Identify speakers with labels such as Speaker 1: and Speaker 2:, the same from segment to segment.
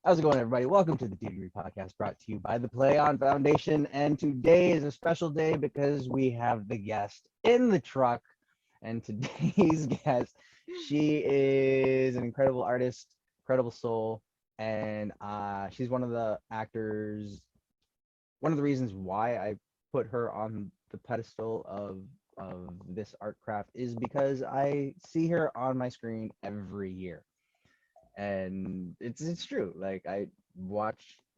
Speaker 1: How's it going, everybody? Welcome to the Degree Podcast, brought to you by the Play On Foundation. And today is a special day because we have the guest in the truck. And today's guest, she is an incredible artist, incredible soul, and she's one of the actors. One of the reasons why I put her on the pedestal of this art craft is because I see her on my screen every year, and it's true. Like I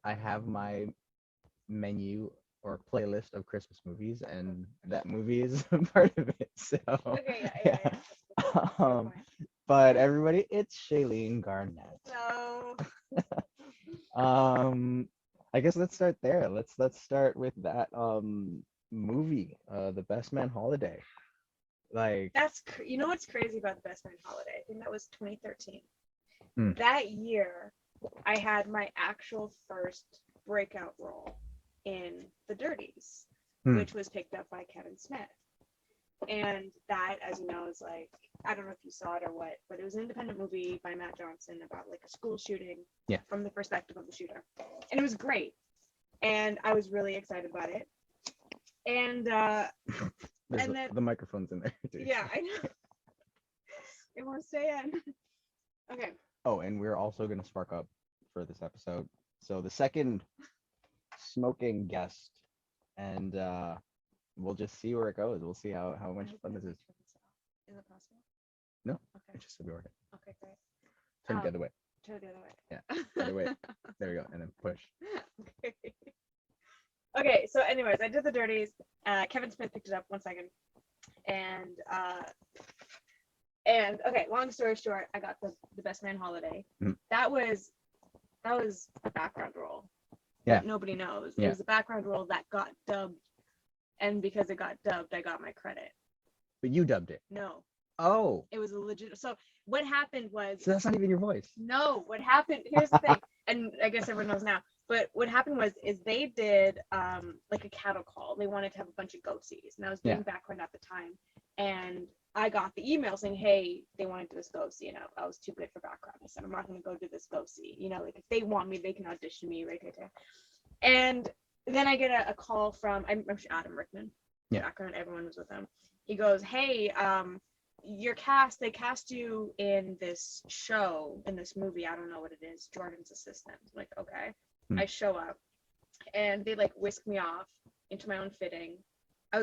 Speaker 1: have my menu or playlist of Christmas movies, and that movie is a part of it. So
Speaker 2: Okay, yeah.
Speaker 1: um, but everybody, it's Shailene Garnett.
Speaker 2: So,
Speaker 1: Um, I guess let's start there. Let's start with that movie, The Best Man Holiday. Like,
Speaker 2: you know what's crazy about the Best Man Holiday? I think that was 2013.
Speaker 1: hmm,
Speaker 2: That year, I had my actual first breakout role in The Dirties,
Speaker 1: hmm,
Speaker 2: which was picked up by Kevin Smith. And that, as you know, is like, I don't know if you saw it or what, but it was an independent movie by Matt Johnson about like a school shooting
Speaker 1: yeah.
Speaker 2: from the perspective of the shooter. And it was great. And I was really excited about it. And
Speaker 1: There's
Speaker 2: and then
Speaker 1: the microphone's in there too.
Speaker 2: yeah, I know. It won't stay in. Okay.
Speaker 1: Oh, and we're also gonna spark up for this episode. So the second smoking guest, and we'll just see where it goes. We'll see how much fun this is.
Speaker 2: Is it possible?
Speaker 1: No,
Speaker 2: Okay.
Speaker 1: it just said we were.
Speaker 2: Okay, great.
Speaker 1: Turn it the other way.
Speaker 2: Turn it the other way.
Speaker 1: Yeah, the other way. There we go, and then push.
Speaker 2: Okay. Okay, so anyways, I did The Dirties. Kevin Smith picked it up 1 second. And okay, long story short, I got the Best Man Holiday.
Speaker 1: Mhm.
Speaker 2: That was a background role.
Speaker 1: Yeah.
Speaker 2: That nobody knows.
Speaker 1: Yeah.
Speaker 2: It was a background role that got dubbed. And because it got dubbed, I got my credit.
Speaker 1: But you dubbed it.
Speaker 2: No.
Speaker 1: Oh.
Speaker 2: It was a legit. So what happened was.
Speaker 1: So that's not even your voice.
Speaker 2: No. What happened? Here's the thing, and I guess everyone knows now. But what happened was they did like a cattle call. They wanted to have a bunch of go-sees, and I was doing background at the time, and I got the email saying, hey, they want to do this go-see, and I was too good for background. I said, I'm not going to go do this go-see. You know, like if they want me, they can audition me right there. And then I get a call from Adam Rickman.
Speaker 1: Yeah.
Speaker 2: Background, everyone was with him. He goes, hey, your cast, they cast you in this show, in this movie. I don't know what it is. Jordan's assistant. I'm like, okay. I show up, and they like whisk me off into my own fitting. It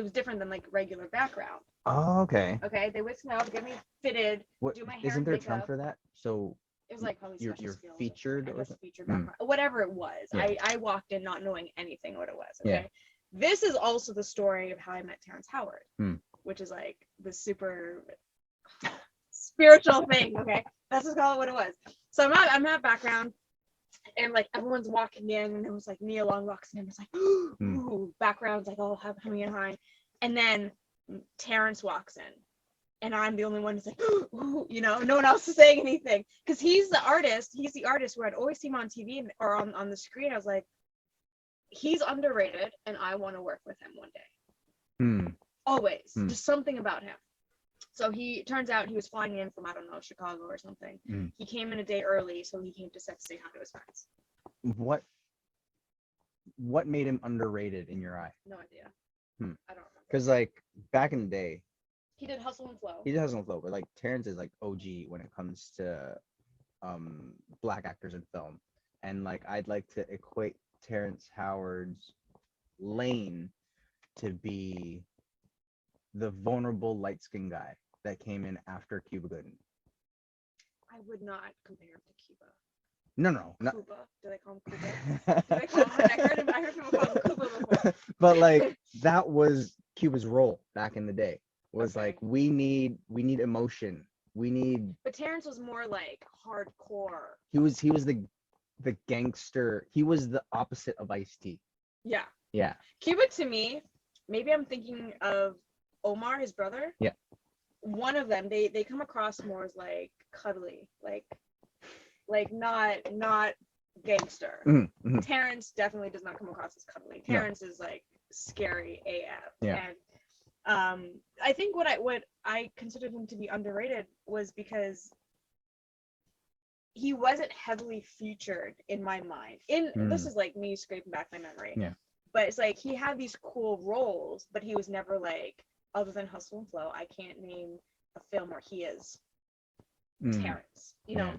Speaker 2: was different than like regular background.
Speaker 1: Oh, okay.
Speaker 2: Okay, they whisk me off, get me fitted,
Speaker 1: What
Speaker 2: do my hair.
Speaker 1: isn't there a
Speaker 2: and
Speaker 1: term
Speaker 2: makeup.
Speaker 1: for that? So
Speaker 2: It was like probably
Speaker 1: you're
Speaker 2: special skills.
Speaker 1: featured,
Speaker 2: I
Speaker 1: or
Speaker 2: guess
Speaker 1: something?
Speaker 2: featured background, whatever it was.
Speaker 1: Yeah.
Speaker 2: I walked in not knowing anything what it was. Okay,
Speaker 1: Yeah.
Speaker 2: This is also the story of how I met Terrence Howard,
Speaker 1: Hmm.
Speaker 2: which is like the super spiritual thing. Okay, that's just call it what it was. So I'm at background. And like everyone's walking in, and it was like Nia Long walks in, and it's like, ooh, background's like all coming in high, and then Terrence walks in, and I'm the only one who's like, ooh, you know, no one else is saying anything because he's the artist who I'd always see him on TV or on the screen. I was like, he's underrated, and I want to work with him one day. Always, just something about him. So turns out he was flying in from, I don't know, Chicago or something. He came in a day early, so he came to set to say hi to his friends.
Speaker 1: What made him underrated in your eye?
Speaker 2: No idea. I don't remember.
Speaker 1: Because like back in the day,
Speaker 2: He did Hustle and Flow.
Speaker 1: he doesn't flow, but like Terrence is like OG when it comes to black actors in film. And like I'd like to equate Terrence Howard's lane to be the vulnerable light-skinned guy that came in after Cuba Gooding.
Speaker 2: I would not compare him to Cuba.
Speaker 1: No.
Speaker 2: Cuba. Do they call him Cuba? Do they call him? I heard people call him Cuba before.
Speaker 1: But like that was Cuba's role back in the day. Was
Speaker 2: Okay.
Speaker 1: like we need emotion. We need.
Speaker 2: But Terrence was more like hardcore.
Speaker 1: He was the gangster. He was the opposite of Ice-T.
Speaker 2: Yeah.
Speaker 1: Yeah.
Speaker 2: Cuba to me, maybe I'm thinking of Omar, his brother.
Speaker 1: Yeah.
Speaker 2: One of them, they come across more as like cuddly, like not gangster.
Speaker 1: Mm-hmm.
Speaker 2: Terrence definitely does not come across as cuddly. Terrence is like scary AF.
Speaker 1: Yeah.
Speaker 2: And I think what I considered him to be underrated was because he wasn't heavily featured in my mind. This is like me scraping back my memory.
Speaker 1: Yeah.
Speaker 2: But it's like he had these cool roles, but he was never like, other than Hustle and Flow, I can't name a film where he is Terrence. You know.
Speaker 1: Yeah.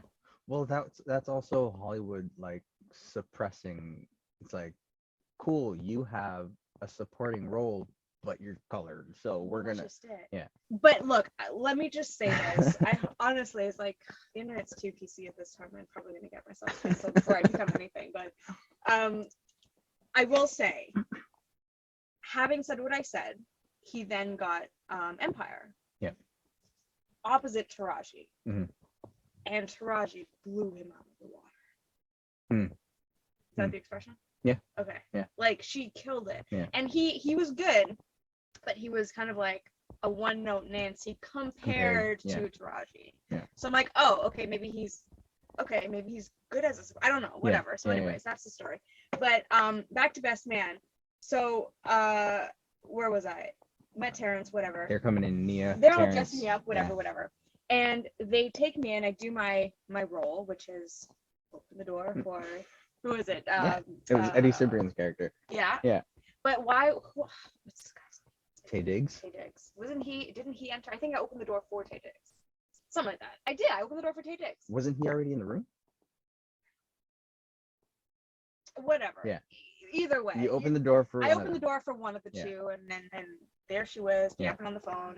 Speaker 1: Well, that's also Hollywood like suppressing. It's like, cool, you have a supporting role, but you're colored, so we're
Speaker 2: That's
Speaker 1: gonna.
Speaker 2: just it.
Speaker 1: Yeah.
Speaker 2: But look, let me just say this. I honestly, it's like the internet's too PC at this time. I'm probably gonna get myself canceled before I become anything. But I will say, having said what I said, he then got Empire.
Speaker 1: Yeah.
Speaker 2: Opposite Taraji.
Speaker 1: Mm-hmm.
Speaker 2: And Taraji blew him out of the water. Is that the expression?
Speaker 1: Yeah.
Speaker 2: Okay.
Speaker 1: Yeah.
Speaker 2: Like she killed it.
Speaker 1: Yeah.
Speaker 2: And he was good, but he was kind of like a one-note Nancy compared to Taraji.
Speaker 1: Yeah.
Speaker 2: So I'm like, oh, okay, maybe he's good as I don't know, whatever.
Speaker 1: Yeah.
Speaker 2: So anyways, that's the story. But back to Best Man. So where was I? Met Terrence, whatever.
Speaker 1: They're coming in, Nia.
Speaker 2: They're all
Speaker 1: Terrence.
Speaker 2: dressing me up, whatever. And they take me in. I do my role, which is open the door for who is it?
Speaker 1: It was Eddie Cibrian's character.
Speaker 2: Yeah.
Speaker 1: Yeah.
Speaker 2: But why? What's this guy's name?
Speaker 1: Taye Diggs.
Speaker 2: Taye Diggs. Didn't he enter? I think I opened the door for Taye Diggs. Something like that. I did. I opened the door for Taye Diggs.
Speaker 1: Wasn't he already in the room?
Speaker 2: Whatever.
Speaker 1: Yeah.
Speaker 2: Either way.
Speaker 1: You opened the door for.
Speaker 2: I opened the door for one of the two, and then there she was yapping on the phone,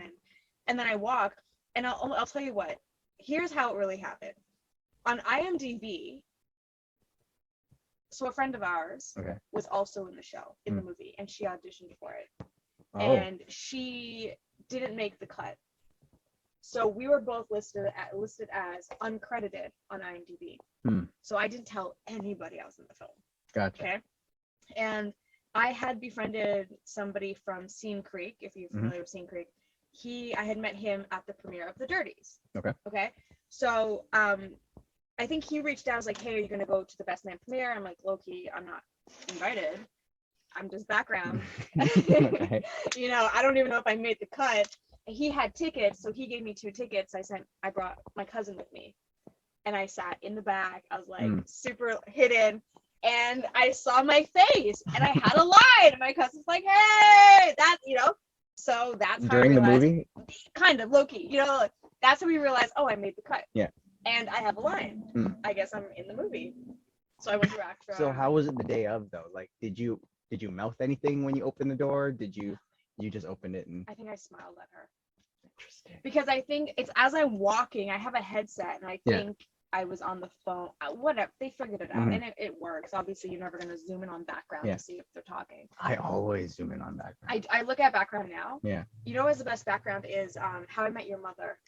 Speaker 2: and then I walked, and I'll tell you what. Here's how it really happened. On IMDb, so a friend of ours was also in the show, in the movie, and she auditioned for it.
Speaker 1: Oh.
Speaker 2: And she didn't make the cut. So we were both listed as uncredited on IMDb. So I didn't tell anybody I was in the film.
Speaker 1: Gotcha.
Speaker 2: Okay. And I had befriended somebody from Scene Creek, if you're familiar with Scene Creek. I had met him at the premiere of The Dirties. Okay. So I think he reached out, was like, hey, are you gonna go to the Best Man premiere? I'm like, low-key, I'm not invited. I'm just background. You know, I don't even know if I made the cut. And he had tickets, so he gave me 2 tickets. I brought my cousin with me. And I sat in the back. I was like super hidden. And I saw my face and I had a line. And my cousin's like, hey, that, you know. So that's how
Speaker 1: during
Speaker 2: I realized,
Speaker 1: the movie?
Speaker 2: Kind of low-key, you know, like, that's how we realized, oh, I made the cut.
Speaker 1: Yeah.
Speaker 2: And I have a line. I guess I'm in the movie. So I went to ACTRA.
Speaker 1: So how was it the day of though? Like, did you mouth anything when you opened the door? Did you just open it and?
Speaker 2: I think I smiled at her.
Speaker 1: Interesting.
Speaker 2: Because I think it's as I'm walking, I have a headset, and I think I was on the phone. Whatever, they figured it out, and it works. Obviously, you're never gonna zoom in on background to see if they're talking.
Speaker 1: I always zoom in on background.
Speaker 2: I look at background now.
Speaker 1: Yeah.
Speaker 2: You know what's the best background is How I Met Your Mother.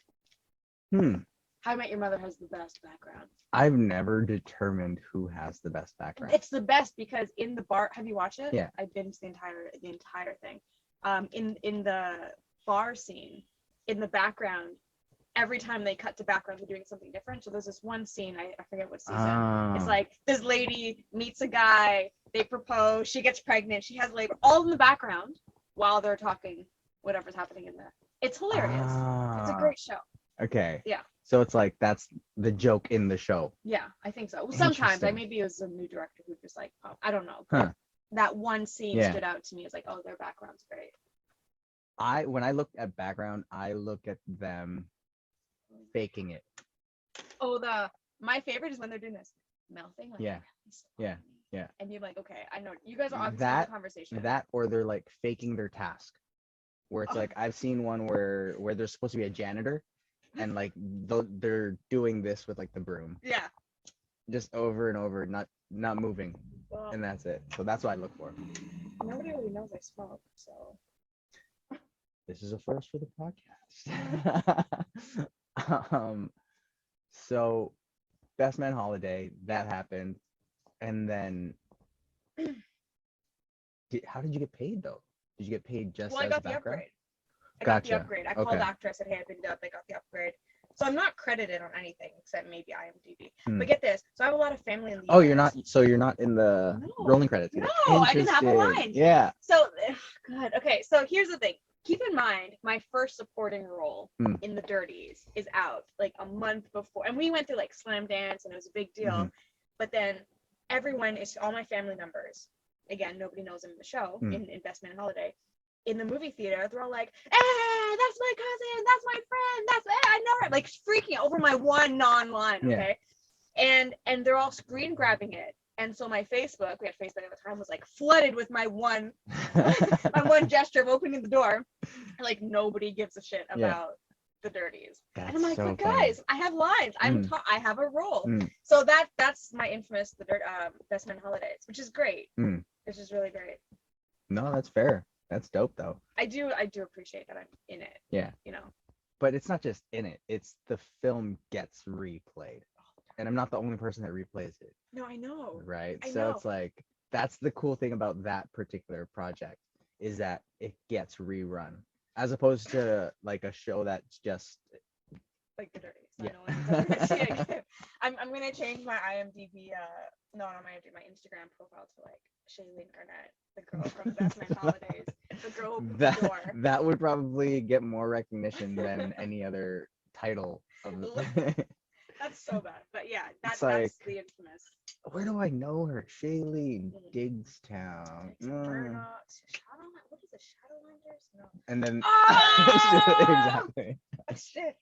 Speaker 2: How I Met Your Mother has the best background.
Speaker 1: I've never determined who has the best background.
Speaker 2: It's the best because in the bar, have you watched it?
Speaker 1: Yeah.
Speaker 2: I've been to the entire thing. In the bar scene, in the background, every time they cut to background, they're doing something different. So there's this one scene, I forget what season. It's like this lady meets a guy, they propose, she gets pregnant, she has labor, all in the background while they're talking whatever's happening in there. It's hilarious. It's a great show.
Speaker 1: Okay.
Speaker 2: Yeah.
Speaker 1: So it's like that's the joke in the show.
Speaker 2: Yeah, I think so. Sometimes maybe it was a new director who just like, I don't know. But that one scene stood out to me. It's like, oh, their background's great.
Speaker 1: When I look at background, I look at them faking it.
Speaker 2: Oh, my favorite is when they're doing this mouthing. Like,
Speaker 1: yeah.
Speaker 2: And you're like, okay, I know you guys are obviously in the conversation.
Speaker 1: That or they're like faking their task, where it's like I've seen one where there's supposed to be a janitor, and like they're doing this with like the broom. Yeah. Just over and over, not moving, and that's it. So that's what I look for.
Speaker 2: Nobody really knows I smoke, so.
Speaker 1: This is a first for the podcast. So Best Man Holiday, that happened. And then how did you get paid though? Did you get paid just as
Speaker 2: I got
Speaker 1: background?
Speaker 2: the upgrade. I got the upgrade. I called ACTRA, said, hey, I've been dubbed, I got the upgrade. So I'm not credited on anything except maybe IMDb. But get this, so I have a lot of family in the US.
Speaker 1: You're not in the rolling credits.
Speaker 2: No, I didn't have a line.
Speaker 1: Yeah.
Speaker 2: So good. Okay, so here's the thing. keep in mind, my first supporting role
Speaker 1: Hmm.
Speaker 2: in the Dirties is out like a month before, and we went through like Slam Dance, and it was a big deal.
Speaker 1: Mhm.
Speaker 2: But then all my family members, again, nobody knows them in the show, in Investment and Holiday, in the movie theater, they're all like, "Hey, that's my cousin, that's my friend, I know her," like freaking over my one non-line, okay? And they're all screen grabbing it. And so my Facebook, we had Facebook at the time, was like flooded with my one gesture of opening the door. And like nobody gives a shit about the Dirties.
Speaker 1: That's
Speaker 2: and I'm like,
Speaker 1: so
Speaker 2: but guys, I have lines. I have a role. So that's my infamous Investment Holidays, which is great. Which is really great.
Speaker 1: No, that's fair. That's dope though.
Speaker 2: I do appreciate that I'm in it.
Speaker 1: Yeah.
Speaker 2: You know.
Speaker 1: But it's not just in it. It's the film gets replayed. And I'm not the only person that replays it.
Speaker 2: No, I know.
Speaker 1: Right.
Speaker 2: I
Speaker 1: So
Speaker 2: know.
Speaker 1: it's like that's the cool thing about that particular project is that it gets rerun as opposed to like a show that's just
Speaker 2: like the Dirties. Yeah. I know I'm gonna see it again. I'm gonna change my IMDb not my IMDb, my Instagram profile to like Shailene Garnett, the girl from Investment Holidays. The girl who opened the door.
Speaker 1: That would probably get more recognition than any other title of the
Speaker 2: That's so bad. But yeah, that's the infamous.
Speaker 1: Where do I know her? Shailene Digstown.
Speaker 2: What is it? Shadowlanders? No.
Speaker 1: And then exactly.
Speaker 2: Shit.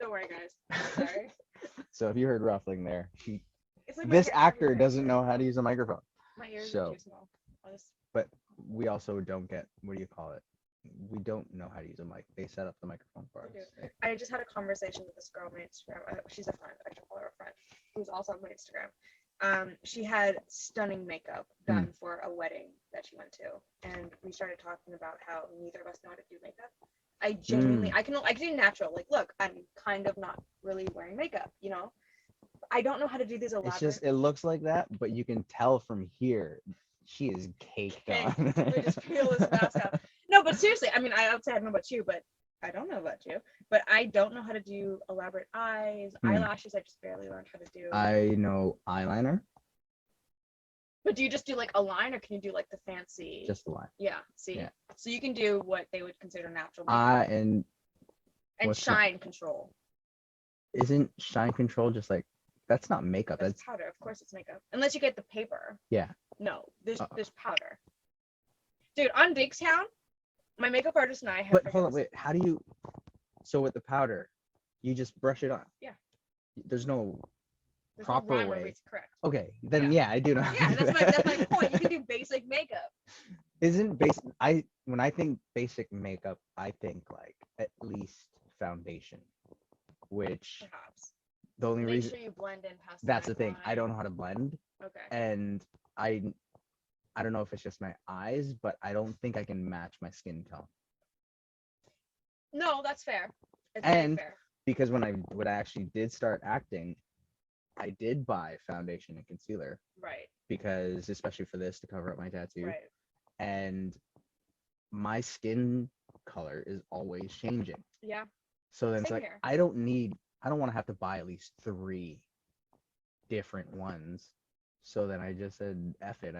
Speaker 2: Don't worry, guys. Sorry.
Speaker 1: So if you heard ruffling there,
Speaker 2: like
Speaker 1: this actor doesn't know how to use a microphone.
Speaker 2: My ears are too small.
Speaker 1: But we also don't get, what do you call it? We don't know how to use a mic. They set up the microphone for us.
Speaker 2: I just had a conversation with this girl on my Instagram. She's a friend. I should call her a friend. Who's also on my Instagram. She had stunning makeup done for a wedding that she went to, and we started talking about how neither of us know how to do makeup. I genuinely, I can do natural. Like, look, I'm kind of not really wearing makeup. You know, I don't know how to do these elaborate.
Speaker 1: It's just it looks like that, but you can tell from here she is caked on.
Speaker 2: We just peel this mask off. No, but seriously, I mean, I would say I don't know about you, but I don't know about you, but I don't know how to do elaborate eyes, eyelashes. I just barely learned how to do.
Speaker 1: I know eyeliner.
Speaker 2: But do you just do like a line, or can you do like the fancy?
Speaker 1: Just a line.
Speaker 2: Yeah. See. Yeah. So you can do what they would consider natural
Speaker 1: makeup.
Speaker 2: And shine control.
Speaker 1: Isn't shine control just like that's not makeup?
Speaker 2: That's powder. Of course, it's makeup. Unless you get the paper.
Speaker 1: Yeah.
Speaker 2: No, there's powder. Dude, on Digstown, my makeup artist and I have.
Speaker 1: But hold on, wait. How do you? So with the powder, you just brush it on.
Speaker 2: Yeah.
Speaker 1: There's no proper way.
Speaker 2: It's correct.
Speaker 1: Okay, then yeah, I do know.
Speaker 2: Yeah, that's my point. You can do basic makeup.
Speaker 1: Isn't basic? When I think basic makeup, I think like at least foundation, which
Speaker 2: perhaps
Speaker 1: the only reason.
Speaker 2: Make sure you blend in past.
Speaker 1: That's the thing. I don't know how to blend.
Speaker 2: Okay.
Speaker 1: And I don't know if it's just my eyes, but I don't think I can match my skin tone.
Speaker 2: No, that's fair. It's
Speaker 1: and
Speaker 2: fair.
Speaker 1: Because when I actually did start acting, I did buy foundation and concealer.
Speaker 2: Right.
Speaker 1: Because especially for this to cover up my tattoo.
Speaker 2: Right.
Speaker 1: And my skin color is always changing.
Speaker 2: Yeah.
Speaker 1: So then it's like here. I don't want to have to buy at least 3 different ones. So then I just said F it.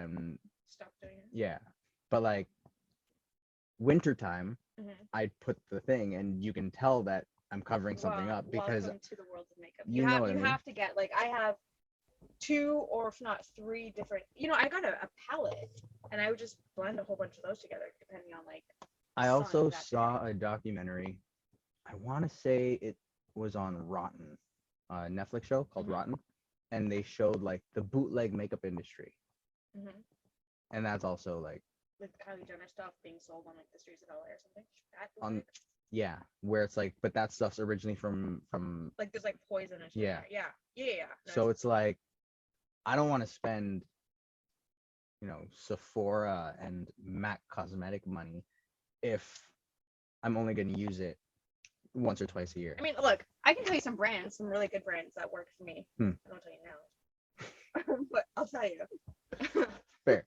Speaker 2: Stop doing it.
Speaker 1: Yeah. But like wintertime, I'd put the thing and you can tell that I'm covering something up because
Speaker 2: welcome to the world of makeup.
Speaker 1: You
Speaker 2: have to get like I have 2 or if not 3 different, I got a palette and I would just blend a whole bunch of those together depending on like.
Speaker 1: I also saw a documentary. I want to say it was on Rotten, Netflix show called Rotten, and they showed like the bootleg makeup industry. And that's also like
Speaker 2: the Kylie Jenner stuff being sold on like the streets of LA or something.
Speaker 1: Yeah, where it's like, but that stuff's originally from
Speaker 2: like there's like poison and shit.
Speaker 1: Yeah.
Speaker 2: Yeah. No,
Speaker 1: so it's like I don't want to spend Sephora and MAC cosmetic money if I'm only going to use it once or twice a year.
Speaker 2: I mean, look, I can tell you some really good brands that work for me. I don't tell you now, but I'll tell you.
Speaker 1: Fair.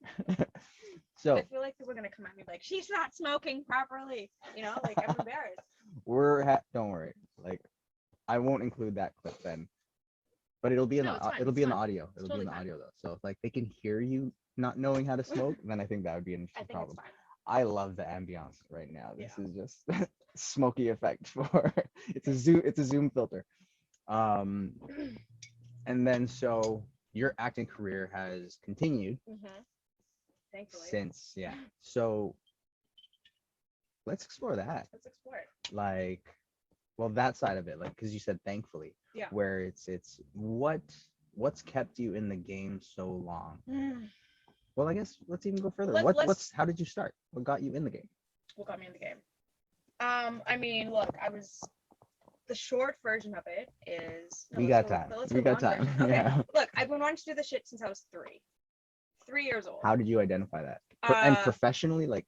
Speaker 1: So
Speaker 2: I feel like people are gonna come at me like she's not smoking properly. Like I'm embarrassed.
Speaker 1: Don't worry. Like I won't include that clip then, but it'll be in the audio. It'll be in the audio though. So if like they can hear you not knowing how to smoke, then I think that would be an interesting problem. I love the ambiance right now. This
Speaker 2: Yeah.
Speaker 1: is just smoky effect for it's a Zoom filter. Um, and then so your acting career has continued
Speaker 2: Thankfully.
Speaker 1: since, yeah. So let's explore that.
Speaker 2: Let's explore it.
Speaker 1: Like, well, that side of it, like, because you said thankfully,
Speaker 2: Yeah.
Speaker 1: where it's what's kept you in the game so long? Well, I guess let's even go further. What's how did you start? What got you in the game?
Speaker 2: What got me in the game? I mean, look, the short version of it is. No,
Speaker 1: We got time. We got time.
Speaker 2: Okay.
Speaker 1: Yeah.
Speaker 2: Look, I've been wanting to do this shit since I was 3. 3 years old.
Speaker 1: How did you identify that? And professionally, like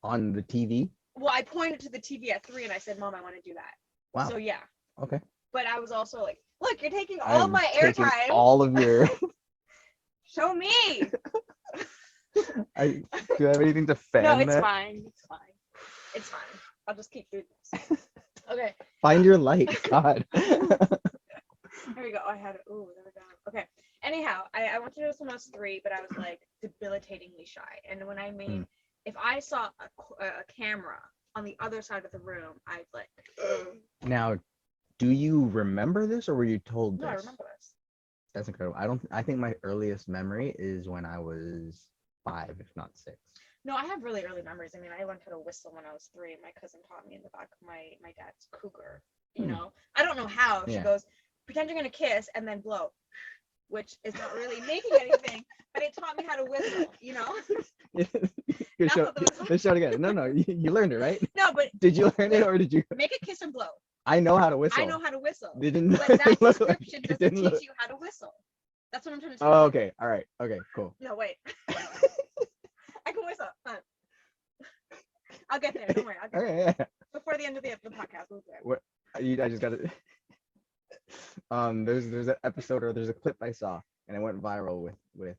Speaker 1: on the TV?
Speaker 2: Well, I pointed to the TV at 3 and I said, "Mom, I want to do that."
Speaker 1: Wow.
Speaker 2: So yeah.
Speaker 1: Okay.
Speaker 2: But I was also like, "Look, you're taking all my
Speaker 1: taking
Speaker 2: airtime.
Speaker 1: all of your.
Speaker 2: Show me."
Speaker 1: Do you have anything to fan
Speaker 2: No, it's
Speaker 1: that?
Speaker 2: fine. It's fine. It's fine. I'll just keep doing this. Okay.
Speaker 1: Find your light, God.
Speaker 2: There we go. I had it. Ooh, there we go. Okay. Anyhow, I went to do this when I was 3, but I was like debilitatingly shy. And when I mean, if I saw a camera on the other side of the room, I'd like.
Speaker 1: Now, do you remember this, or were you told this?
Speaker 2: No, I remember this.
Speaker 1: That's incredible. I think my earliest memory is when I was 5, if not 6.
Speaker 2: No, I have really early memories. I mean, I learned how to whistle when I was 3, and my cousin taught me in the back of my dad's Cougar. You know, I don't know how. She goes, pretend you're gonna kiss and then blow, which is not really making anything, but it taught me how to whistle. You know.
Speaker 1: Let's show it again. No, you learned it, right?
Speaker 2: No, but
Speaker 1: did you learn it or did you?
Speaker 2: Make a kiss and blow.
Speaker 1: I know how to whistle.
Speaker 2: I know how to whistle.
Speaker 1: But
Speaker 2: that description doesn't teach you how to whistle. That's what I'm trying to say.
Speaker 1: Oh, okay. All right. Okay, cool.
Speaker 2: No, wait. I can whistle. Fine. I'll get there. Don't worry. I'll get there.
Speaker 1: Yeah.
Speaker 2: Before the end of the podcast, we'll get there.
Speaker 1: What? I just got it. There's an episode or there's a clip I saw and it went viral with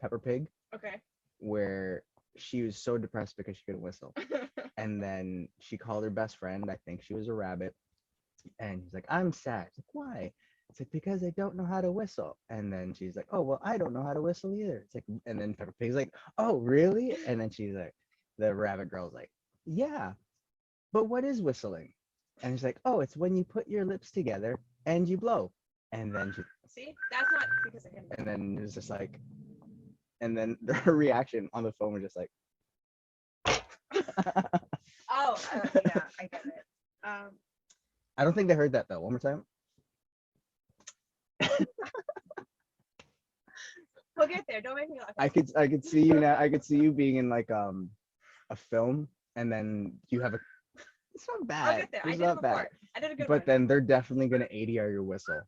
Speaker 1: Peppa Pig.
Speaker 2: Okay.
Speaker 1: Where she was so depressed because she couldn't whistle. And then she called her best friend, I think she was a rabbit, and he's like, I'm sad. It's like, why? It's like, because I don't know how to whistle. And then she's like, oh, well, I don't know how to whistle either. It's like, and then Peppa Pig's like, oh, really? And then she's like, the rabbit girl's like, yeah, but what is whistling? And she's like, oh, it's when you put your lips together and you blow. And then she,
Speaker 2: see, that's not because of him.
Speaker 1: And then it's just like, and then her reaction on the phone was just like,
Speaker 2: oh, yeah, I get it.
Speaker 1: I don't think they heard that though. One more time.
Speaker 2: We'll get there. Don't make me laugh.
Speaker 1: I could see you now. I could see you being in like a film, and then you have a. It's not bad.
Speaker 2: I'll get there.
Speaker 1: It's not bad.
Speaker 2: I did a good
Speaker 1: But
Speaker 2: one.
Speaker 1: then they're definitely gonna ADR your whistle.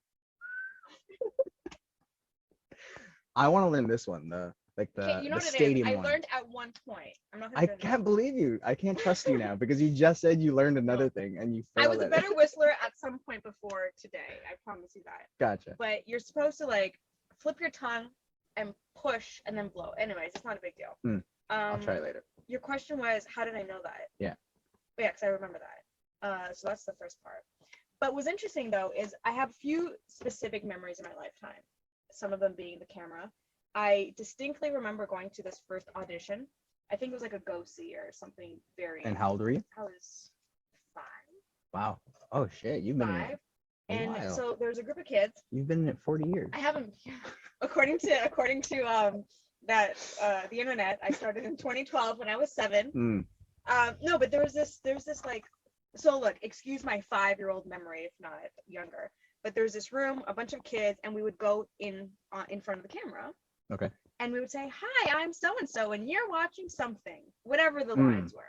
Speaker 1: I want to learn this one, the
Speaker 2: you know
Speaker 1: the
Speaker 2: what
Speaker 1: stadium
Speaker 2: it is?
Speaker 1: one.
Speaker 2: I learned at one point. I'm not.
Speaker 1: I can't believe you. I can't trust you now because you just said you learned another thing and you failed.
Speaker 2: I was a better whistler at some point before today. I promise you that.
Speaker 1: Gotcha.
Speaker 2: But you're supposed to like flip your tongue and push and then blow. Anyways, it's not a big deal.
Speaker 1: I'll try it later.
Speaker 2: Your question was, how did I know that?
Speaker 1: Yeah.
Speaker 2: Yeah, because I remember that. So that's the first part. But what's interesting though is I have a few specific memories in my lifetime. Some of them being the camera. I distinctly remember going to this first audition. I think it was like a go-see or something very.
Speaker 1: And how old were you?
Speaker 2: I was 5.
Speaker 1: Wow. Oh shit, you've been
Speaker 2: 5.
Speaker 1: in it.
Speaker 2: And so there's a group of kids.
Speaker 1: You've been in it 40 years.
Speaker 2: I haven't. According to the internet, I started in 2012 when I was 7. No, but there's this like. So look, excuse my 5-year-old memory, if not younger. But there's this room, a bunch of kids, and we would go in front of the camera.
Speaker 1: Okay.
Speaker 2: And we would say, hi, I'm so-and-so, and you're watching something, whatever the lines were.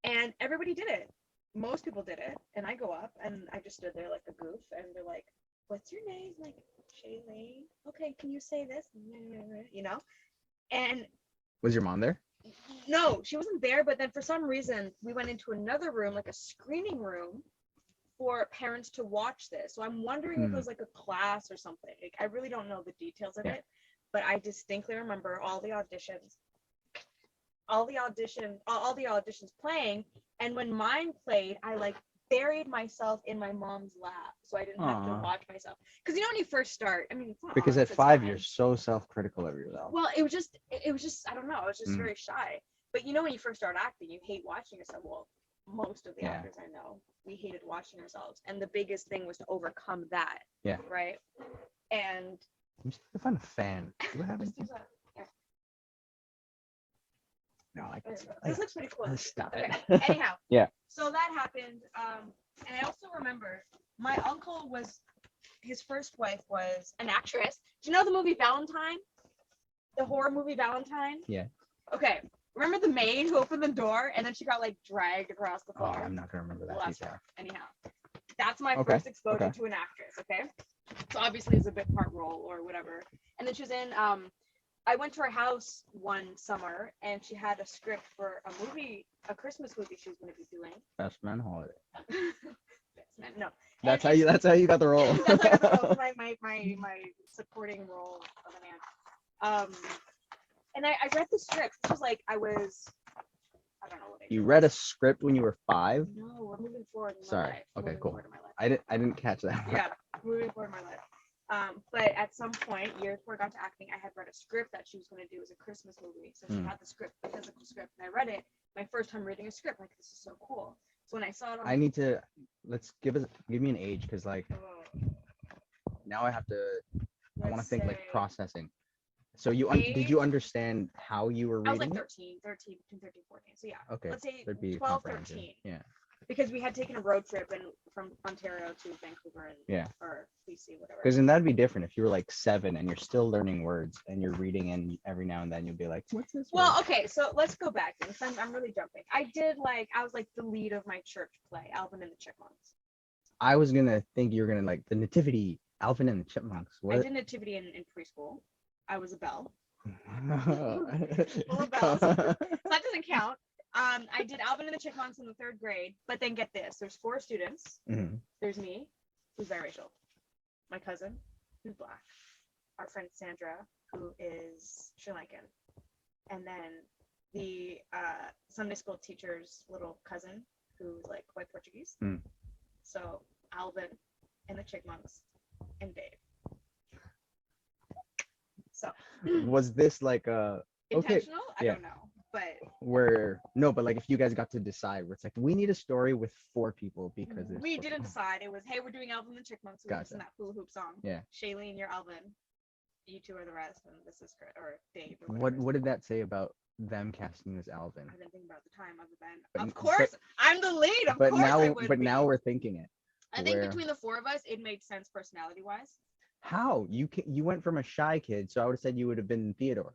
Speaker 2: And everybody did it. Most people did it. And I go up, and I just stood there like a goof, and they're like, what's your name? I'm like, Shailene. Okay, can you say this? You know? And
Speaker 1: was your mom there?
Speaker 2: No, she wasn't there, but then for some reason, we went into another room, like a screening room, for parents to watch this. So I'm wondering if it was like a class or something. Like, I really don't know the details of it. But I distinctly remember all the auditions playing, and when mine played, I like buried myself in my mom's lap so I didn't have to watch myself. Because you know when you first start, I mean, it's not
Speaker 1: because
Speaker 2: hard,
Speaker 1: at 5 you're so self-critical of yourself.
Speaker 2: Well, it was just I don't know, I was just very shy. But you know, when you first start acting, you hate watching yourself. Well, most of the
Speaker 1: Yeah.
Speaker 2: actors I know, we hated watching ourselves, and the biggest thing was to overcome that.
Speaker 1: Yeah.
Speaker 2: Right. And
Speaker 1: I'm just trying to find a fan. What happened? No,
Speaker 2: this looks pretty cool.
Speaker 1: Stop
Speaker 2: Okay.
Speaker 1: it.
Speaker 2: Anyhow.
Speaker 1: Yeah.
Speaker 2: So that happened. And I also remember my uncle his first wife was an actress. Do you know the movie Valentine? The horror movie Valentine?
Speaker 1: Yeah.
Speaker 2: Okay. Remember the maid who opened the door and then she got like dragged across the
Speaker 1: Oh,
Speaker 2: floor?
Speaker 1: I'm not gonna remember that
Speaker 2: Bless
Speaker 1: detail.
Speaker 2: her. Anyhow, that's my
Speaker 1: Okay,
Speaker 2: first exposure
Speaker 1: okay.
Speaker 2: to an actress. Okay. So obviously it's a bit part role or whatever. And then she was in I went to her house one summer and she had a script for a Christmas movie she was going to be doing.
Speaker 1: Best Man Holiday.
Speaker 2: Best Man, no.
Speaker 1: That's how you got the role.
Speaker 2: That's how I got the role. My supporting role of a man. And I read the script. This was like I don't know what age.
Speaker 1: You read a script when you were 5?
Speaker 2: No, we're moving forward in my
Speaker 1: Sorry.
Speaker 2: life.
Speaker 1: Okay,
Speaker 2: Moving
Speaker 1: cool.
Speaker 2: forward in my life.
Speaker 1: I didn't catch that.
Speaker 2: Yeah, moving forward in my life. But at some point, years before I got to acting, I had read a script that she was going to do as a Christmas movie. So she had the script, the physical script, and I read it. My first time reading a script, like, this is so cool. So when I saw it on
Speaker 1: give me an age, because like now I want to think like processing. So did you understand how you were reading?
Speaker 2: I was like 13, between 13 and 14. So yeah.
Speaker 1: Okay.
Speaker 2: Let's say
Speaker 1: There'd be
Speaker 2: 12, 13.
Speaker 1: Yeah.
Speaker 2: Because we had taken a road trip from Ontario to Vancouver or BC, whatever.
Speaker 1: Because then that'd be different if you were like 7 and you're still learning words and you're reading, and every now and then you'll be like, what's this
Speaker 2: Well,
Speaker 1: word?
Speaker 2: okay, so let's go back then. I'm really jumping. I was like the lead of my church play, Alvin and the Chipmunks.
Speaker 1: I was gonna think you were gonna like the Nativity, Alvin and the Chipmunks. What?
Speaker 2: I did Nativity in preschool. I was a belle. Full of bells.
Speaker 1: Come-
Speaker 2: So that doesn't count. I did Alvin and the Chipmunks in the 3rd grade, but then get this: there's 4 students.
Speaker 1: Mhm.
Speaker 2: There's me, who's biracial, my cousin, who's black, our friend Sandra, who is Sri Lankan, and then the Sunday school teacher's little cousin, who's like white Portuguese.
Speaker 1: Mm.
Speaker 2: So Alvin and the Chipmunks and Dave. So
Speaker 1: Was this like a
Speaker 2: intentional? I
Speaker 1: yeah.
Speaker 2: don't know, but
Speaker 1: but like if you guys got to decide where it's like we need a story with 4 people because
Speaker 2: we didn't decide. It was, hey, we're doing Alvin and the Chipmunks. So we're
Speaker 1: Gotcha.
Speaker 2: in that hula hoop song.
Speaker 1: Yeah.
Speaker 2: Shailene, you're Alvin. You 2 are the rest, and this is or Dave. Or
Speaker 1: What did that say about them casting as Alvin?
Speaker 2: I didn't think about the time other than,
Speaker 1: But-
Speaker 2: of course, I'm the lead. Of
Speaker 1: But
Speaker 2: course, I
Speaker 1: now
Speaker 2: would
Speaker 1: but
Speaker 2: be.
Speaker 1: now we're thinking it.
Speaker 2: I think
Speaker 1: where-
Speaker 2: between the 4 of us, it made sense personality-wise.
Speaker 1: How you went from a shy kid, so I would have said you would have been Theodore.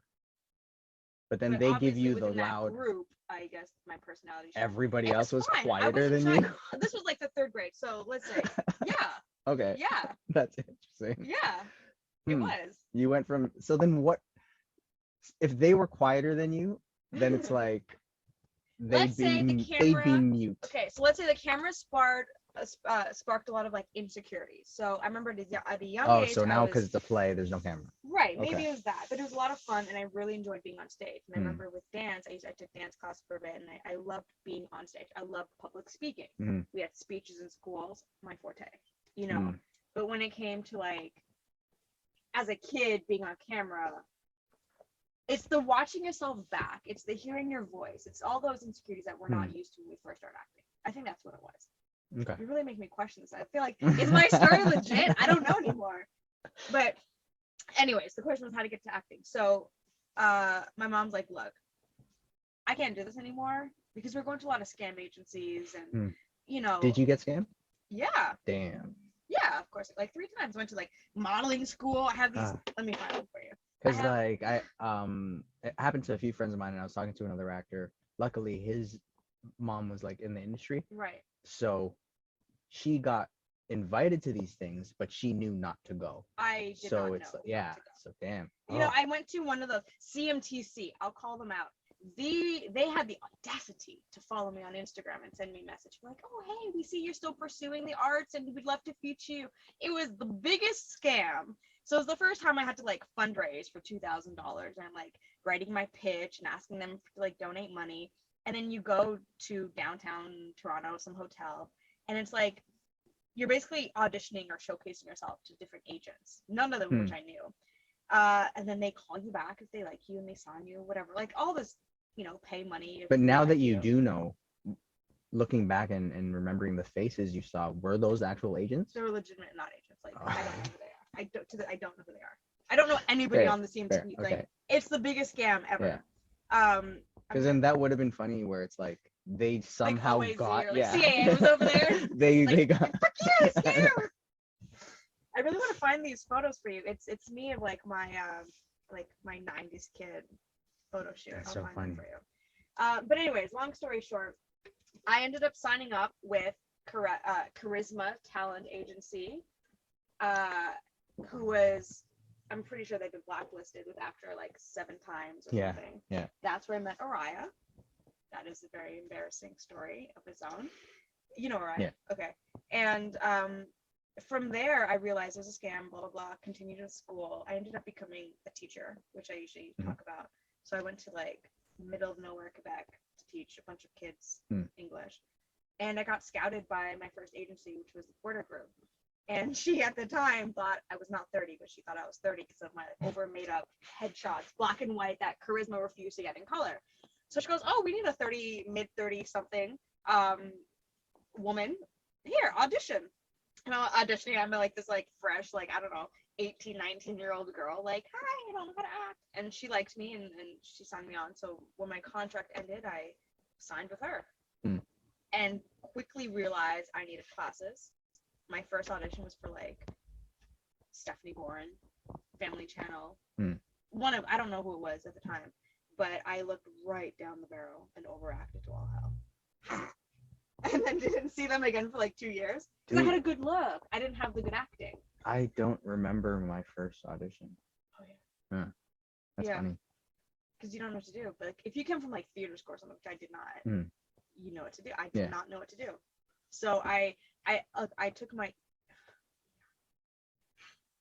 Speaker 1: But then
Speaker 2: But
Speaker 1: they give
Speaker 2: obviously
Speaker 1: you the
Speaker 2: within that
Speaker 1: loud.
Speaker 2: group. I guess my personality. showed.
Speaker 1: Everybody
Speaker 2: It
Speaker 1: else was
Speaker 2: fine. I
Speaker 1: quieter
Speaker 2: wasn't
Speaker 1: than
Speaker 2: shy.
Speaker 1: you.
Speaker 2: This was like the 3rd grade, so let's say, yeah,
Speaker 1: Okay,
Speaker 2: yeah,
Speaker 1: that's interesting.
Speaker 2: yeah. It was.
Speaker 1: You went from so then what? If they were quieter than you, then it's like
Speaker 2: Let's say the
Speaker 1: they'd be
Speaker 2: camera-
Speaker 1: mute.
Speaker 2: Okay, so let's say the camera sparked a lot of like insecurities. So I remember at a young age.
Speaker 1: So now
Speaker 2: I
Speaker 1: because
Speaker 2: was,
Speaker 1: it's a play, there's no camera.
Speaker 2: right, maybe
Speaker 1: okay.
Speaker 2: it was that, but it was a lot of fun, and I really enjoyed being on stage. And I
Speaker 1: Mm.
Speaker 2: remember with dance, I took dance class for a bit, and I loved being on stage. I loved public speaking.
Speaker 1: Mhm.
Speaker 2: We had speeches in schools, my forte, you know.
Speaker 1: Mm.
Speaker 2: But when it came to like, as a kid being on camera, it's the watching yourself back. It's the hearing your voice. It's all those insecurities that we're not used to when we first started acting. I think that's what it was.
Speaker 1: Okay.
Speaker 2: You really make me question this. I feel like, is my story legit? I don't know anymore. But anyways, the question was how to get to acting. So my mom's like, look, I can't do this anymore because we're going to a lot of scam agencies and, you know.
Speaker 1: Did you get scammed?
Speaker 2: Yeah.
Speaker 1: Damn.
Speaker 2: Yeah, of course. Like 3 times. Went to like modeling school. I have these. Let me find them for you.
Speaker 1: Because like it happened to a few friends of mine, and I was talking to another actor. Luckily, his mom was like in the industry,
Speaker 2: Right.
Speaker 1: so she got invited to these things, but she knew not to go.
Speaker 2: I did
Speaker 1: So
Speaker 2: not
Speaker 1: it's
Speaker 2: know
Speaker 1: yeah.
Speaker 2: not to go.
Speaker 1: So damn.
Speaker 2: You know, I went to one of those CMTC. I'll call them out. They had the audacity to follow me on Instagram and send me a message like, oh, hey, we see you're still pursuing the arts and we'd love to feature you. It was the biggest scam. So it was the first time I had to like fundraise for $2,000, and I'm like writing my pitch and asking them to like donate money. And then you go to downtown Toronto, some hotel, and it's like you're basically auditioning or showcasing yourself to different agents, none of them which I knew. And then they call you back if they like you and they sign you, whatever, like all this pay money.
Speaker 1: But now that you do know, looking back and remembering the faces you saw, were those actual agents?
Speaker 2: They were legitimate, not agents. Like, I don't know who they are. I don't know who they are. I don't know anybody on the team. Like,
Speaker 1: okay.
Speaker 2: It's the biggest scam ever.
Speaker 1: Because then that would have been funny where it's like they somehow got
Speaker 2: CAA was over there.
Speaker 1: they got
Speaker 2: fuck you, it's you. I really want to find these photos for you. It's me of like my 90s kid photo shoot.
Speaker 1: That's
Speaker 2: I'll
Speaker 1: so
Speaker 2: find
Speaker 1: funny.
Speaker 2: them for you. But anyways, long story short, I ended up signing up with Charisma Talent Agency, who was, I'm pretty sure they've been blacklisted with after like 7 times or something.
Speaker 1: Yeah.
Speaker 2: That's where I met Araya. That is a very embarrassing story of its own. You know Araya?
Speaker 1: Yeah.
Speaker 2: Okay. And from there, I realized it was a scam, blah, blah, blah, continued in school. I ended up becoming a teacher, which I usually talk about. So I went to like middle of nowhere, Quebec to teach a bunch of kids English. And I got scouted by my first agency, which was the Porter Group. And she at the time thought I was not 30, but she thought I was 30 because of my over made up headshots, black and white, that Charisma refused to get in color. So she goes, oh, we need a mid 30 something woman. Here, audition. And I'm auditioning. I'm like this like fresh, like, I don't know, 18, 19-year-old girl, like, hi, I don't know how to act. And she liked me and she signed me on. So when my contract ended, I signed with her and quickly realized I needed classes. My first audition was for like Stephanie Boren, Family Channel. I don't know who it was at the time, but I looked right down the barrel and overacted to all hell. And then didn't see them again for like 2 years because I had a good look. I didn't have the good acting.
Speaker 1: I don't remember my first audition.
Speaker 2: Oh yeah.
Speaker 1: That's funny.
Speaker 2: Because you don't know what to do. But like, if you come from like theater school or something, which I did not, you know what to do. I did not know what to do. So I took my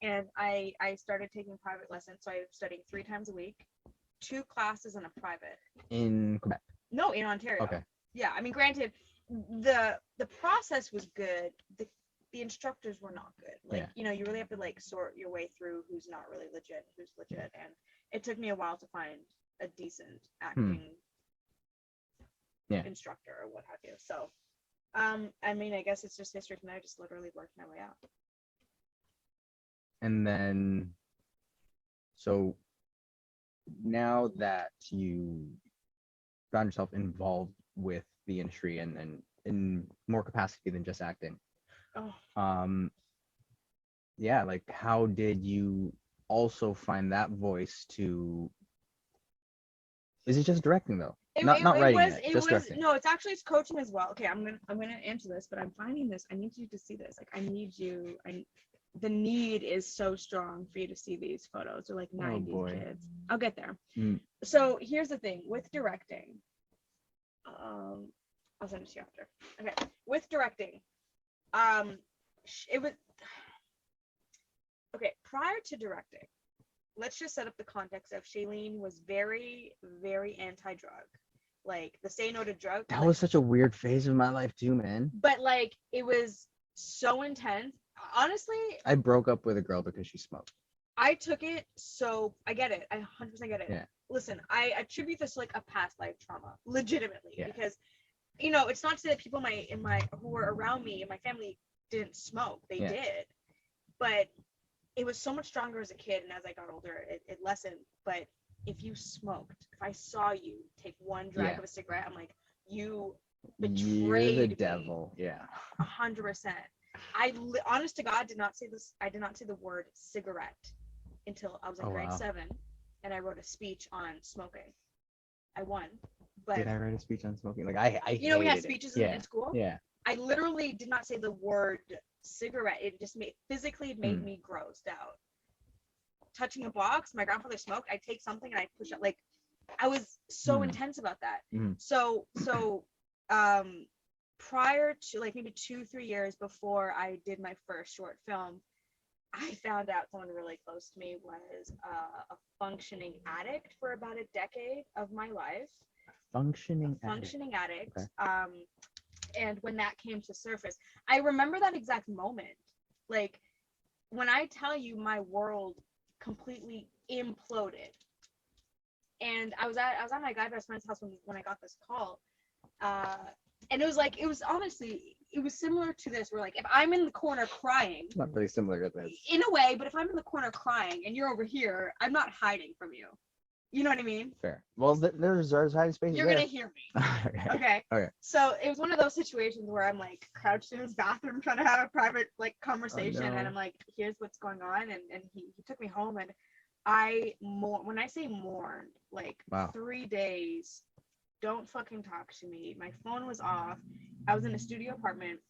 Speaker 2: and I started taking private lessons. So I was studying 3 times a week, 2 classes in a private.
Speaker 1: In Quebec?
Speaker 2: No, in Ontario.
Speaker 1: Okay.
Speaker 2: Yeah, I mean, granted, the process was good. The instructors were not good. Like, you really have to like sort your way through who's not really legit, who's legit. And it took me a while to find a decent acting instructor or what have you. So, I mean, I guess it's just history from there. I just literally worked my way out.
Speaker 1: And then, so now that you found yourself involved with the industry and in more capacity than just acting, like how did you also find that voice to? Is it just directing though? Not writing just directing.
Speaker 2: No, it's coaching as well. Okay, I'm gonna answer this, but I'm finding this. I need you to see this. Like, the need is so strong for you to see these photos. They're like 90s kids. I'll get there. So here's the thing with directing. I'll send it to you after. Okay, with directing, it was okay. Prior to directing, let's just set up the context of Shailene was very, very anti-drug. Like the say no to drug.
Speaker 1: That was such a weird phase of my life too, man.
Speaker 2: But like it was so intense. Honestly,
Speaker 1: I broke up with a girl because she smoked.
Speaker 2: I took it so I get it. I 100% get it.
Speaker 1: Yeah.
Speaker 2: Listen, I attribute this to like a past life trauma, legitimately, because it's not to say that people who were around me in my family didn't smoke. They did, but it was so much stronger as a kid, and as I got older, it lessened. But if you smoked, if I saw you take one drag of a cigarette, I'm like, you betrayed
Speaker 1: You're the devil.
Speaker 2: Me. 100%. Honest to God, did not say this. I did not say the word cigarette until I was in grade 7, and I wrote a speech on smoking. I won. But
Speaker 1: did I write a speech on smoking? Like I
Speaker 2: we had speeches in school.
Speaker 1: Yeah.
Speaker 2: I literally did not say the word cigarette. It just physically made me grossed out. Touching a box, my grandfather smoked. I take something and I push it. Like I was so intense about that. So prior to like maybe 2-3 years before I did my first short film, I found out someone really close to me was a functioning addict for about a decade of my life. Functioning addict. Okay. And when that came to surface, I remember that exact moment. Like when I tell you my world completely imploded. And I was at my guy best friend's house when I got this call. And it was honestly, it was similar to this, where like, if I'm in the corner crying,
Speaker 1: Not really similar to this.
Speaker 2: in a way, but if I'm in the corner crying and you're over here, I'm not hiding from you. You know what I mean?
Speaker 1: Fair. Well, there's hiding spaces.
Speaker 2: You're
Speaker 1: there.
Speaker 2: gonna hear me.
Speaker 1: Okay.
Speaker 2: Okay. So it was one of those situations where I'm like crouched in his bathroom trying to have a private like conversation, and I'm like, here's what's going on, and he took me home, and when I say mourned, like,
Speaker 1: wow.
Speaker 2: 3 days, don't fucking talk to me. My phone was off. I was in a studio apartment,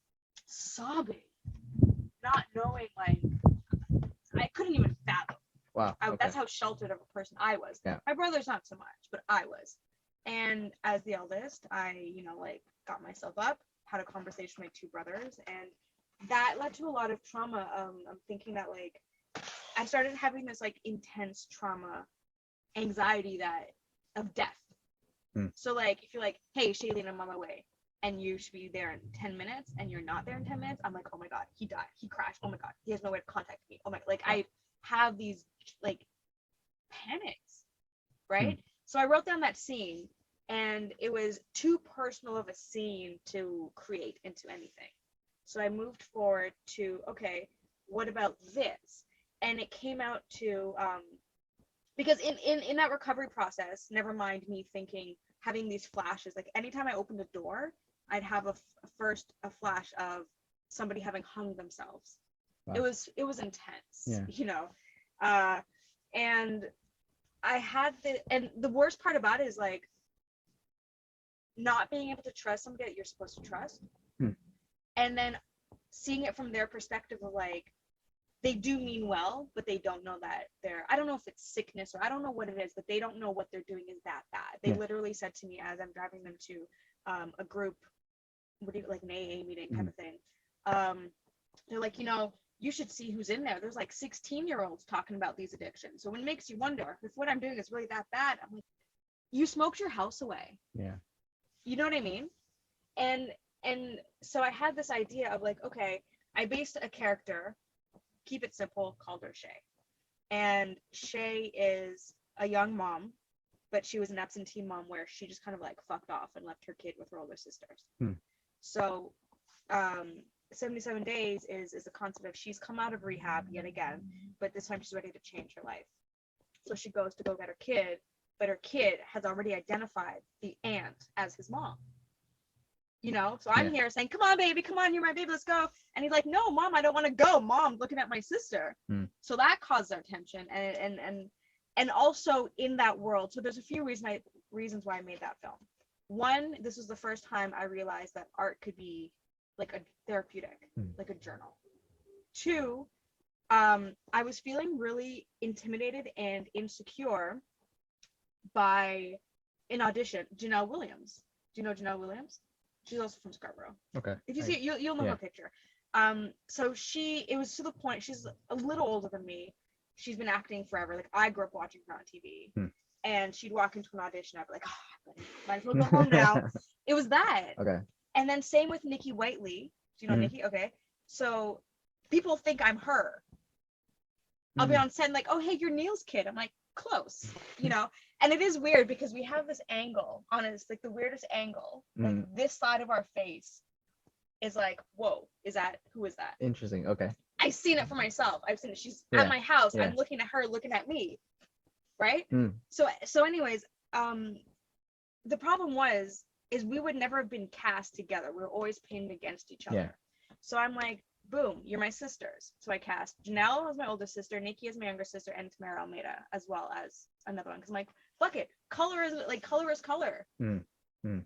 Speaker 2: sobbing, not knowing, like, I couldn't even fathom.
Speaker 1: Wow. Okay.
Speaker 2: That's how sheltered of a person I was.
Speaker 1: Yeah.
Speaker 2: My brother's not so much, but I was. And as the eldest, I, like, got myself up, had a conversation with my two brothers, and that led to a lot of trauma. I'm thinking that, like, I started having this, like, intense trauma, anxiety of death. So, like, if you're like, hey, Shailene, I'm on my way, and you should be there in 10 minutes, and you're not there in 10 minutes, I'm like, oh my God, he died, he crashed, oh my God, he has no way to contact me, oh my, like, I have these, like, panics, right? So I wrote down that scene, and it was too personal of a scene to create into anything. So I moved forward to, okay, what about this? And it came out to, because in that recovery process, never mind me thinking, having these flashes, like anytime I opened a door, I'd have a flash of somebody having hung themselves. Wow. It was intense, and I had the worst part about it is, like, not being able to trust somebody that you're supposed to trust, and then seeing it from their perspective of, like, they do mean well, but they don't know that I don't know if it's sickness or I don't know what it is, but they don't know what they're doing is that bad. They literally said to me as I'm driving them to a group, like an AA meeting type of thing. They're like, you should see who's in there. There's like 16-year-olds talking about these addictions. So it makes you wonder if what I'm doing is really that bad. I'm like, you smoked your house away. Yeah. You know what I mean? And so I had this idea of, like, okay, I based a character, keep it simple, called her Shay. And Shay is a young mom, but she was an absentee mom where she just kind of, like, fucked off and left her kid with her older sisters. So 77 days is the concept of she's come out of rehab yet again, but this time she's ready to change her life. So she goes to go get her kid, but her kid has already identified the aunt as his mom. So I'm here saying, come on, baby, come on, you're my baby, let's go. And he's like, no, Mom, I don't want to go. Mom, looking at my sister. So that caused our tension. And also in that world, so there's a few reasons why I made that film. One, this was the first time I realized that art could be like a therapeutic, like a journal. Two, I was feeling really intimidated and insecure by an audition, Janelle Williams. Do you know Janelle Williams? She's also from Scarborough. Okay. If you see it, you'll know her picture. So it was to the point, she's a little older than me. She's been acting forever. Like, I grew up watching her on TV. And she'd walk into an audition, I'd be like, might as well go home now. It was that. Okay. And then same with Nikki Whiteley. Do you know Nikki? Okay. So people think I'm her. I'll be on set and like, oh, hey, you're Neil's kid. I'm like, close, And it is weird because we have this angle on us, like the weirdest angle. Like this side of our face is like, whoa, who is that? Interesting. Okay. I've seen it for myself. I've seen it. She's at my house. I'm looking at her, looking at me. Right? So anyways, the problem is we would never have been cast together. We were always pinned against each other. Yeah. So I'm like, boom, you're my sisters. So I cast Janelle as my older sister, Nikki as my younger sister, and Tamara Almeida as well as another one. Because I'm like, fuck it, color is color.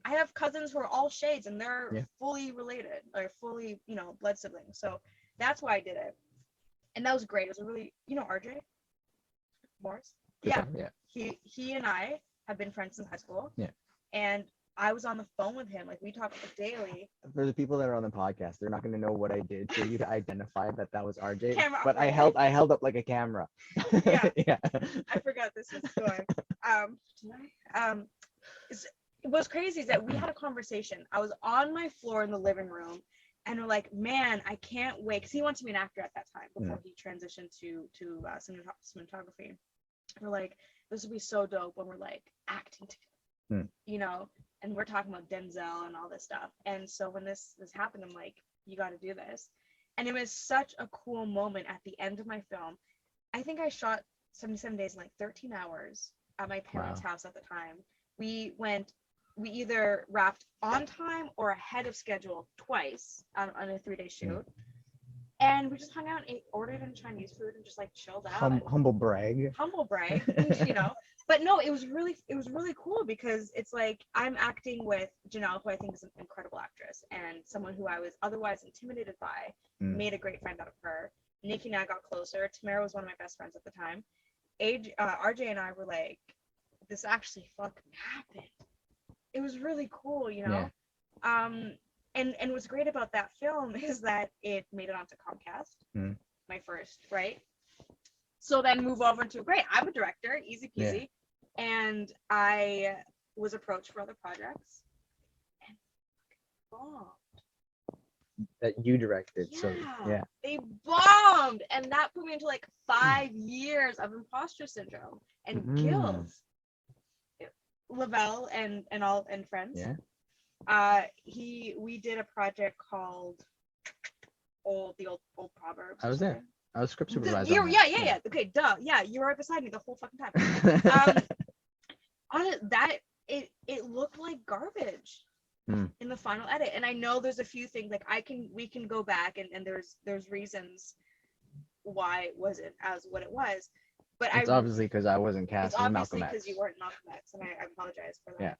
Speaker 2: I have cousins who are all shades and they're fully related or fully, blood siblings. So that's why I did it. And that was great. It was a really, RJ Morris. Yeah. He and I have been friends since high school. Yeah. And I was on the phone with him. Like, we talk daily. For the people that are on the podcast, they're not going to know what I did for you to identify that was RJ. Camera but I held up like a camera. Yeah. Yeah. I forgot this was going. What's crazy is that we had a conversation. I was on my floor in the living room, and we're like, man, I can't wait. Because he wanted to be an actor at that time before he transitioned to cinematography. we're like, this would be so dope when we're like acting together, you know, and we're talking about Denzel and all this stuff. And so when this happened, I'm like, you got to do this. And it was such a cool moment at the end of my film. I think I shot 77 days in like 13 hours at my parents' house at the time. We either wrapped on time or ahead of schedule twice on a 3-day shoot. And we just hung out and ordered in Chinese food and just like chilled out.
Speaker 1: Humble brag.
Speaker 2: Humble brag, you know. But no, it was really cool because it's like I'm acting with Janelle, who I think is an incredible actress and someone who I was otherwise intimidated by. Made a great friend out of her. Nikki and I got closer. Tamara was one of my best friends at the time. RJ and I were like, this actually fucking happened. It was really cool, you know. Yeah. And what's great about that film is that it made it onto Comcast, my first, right? So then move over to, great, I'm a director, easy peasy. Yeah. And I was approached for other projects and bombed.
Speaker 1: That you directed.
Speaker 2: Yeah,
Speaker 1: so yeah.
Speaker 2: They bombed. And that put me into like 5 years of imposter syndrome and guilt. Lavelle and friends. Yeah. We did a project called old Proverbs.
Speaker 1: I was there. I was script supervisor.
Speaker 2: Yeah. Okay, duh. Yeah, you were right beside me the whole fucking time. On it, it looked like garbage in the final edit, and I know there's a few things like we can go back and there's reasons why it wasn't as what it was. But it's
Speaker 1: obviously because I wasn't cast as Malcolm X.
Speaker 2: Obviously because you weren't Malcolm X, and I apologize for that.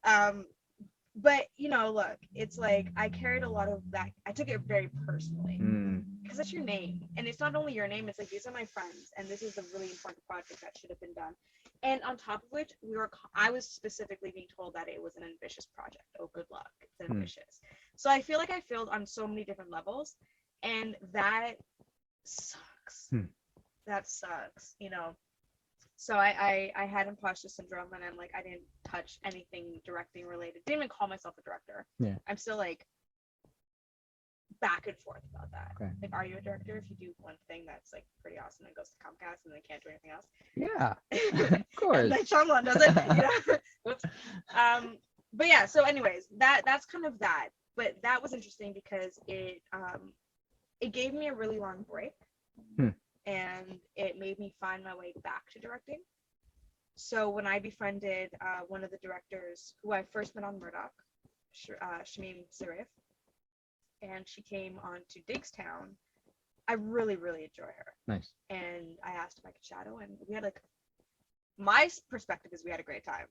Speaker 2: Yeah. But you know, look, it's like I carried a lot of that. I took it very personally because it's your name, and it's not only your name. It's like these are my friends, and this is a really important project that should have been done. And on top of which, I was specifically being told that it was an ambitious project. Oh, good luck. It's ambitious. So I feel like I failed on so many different levels, and that sucks. That sucks, you know. So I had imposter syndrome, and I'm like, I didn't touch anything directing related. Didn't even call myself a director. Yeah. I'm still like back and forth about that. Okay. Like, are you a director if you do one thing that's like pretty awesome and goes to Comcast and they can't do anything else?
Speaker 1: Yeah. Of course.
Speaker 2: Like Shyamalan does it, you know. Whoops. But yeah, so anyways, that's kind of that. But that was interesting because it gave me a really long break. And it made me find my way back to directing. So when I befriended one of the directors who I first met on Murdoch, Shailene Garnett, and she came on to Digstown, I really, really enjoy her. Nice. And I asked if I could shadow, and we had like, my perspective is we had a great time.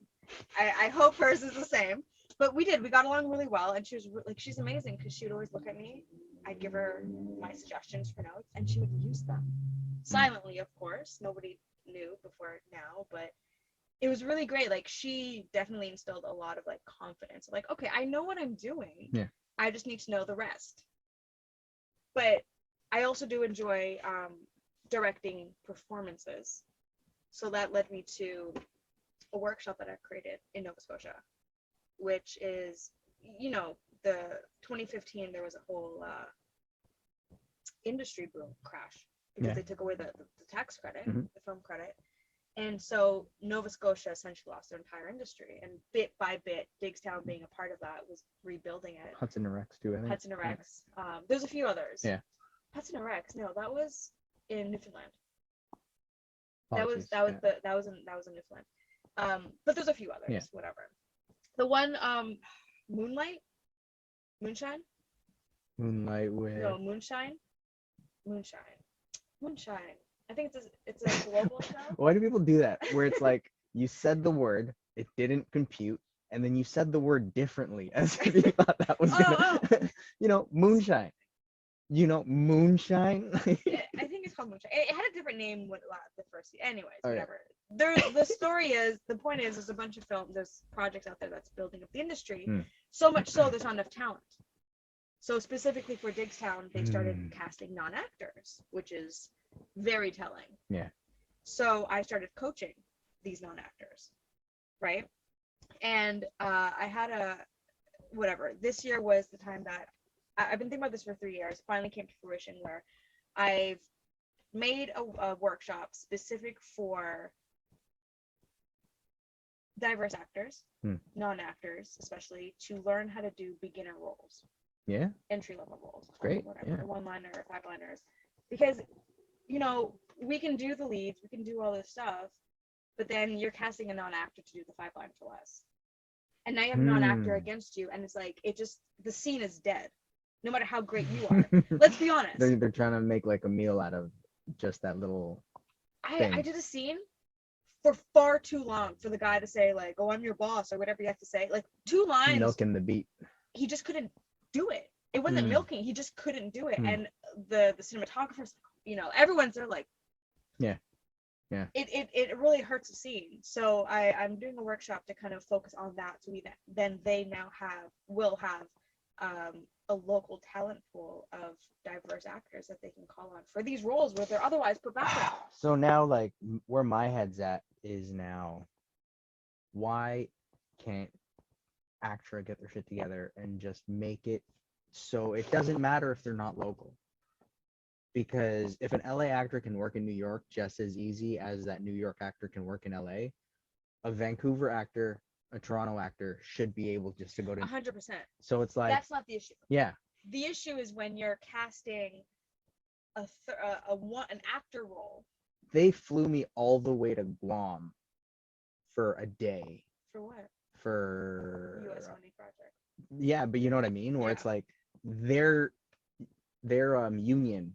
Speaker 2: I hope hers is the same, but we did. We got along really well, and she was like, she's amazing because she would always look at me. I'd give her my suggestions for notes, and she would use them. Silently, of course. Nobody knew before now, but it was really great. Like, she definitely instilled a lot of like confidence. Like, okay, I know what I'm doing. Yeah. I just need to know the rest. But I also do enjoy directing performances. So that led me to a workshop that I've created in Nova Scotia, which is, you know, the 2015, there was a whole industry boom crash. Because they took away the tax credit, the film credit. And so Nova Scotia essentially lost their entire industry. And bit by bit, Digstown being a part of that was rebuilding it.
Speaker 1: Hudson and Rex too, I think.
Speaker 2: Hudson and Rex. There's a few others. Yeah. Hudson and Rex, no, that was in Newfoundland. Apologies. That was in Newfoundland. But there's a few others, whatever. The one Moonshine?
Speaker 1: Moonlight with
Speaker 2: No, Moonshine. I think it's a global show.
Speaker 1: Why do people do that? Where it's like you said the word, it didn't compute, and then you said the word differently as if you thought that was gonna, you know, moonshine. You know, moonshine.
Speaker 2: Yeah, I think it's called Moonshine. It had a different name with the first. Anyways, whatever. The story is, the point is, there's a bunch of there's projects out there that's building up the industry. So much so there's not enough talent. So specifically for Digstown, they started casting non-actors, which is very telling. Yeah. So I started coaching these non-actors, right? And I had this year was the time that I've been thinking about this for 3 years. Finally came to fruition where I've made a workshop specific for diverse actors, non-actors especially, to learn how to do beginner roles.
Speaker 1: Yeah.
Speaker 2: Entry-level roles.
Speaker 1: Great.
Speaker 2: Whatever,
Speaker 1: Yeah.
Speaker 2: one-liner, five-liners. Because, we can do the leads, we can do all this stuff, but then you're casting a non-actor to do the 5 line for less. And now you have a non-actor against you, and it's like, the scene is dead, no matter how great you are. Let's be honest.
Speaker 1: They're trying to make like a meal out of just that little thing.
Speaker 2: I did a scene for far too long for the guy to say, like, oh, I'm your boss, or whatever you have to say. Like, 2 lines.
Speaker 1: Milking the beat.
Speaker 2: He just couldn't do it. It wasn't milking. He just couldn't do it. And the cinematographers, everyone's there like,
Speaker 1: yeah.
Speaker 2: It really hurts the scene. So I'm doing a workshop to kind of focus on that. So they now will have a local talent pool of diverse actors that they can call on for these roles where they're otherwise put back.
Speaker 1: So now, like, where my head's at is now, why can't ACTRA get their shit together and just make it so it doesn't matter if they're not local? Because if an LA actor can work in New York just as easy as that New York actor can work in LA, a Vancouver actor, a Toronto actor should be able just to go to
Speaker 2: 100%.
Speaker 1: So it's like,
Speaker 2: that's not the issue.
Speaker 1: Yeah.
Speaker 2: The issue is when you're casting an actor role.
Speaker 1: They flew me all the way to Guam for a day.
Speaker 2: For what?
Speaker 1: For
Speaker 2: US money project.
Speaker 1: Yeah, but you know what I mean? Where it's like their union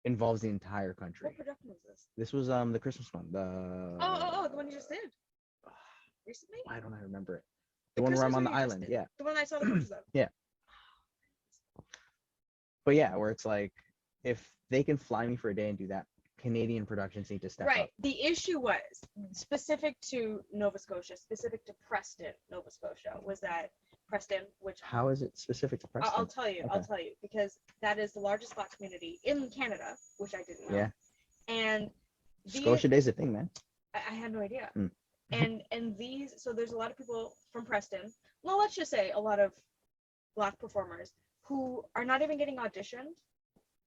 Speaker 1: involves the entire country.
Speaker 2: What production was this?
Speaker 1: This was the Christmas one. The
Speaker 2: one you just did. Recently?
Speaker 1: Why don't I remember it? The one where I'm on the island. Yeah.
Speaker 2: The one I saw the pictures of.
Speaker 1: Yeah. But yeah, where it's like, if they can fly me for a day and do that, Canadian productions need to step up.
Speaker 2: The issue was specific to Nova Scotia, specific to Preston, Nova Scotia, was that Preston, which
Speaker 1: How is it specific to Preston?
Speaker 2: I'll tell you,
Speaker 1: Okay.
Speaker 2: because that is the largest Black community in Canada, which I didn't know.
Speaker 1: Yeah.
Speaker 2: And
Speaker 1: Scotia Day's a thing, man.
Speaker 2: I had no idea. And so there's a lot of people from Preston. Well, let's just say a lot of Black performers who are not even getting auditioned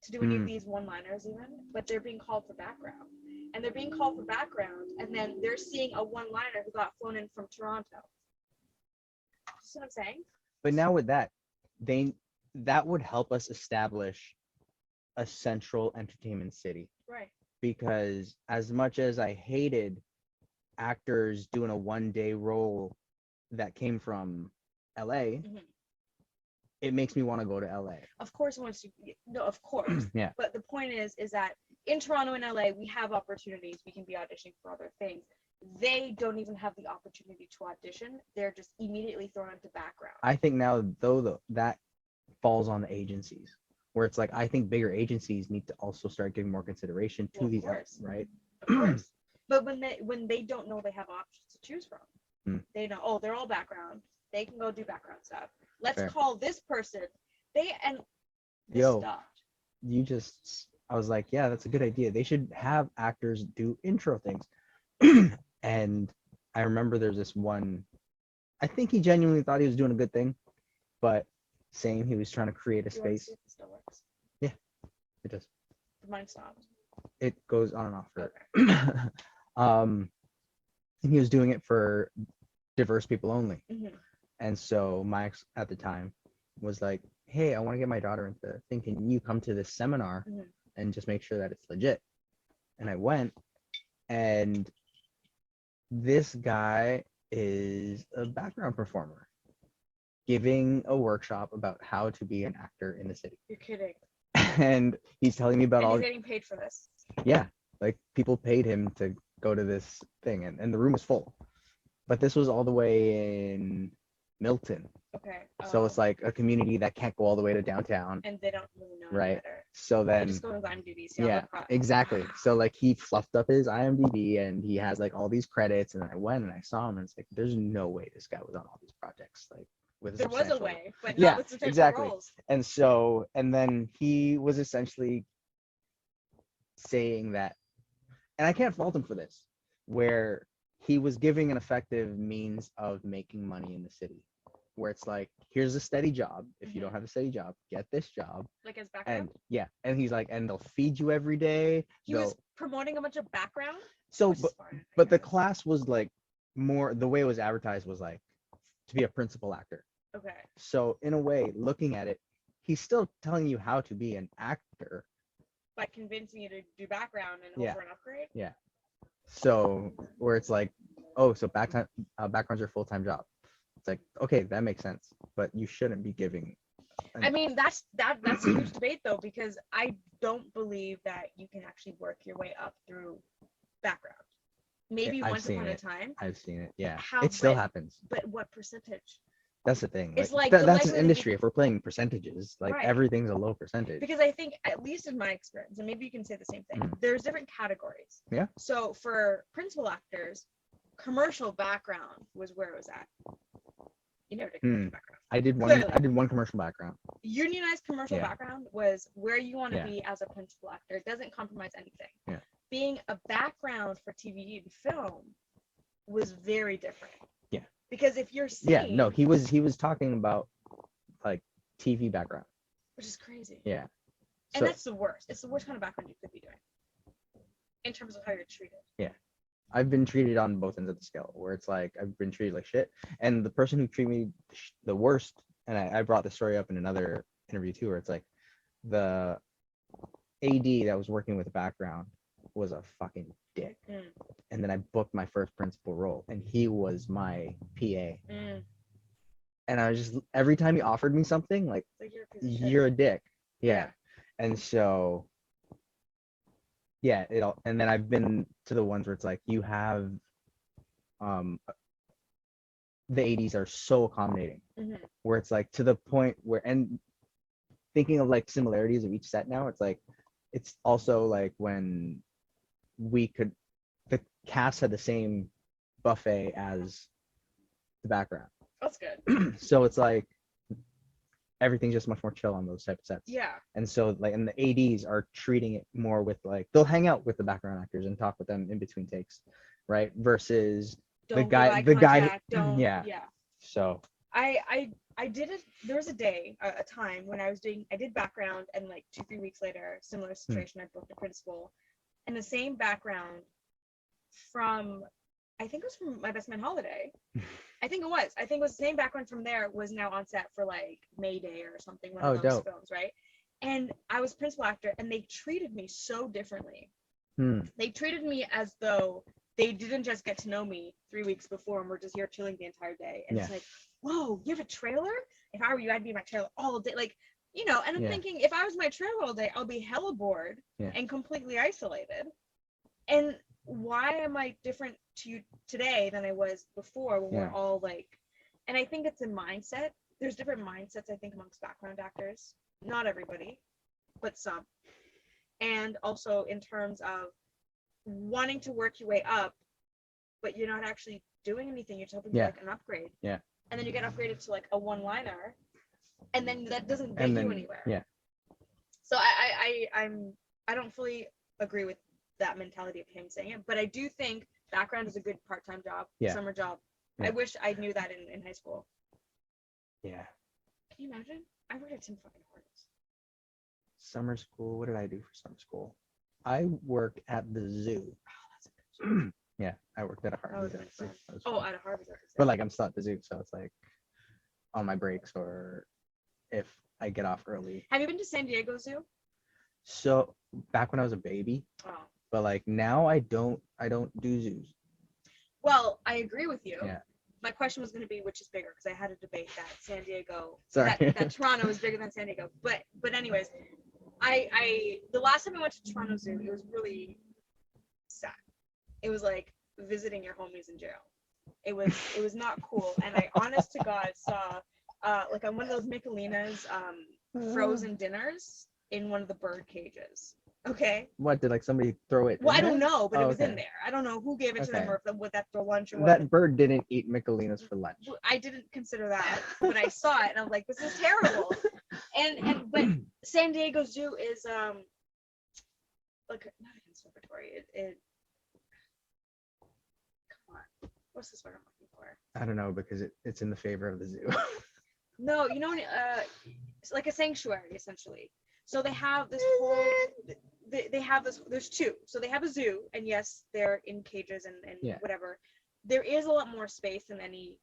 Speaker 2: to do any of these one-liners even, but they're being called for background. And they're being called for background, and then they're seeing a one-liner who got flown in from Toronto. You see what I'm saying?
Speaker 1: But now with that, that would help us establish a central entertainment city.
Speaker 2: Right.
Speaker 1: Because as much as I hated actors doing a one-day role that came from LA, it makes me want to go to LA.
Speaker 2: Of course, of course.
Speaker 1: Yeah.
Speaker 2: But the point is that in Toronto and LA, we have opportunities. We can be auditioning for other things. They don't even have the opportunity to audition. They're just immediately thrown into background.
Speaker 1: I think now, though, that falls on the agencies, where it's like, I think bigger agencies need to also start giving more consideration to these artists, right?
Speaker 2: Of course. But when they don't know they have options to choose from, they know, they're all background. They can go do background stuff. Let's call this person. Stopped.
Speaker 1: I was like, yeah, that's a good idea. They should have actors do intro things. And I remember there's this one, I think he genuinely thought he was doing a good thing, but saying he was trying to create a space.
Speaker 2: It still works.
Speaker 1: Yeah, it does.
Speaker 2: Mine stopped.
Speaker 1: It goes on and off for it. And he was doing it for diverse people only. And so Mike at the time was like, hey, I want to get my daughter into the thing. Can you come to this seminar and just make sure that it's legit? And I went, and this guy is a background performer giving a workshop about how to be an actor in the city.
Speaker 2: You're kidding.
Speaker 1: And he's telling me about
Speaker 2: he's getting paid for this.
Speaker 1: Yeah, like people paid him to go to this thing, and the room was full. But this was all the way in Milton.
Speaker 2: Okay.
Speaker 1: So it's like a community that can't go all the way to downtown.
Speaker 2: And they don't really know
Speaker 1: right.
Speaker 2: better.
Speaker 1: So then
Speaker 2: they just go to IMDb.
Speaker 1: Yeah, exactly. So like he fluffed up his IMDb and he has like all these credits, and I went and I saw him and it's like, there's no way this guy was on all these projects. Like with
Speaker 2: there was a way, but
Speaker 1: yeah,
Speaker 2: not with substantial
Speaker 1: exactly.
Speaker 2: roles.
Speaker 1: And then he was essentially saying that, and I can't fault him for this, where he was giving an effective means of making money in the city, where it's like, here's a steady job. If you don't have a steady job, get this job.
Speaker 2: Like as background.
Speaker 1: And yeah, and he's like, and they'll feed you every day.
Speaker 2: He was promoting a bunch of background.
Speaker 1: So,
Speaker 2: which is fine, I
Speaker 1: but the
Speaker 2: guess.
Speaker 1: class was like more, the way it was advertised was like to be a principal actor.
Speaker 2: Okay.
Speaker 1: So in a way, looking at it, he's still telling you how to be an actor.
Speaker 2: By convincing you to do background and
Speaker 1: Yeah.
Speaker 2: over an upgrade.
Speaker 1: Yeah. So where it's like, oh, so backgrounds are a full-time job. It's like, okay, that makes sense, but you shouldn't be giving.
Speaker 2: I mean, that's a huge debate though, because I don't believe that you can actually work your way up through background. Maybe
Speaker 1: I've
Speaker 2: once
Speaker 1: seen
Speaker 2: upon a
Speaker 1: it.
Speaker 2: time.
Speaker 1: I've seen it. Yeah.
Speaker 2: How,
Speaker 1: It still
Speaker 2: but-
Speaker 1: happens.
Speaker 2: But what percentage?
Speaker 1: That's the thing.
Speaker 2: It's like
Speaker 1: that's an
Speaker 2: likelihood of-
Speaker 1: industry. If we're playing percentages, like
Speaker 2: Right.
Speaker 1: everything's a low percentage.
Speaker 2: Because I think, at least in my experience, and maybe you can say the same thing, there's different categories.
Speaker 1: Yeah.
Speaker 2: So for principal actors, commercial background was where it was at. You never did commercial background.
Speaker 1: I did one.
Speaker 2: Clearly.
Speaker 1: I did one commercial background.
Speaker 2: Unionized commercial
Speaker 1: Yeah.
Speaker 2: background was where you want to
Speaker 1: Yeah.
Speaker 2: be as a principal actor. It doesn't compromise anything.
Speaker 1: Yeah.
Speaker 2: Being a background for TV and film was very different.
Speaker 1: Yeah.
Speaker 2: Because if you're
Speaker 1: Yeah.
Speaker 2: seeing,
Speaker 1: No, he was talking about like TV background.
Speaker 2: which is crazy.
Speaker 1: Yeah.
Speaker 2: And
Speaker 1: So
Speaker 2: that's the worst. It's the worst kind of background you could be doing in terms of how you're treated.
Speaker 1: I've been treated on both ends of the scale, where it's like I've been treated like shit, and the person who treated me the worst, and I brought the story up in another interview too, where it's like the AD that was working with the background was a fucking dick. And then I booked my first principal role, and he was my PA. And I was just, every time he offered me something, like,
Speaker 2: Like you're a piece of shit.
Speaker 1: you're a dick. Yeah.
Speaker 2: Yeah.
Speaker 1: And so, yeah, and then I've been to the ones where it's like, you have, the 80s are so accommodating, where it's like to the point where, and thinking of like similarities of each set now, it's like, it's also like when the cast had the same buffet as the background.
Speaker 2: That's good.
Speaker 1: So it's like everything's just much more chill on those type of sets.
Speaker 2: Yeah.
Speaker 1: And so like, and the ADs are treating it more with like, they'll hang out with the background actors and talk with them in between takes, right? Versus
Speaker 2: Don't
Speaker 1: the guy,
Speaker 2: yeah.
Speaker 1: So
Speaker 2: I did it. There was a day, a time when I did background, and like 2-3 weeks later, similar situation, I booked a principal, and the same background from, I think it was from My Best Man Holiday. I think it was the same background from there was now on set for like May Day or something, one of those
Speaker 1: dope.
Speaker 2: films, right? And I was principal actor, and they treated me so differently. They treated me as though they didn't just get to know me 3 weeks before and we're just here chilling the entire day. And it's like, whoa, you have a trailer? If I were you, I'd be in my trailer all day. Like, you know, and I'm thinking, if I was in my trailer all day, I'll be hella bored and completely isolated. And why am I different to you today than I was before when we're all like, and I think it's a mindset. There's different mindsets, I think, amongst background actors. Not everybody, but some. And also in terms of wanting to work your way up, but you're not actually doing anything. You're hoping for like an upgrade.
Speaker 1: Yeah.
Speaker 2: And then you get upgraded to like a one-liner, and then that doesn't get you anywhere.
Speaker 1: Yeah.
Speaker 2: So I don't fully agree with that mentality of him saying it, but I do think background is a good part-time job, summer job.
Speaker 1: Yeah.
Speaker 2: I wish I knew that in high school.
Speaker 1: Yeah.
Speaker 2: Can you imagine? I worked at Tim fucking Hortons.
Speaker 1: Summer school. What did I do for summer school? I worked at the zoo.
Speaker 2: Oh, that's a good job.
Speaker 1: Yeah, I worked at a Harvey.
Speaker 2: That was fun. At a Harvey.
Speaker 1: But like, I'm still at the zoo, so it's like on my breaks or if I get off early.
Speaker 2: Have you been to San Diego Zoo?
Speaker 1: So back when I was a baby.
Speaker 2: Oh.
Speaker 1: But like now I don't do zoos.
Speaker 2: Well, I agree with you.
Speaker 1: Yeah.
Speaker 2: My question was going to be which is bigger, because I had a debate that San Diego,
Speaker 1: Sorry.
Speaker 2: that Toronto is bigger than San Diego. But anyways, I the last time I went to Toronto Zoo, it was really sad. It was like visiting your homies in jail. It was not cool. And I, honest to God, saw like on one of those Michelina's frozen dinners in one of the bird cages. Okay.
Speaker 1: What did like somebody throw it?
Speaker 2: Well, I don't know, but it was in
Speaker 1: okay.
Speaker 2: there. I don't know who gave it to them, or if what that for lunch or what.
Speaker 1: That bird didn't eat Michelinas for lunch.
Speaker 2: I didn't consider that, but I saw it and I was like, this is terrible. But San Diego Zoo is like not a conservatory. It come on. What's this word I'm looking for?
Speaker 1: I don't know, because it's in the favor of the zoo.
Speaker 2: No, it's like a sanctuary essentially. So they have this whole. They have this. There's two. So they have a zoo, and yes, they're in cages and
Speaker 1: Yeah.
Speaker 2: whatever. There is a lot more space than any.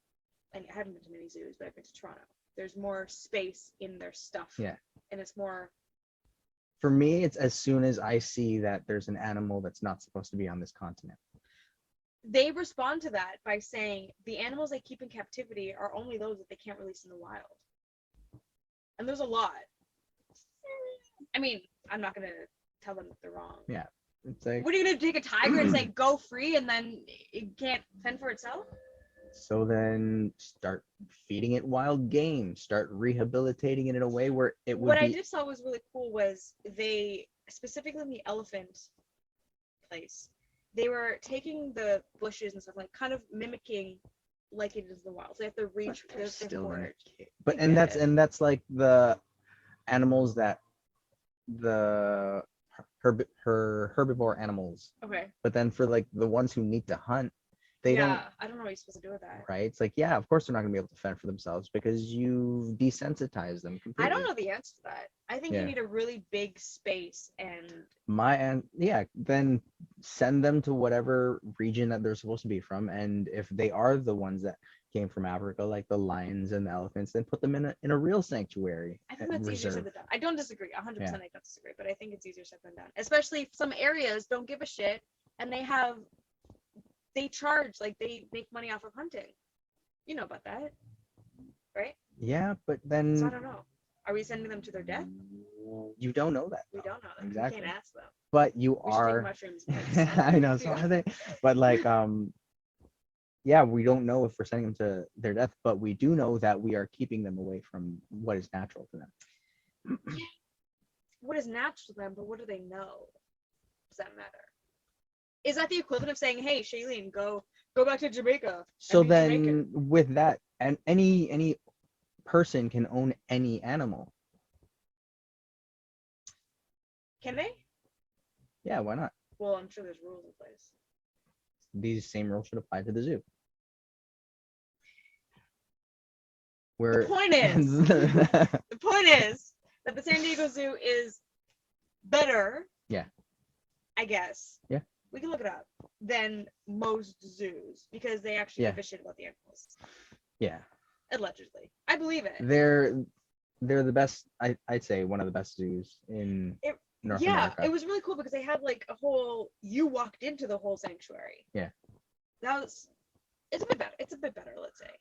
Speaker 2: And I haven't been to many zoos, but I've been to Toronto. There's more space in their stuff.
Speaker 1: Yeah.
Speaker 2: And it's more.
Speaker 1: For me, it's as soon as I see that there's an animal that's not supposed to be on this continent.
Speaker 2: They respond to that by saying the animals they keep in captivity are only those that they can't release in the wild. And there's a lot. I mean, I'm not gonna tell them that they're wrong.
Speaker 1: Yeah. It's like,
Speaker 2: what are you gonna take a tiger and say go free and then it can't fend for itself?
Speaker 1: so then start feeding it wild game, start rehabilitating it in a way where it would
Speaker 2: What
Speaker 1: be.
Speaker 2: I just thought was really cool was they, specifically in the elephant place, they were taking the bushes and stuff, like kind of mimicking like it is in the wild. So they have to reach
Speaker 1: But they're
Speaker 2: their
Speaker 1: still in a
Speaker 2: forage.
Speaker 1: cage. But
Speaker 2: I
Speaker 1: and
Speaker 2: get
Speaker 1: that's like the animals that the herbivore animals.
Speaker 2: Okay.
Speaker 1: But then for like the ones who need to hunt, they don't.
Speaker 2: I don't know what you're supposed to do with that.
Speaker 1: Right? It's like, yeah, of course they're not gonna be able to fend for themselves because you desensitize them completely.
Speaker 2: I don't know the answer to that. I think
Speaker 1: Yeah.
Speaker 2: you need a really big space and
Speaker 1: Then send them to whatever region that they're supposed to be from, and if they are the ones that came from Africa, like the lions and the elephants, then put them in a real sanctuary.
Speaker 2: I think that's easier
Speaker 1: reserve.
Speaker 2: said than done. I don't disagree. 100%
Speaker 1: Yeah.
Speaker 2: I don't disagree, but I think it's easier said than done. Especially if some areas don't give a shit and they charge, like they make money off of hunting. You know about that, right?
Speaker 1: Yeah, but
Speaker 2: So I
Speaker 1: then
Speaker 2: don't know. Are we sending them to their death?
Speaker 1: you don't know that.
Speaker 2: We
Speaker 1: though.
Speaker 2: don't know that.
Speaker 1: Exactly.
Speaker 2: We can't ask them.
Speaker 1: But you
Speaker 2: We should take
Speaker 1: are.
Speaker 2: mushrooms.
Speaker 1: I know, so are they? But like, yeah, we don't know if we're sending them to their death, but we do know that we are keeping them away from what is natural to them.
Speaker 2: What is natural to them, but what do they know? Does that matter? Is that the equivalent of saying, "Hey, Shailene, go back to Jamaica"?
Speaker 1: So
Speaker 2: and be
Speaker 1: then,
Speaker 2: Jamaican?
Speaker 1: with that, and any person can own any animal.
Speaker 2: Can they?
Speaker 1: Yeah, why not?
Speaker 2: Well, I'm sure there's rules in place.
Speaker 1: These same rules should apply to the zoo.
Speaker 2: The point is that the San Diego Zoo is better.
Speaker 1: Yeah.
Speaker 2: I guess.
Speaker 1: Yeah.
Speaker 2: We can look it up than most zoos because they actually give a shit about the animals.
Speaker 1: Yeah.
Speaker 2: Allegedly, I believe it.
Speaker 1: They're the best. I'd say one of the best zoos in North America.
Speaker 2: It was really cool because they had like a whole. You walked into the whole sanctuary.
Speaker 1: Yeah.
Speaker 2: It's a bit better. It's a bit better, let's say.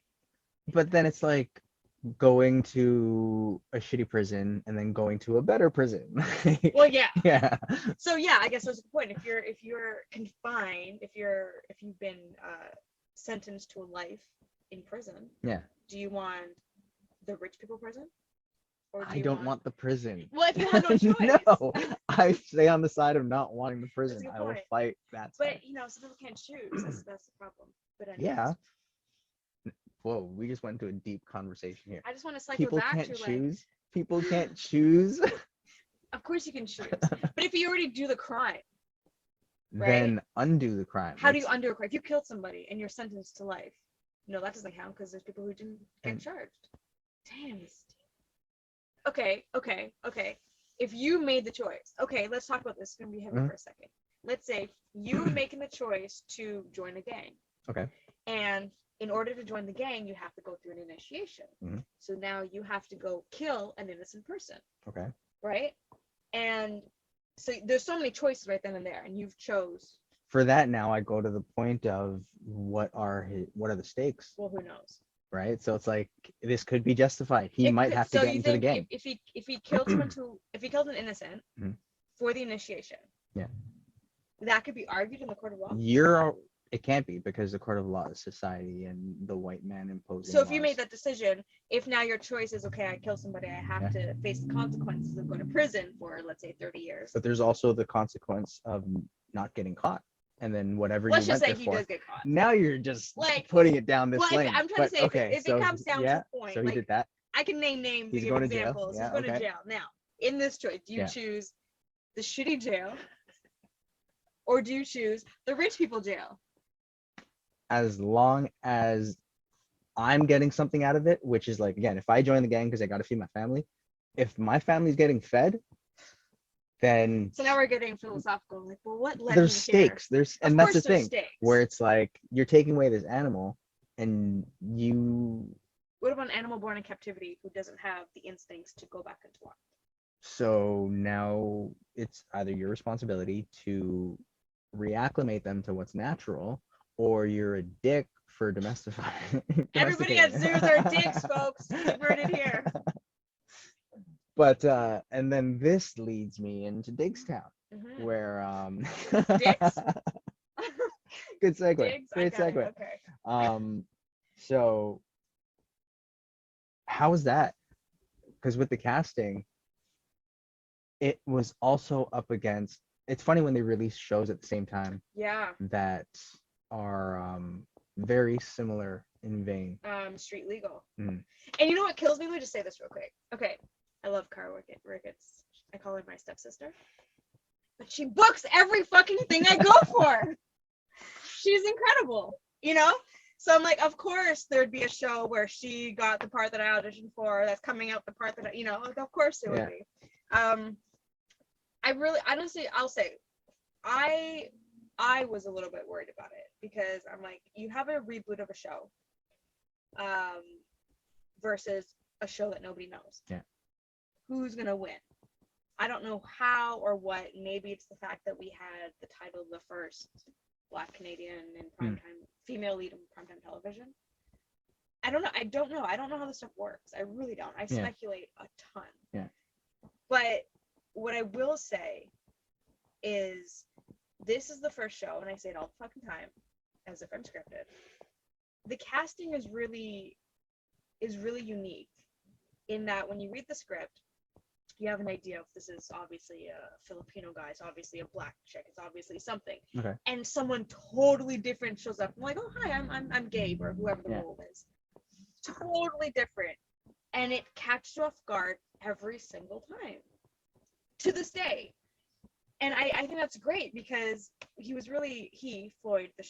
Speaker 1: But then it's like going to a shitty prison and then going to a better prison.
Speaker 2: Well, yeah.
Speaker 1: Yeah.
Speaker 2: So yeah, I guess that's the point. If you're confined, if you've been sentenced to a life in prison.
Speaker 1: Yeah.
Speaker 2: Do you want the rich people prison? Or
Speaker 1: I don't want the prison.
Speaker 2: Well, if you had no choice.
Speaker 1: No, I stay on the side of not wanting the prison. I will fight that side.
Speaker 2: But some people can't choose. That's the problem. But anyways.
Speaker 1: Yeah. Whoa, we just went into a deep conversation here.
Speaker 2: I just want to cycle
Speaker 1: People
Speaker 2: back
Speaker 1: can't
Speaker 2: to
Speaker 1: choose. People can't choose.
Speaker 2: Of course you can choose. But if you already do the crime, right?
Speaker 1: Then undo the crime.
Speaker 2: How do you undo a crime? If you killed somebody and you're sentenced to life, no, that doesn't count because there's people who didn't get charged. Damn. Okay. If you made the choice, okay, let's talk about this. It's gonna be heavy for a second. Let's say you were making the choice to join a gang.
Speaker 1: Okay.
Speaker 2: And in order to join the gang, you have to go through an initiation.
Speaker 1: Mm-hmm.
Speaker 2: So now you have to go kill an innocent person.
Speaker 1: Okay.
Speaker 2: Right? And so there's so many choices right then and there, and you've chose.
Speaker 1: For that, now I go to the point of what are the stakes?
Speaker 2: Well, who knows?
Speaker 1: Right. So it's like this could be justified. He might have to get into the game.
Speaker 2: If he killed someone if he killed an innocent for the initiation.
Speaker 1: Yeah.
Speaker 2: That could be argued in the court of law.
Speaker 1: It can't be because the court of law is society and the white man imposing.
Speaker 2: So if you made that decision, if now your choice is okay, I kill somebody, I have to face the consequences of going to prison for, let's say, 30 years.
Speaker 1: But there's also the consequence of not getting caught, and then whatever
Speaker 2: Let's
Speaker 1: you
Speaker 2: just
Speaker 1: went
Speaker 2: say
Speaker 1: there
Speaker 2: he
Speaker 1: for.
Speaker 2: does get caught.
Speaker 1: Now you're just putting it down this lane.
Speaker 2: I'm trying to say,
Speaker 1: okay,
Speaker 2: if it comes down to the point,
Speaker 1: so he did that.
Speaker 2: I can name names
Speaker 1: He's
Speaker 2: and
Speaker 1: going
Speaker 2: give
Speaker 1: to jail.
Speaker 2: examples.
Speaker 1: Yeah,
Speaker 2: He's going to
Speaker 1: okay.
Speaker 2: jail. Now, in this choice, do you choose the shitty jail, or do you choose the rich people jail?
Speaker 1: As long as I'm getting something out of it, which is like, again, if I join the gang because I got to feed my family, if my family's getting fed, then
Speaker 2: So now we're getting philosophical. Like, well, what led
Speaker 1: there's
Speaker 2: me
Speaker 1: stakes.
Speaker 2: here?
Speaker 1: There's, and that's the thing, where it's like you're taking away this animal, and you.
Speaker 2: What about an animal born in captivity who doesn't have the instincts to go back into wild?
Speaker 1: So now it's either your responsibility to reacclimate them to what's natural, or you're a dick for domestifying.
Speaker 2: Everybody at zoos are dicks, folks. Keep it here.
Speaker 1: But and then this leads me into Digstown, where
Speaker 2: Dicks?
Speaker 1: Good segue.
Speaker 2: Diggs?
Speaker 1: Great segue.
Speaker 2: Okay.
Speaker 1: So how was that? Because with the casting, it was also up against. It's funny when they release shows at the same time.
Speaker 2: Yeah.
Speaker 1: That are very similar in vein.
Speaker 2: Street Legal.
Speaker 1: Mm.
Speaker 2: And you know what kills me? Let me just say this real quick. Okay, I love Cara Ricketts. I call her my stepsister. But she books every fucking thing I go for. She's incredible, you know? So I'm like, of course there'd be a show where she got the part that I auditioned for that's coming out the part that of course it would be. Honestly, I'll say, I was a little bit worried about it because I'm like, you have a reboot of a show versus a show that nobody knows.
Speaker 1: Yeah.
Speaker 2: Who's going to win? I don't know how or what. Maybe it's the fact that we had the title of the first Black Canadian in primetime, female lead in primetime television. I don't know. I don't know how this stuff works. I really don't. I speculate a ton.
Speaker 1: Yeah.
Speaker 2: But what I will say is this is the first show, and I say it all the fucking time, as if I'm scripted. The casting is really unique in that when you read the script, you have an idea if this is obviously a Filipino guy, it's obviously a black chick, it's obviously something.
Speaker 1: Okay.
Speaker 2: And someone totally different shows up. I'm like, oh hi, I'm Gabe or whoever the role is. Totally different. And it catches you off guard every single time. To this day. And I think that's great because Floyd, the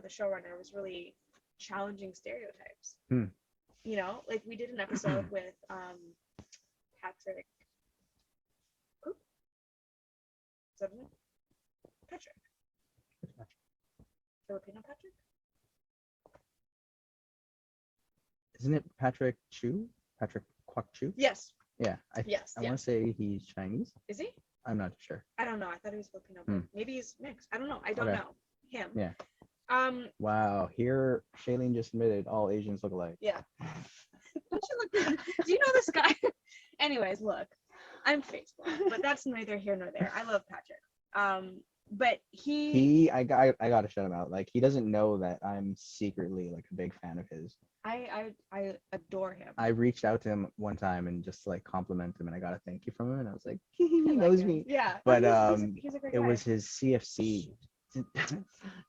Speaker 2: showrunner, was really challenging stereotypes. You know, like we did an episode with Patrick. Is that his name? Patrick. Filipino Patrick?
Speaker 1: Isn't it Patrick Chu? Patrick Kwok Chu?
Speaker 2: Yes.
Speaker 1: Yeah. I want to say he's Chinese.
Speaker 2: Is he?
Speaker 1: I'm not sure.
Speaker 2: I don't know. I thought he was Filipino, but maybe he's mixed. I don't know. I don't know him.
Speaker 1: Yeah. Wow. Here, Shailene just admitted all Asians look alike.
Speaker 2: Yeah. Don't you look? Do you know this guy? Anyways, look, I'm Facebook, but that's neither here nor there. I love Patrick. But I
Speaker 1: gotta shut him out. Like he doesn't know that I'm secretly like a big fan of his.
Speaker 2: I adore him.
Speaker 1: I reached out to him one time and just like complimented him, and I got a thank you from him, and I was like, he knows me.
Speaker 2: Yeah.
Speaker 1: But
Speaker 2: he's a great guy.
Speaker 1: it was his CFC.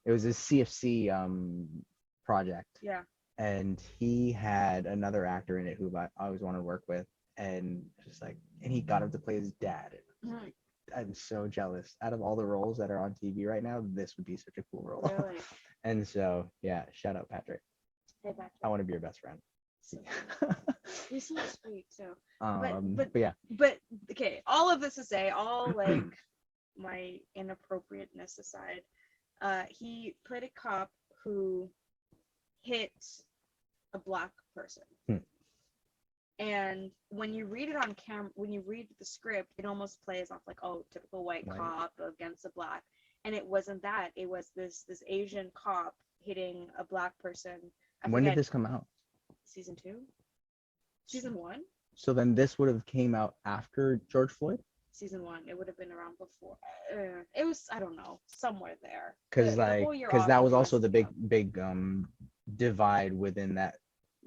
Speaker 1: It was his CFC project.
Speaker 2: Yeah.
Speaker 1: And he had another actor in it who I always wanted to work with, and just like, and he got him to play his dad. I'm so jealous. Out of all the roles that are on TV right now, this would be such a cool role.
Speaker 2: Really?
Speaker 1: And so, yeah, shout out Patrick.
Speaker 2: Hey, Patrick.
Speaker 1: I want to be your best friend.
Speaker 2: So, he's so sweet. So,
Speaker 1: but yeah.
Speaker 2: But okay, all of this to say, all like my inappropriateness aside, he played a cop who hit a black person. And when you read it on camera, when you read the script, it almost plays off like, oh, typical white cop against a black. And it wasn't that. It was this Asian cop hitting a black person.
Speaker 1: When did this come out?
Speaker 2: Season 2? Season 1?
Speaker 1: So then this would have came out after George Floyd?
Speaker 2: Season 1. It would have been around before. It was, I don't know, somewhere there.
Speaker 1: Because that was also the big divide within that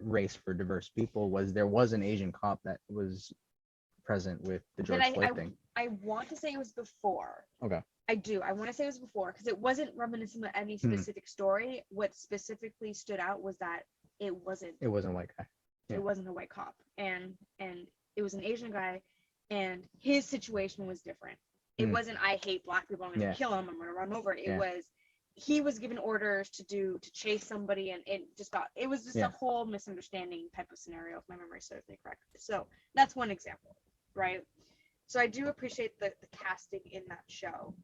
Speaker 1: race for diverse people, was there was an Asian cop that was present with the George Floyd thing.
Speaker 2: I want to say it was before.
Speaker 1: Okay.
Speaker 2: I do. I want to say it was before because it wasn't reminiscent of any specific story. What specifically stood out was that it wasn't
Speaker 1: a white guy. Yeah.
Speaker 2: It wasn't a white cop, and it was an Asian guy, and his situation was different. It wasn't, I hate black people, I'm gonna kill him, I'm gonna run over it. It was, he was given orders to chase somebody, and it was just a whole misunderstanding type of scenario, if my memory serves me correct. So that's one example, right? So I do appreciate the casting in that show.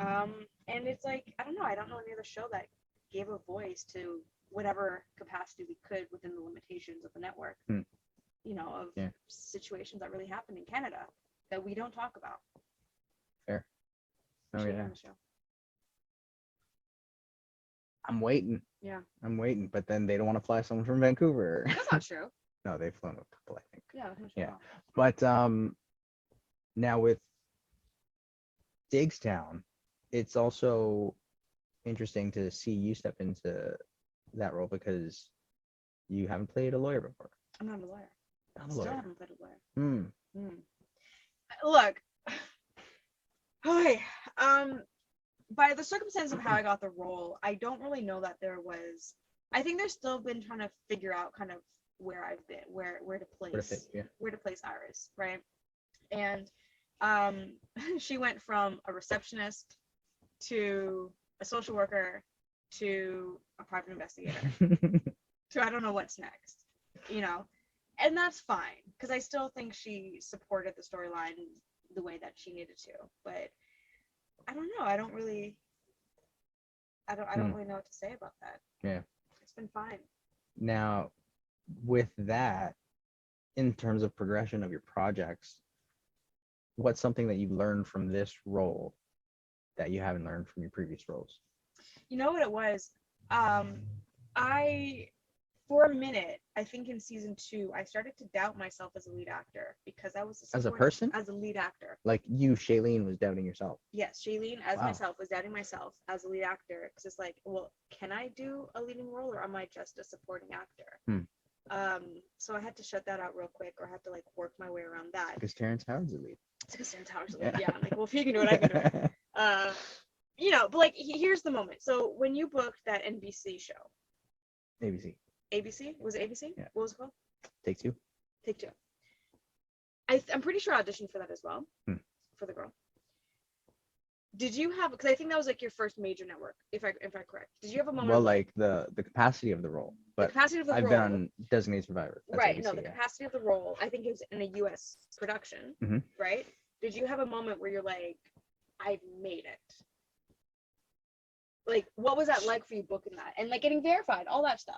Speaker 2: And it's like, I don't know any other show that gave a voice to whatever capacity we could within the limitations of the network, you know, of situations that really happen in Canada that we don't talk about.
Speaker 1: Fair. Oh,
Speaker 2: Should be
Speaker 1: yeah.
Speaker 2: on the show.
Speaker 1: I'm waiting.
Speaker 2: Yeah.
Speaker 1: I'm waiting, but then they don't want to fly someone from Vancouver.
Speaker 2: That's not true.
Speaker 1: No, they've flown a couple, I think.
Speaker 2: Yeah.
Speaker 1: Yeah. But now with Digstown, it's also interesting to see you step into that role because you haven't played a lawyer before.
Speaker 2: I'm not a lawyer.
Speaker 1: I'm a
Speaker 2: Still
Speaker 1: lawyer.
Speaker 2: haven't played a lawyer.
Speaker 1: Hmm.
Speaker 2: Look. Okay. By the circumstance of how I got the role, I don't really know that there was. I think they're still been trying to figure out kind of where I've been, where to place Iris, right? And she went from a receptionist to a social worker to a private investigator to I don't know what's next, you know, and that's fine because I still think she supported the storyline the way that she needed to, but I don't know. I don't really know what to say about that.
Speaker 1: Yeah.
Speaker 2: It's been fine.
Speaker 1: Now, with that, in terms of progression of your projects, what's something that you've learned from this role that you haven't learned from your previous roles?
Speaker 2: You know what it was? For a minute, I think in season 2, I started to doubt myself as a lead actor because I was
Speaker 1: as a person?
Speaker 2: As a lead actor.
Speaker 1: Like you, Shailene, was doubting yourself.
Speaker 2: Yes, Shailene as myself was doubting myself as a lead actor because it's like, well, can I do a leading role or am I just a supporting actor? So I had to shut that out real quick, or I had to like work my way around that.
Speaker 1: Because Terrence Howard's the lead.
Speaker 2: It's because Terrence Howard's the lead. Yeah, I'm like, well, if he can do it, I can do it. You know, but like, here's the moment. So when you booked that NBC show, ABC? Was it ABC?
Speaker 1: Yeah.
Speaker 2: What was it called?
Speaker 1: Take Two.
Speaker 2: I'm pretty sure I auditioned for that as well, for the girl. Did you have, because I think that was like your first major network, if I'm correct. Did you have a moment?
Speaker 1: Well, like the capacity of the role, but I've been on Designated Survivor. That's
Speaker 2: right.
Speaker 1: ABC,
Speaker 2: No, the capacity of the role. I think it was in a U.S. production, right? Did you have a moment where you're like, I've made it? Like, what was that like for you booking that and like getting verified, all that stuff?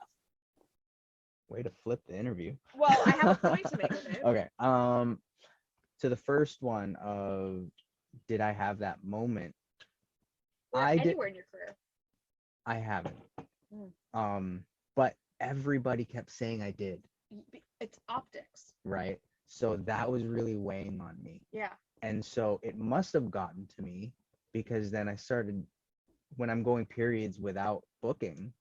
Speaker 1: Way to flip the interview.
Speaker 2: Well, I have a point to make with it.
Speaker 1: Okay. To the first one of, did I have that moment?
Speaker 2: Or anywhere in your career.
Speaker 1: I haven't. But everybody kept saying I did.
Speaker 2: It's optics.
Speaker 1: Right. So that was really weighing on me.
Speaker 2: Yeah.
Speaker 1: And so it must have gotten to me because then I started, when I'm going periods without booking,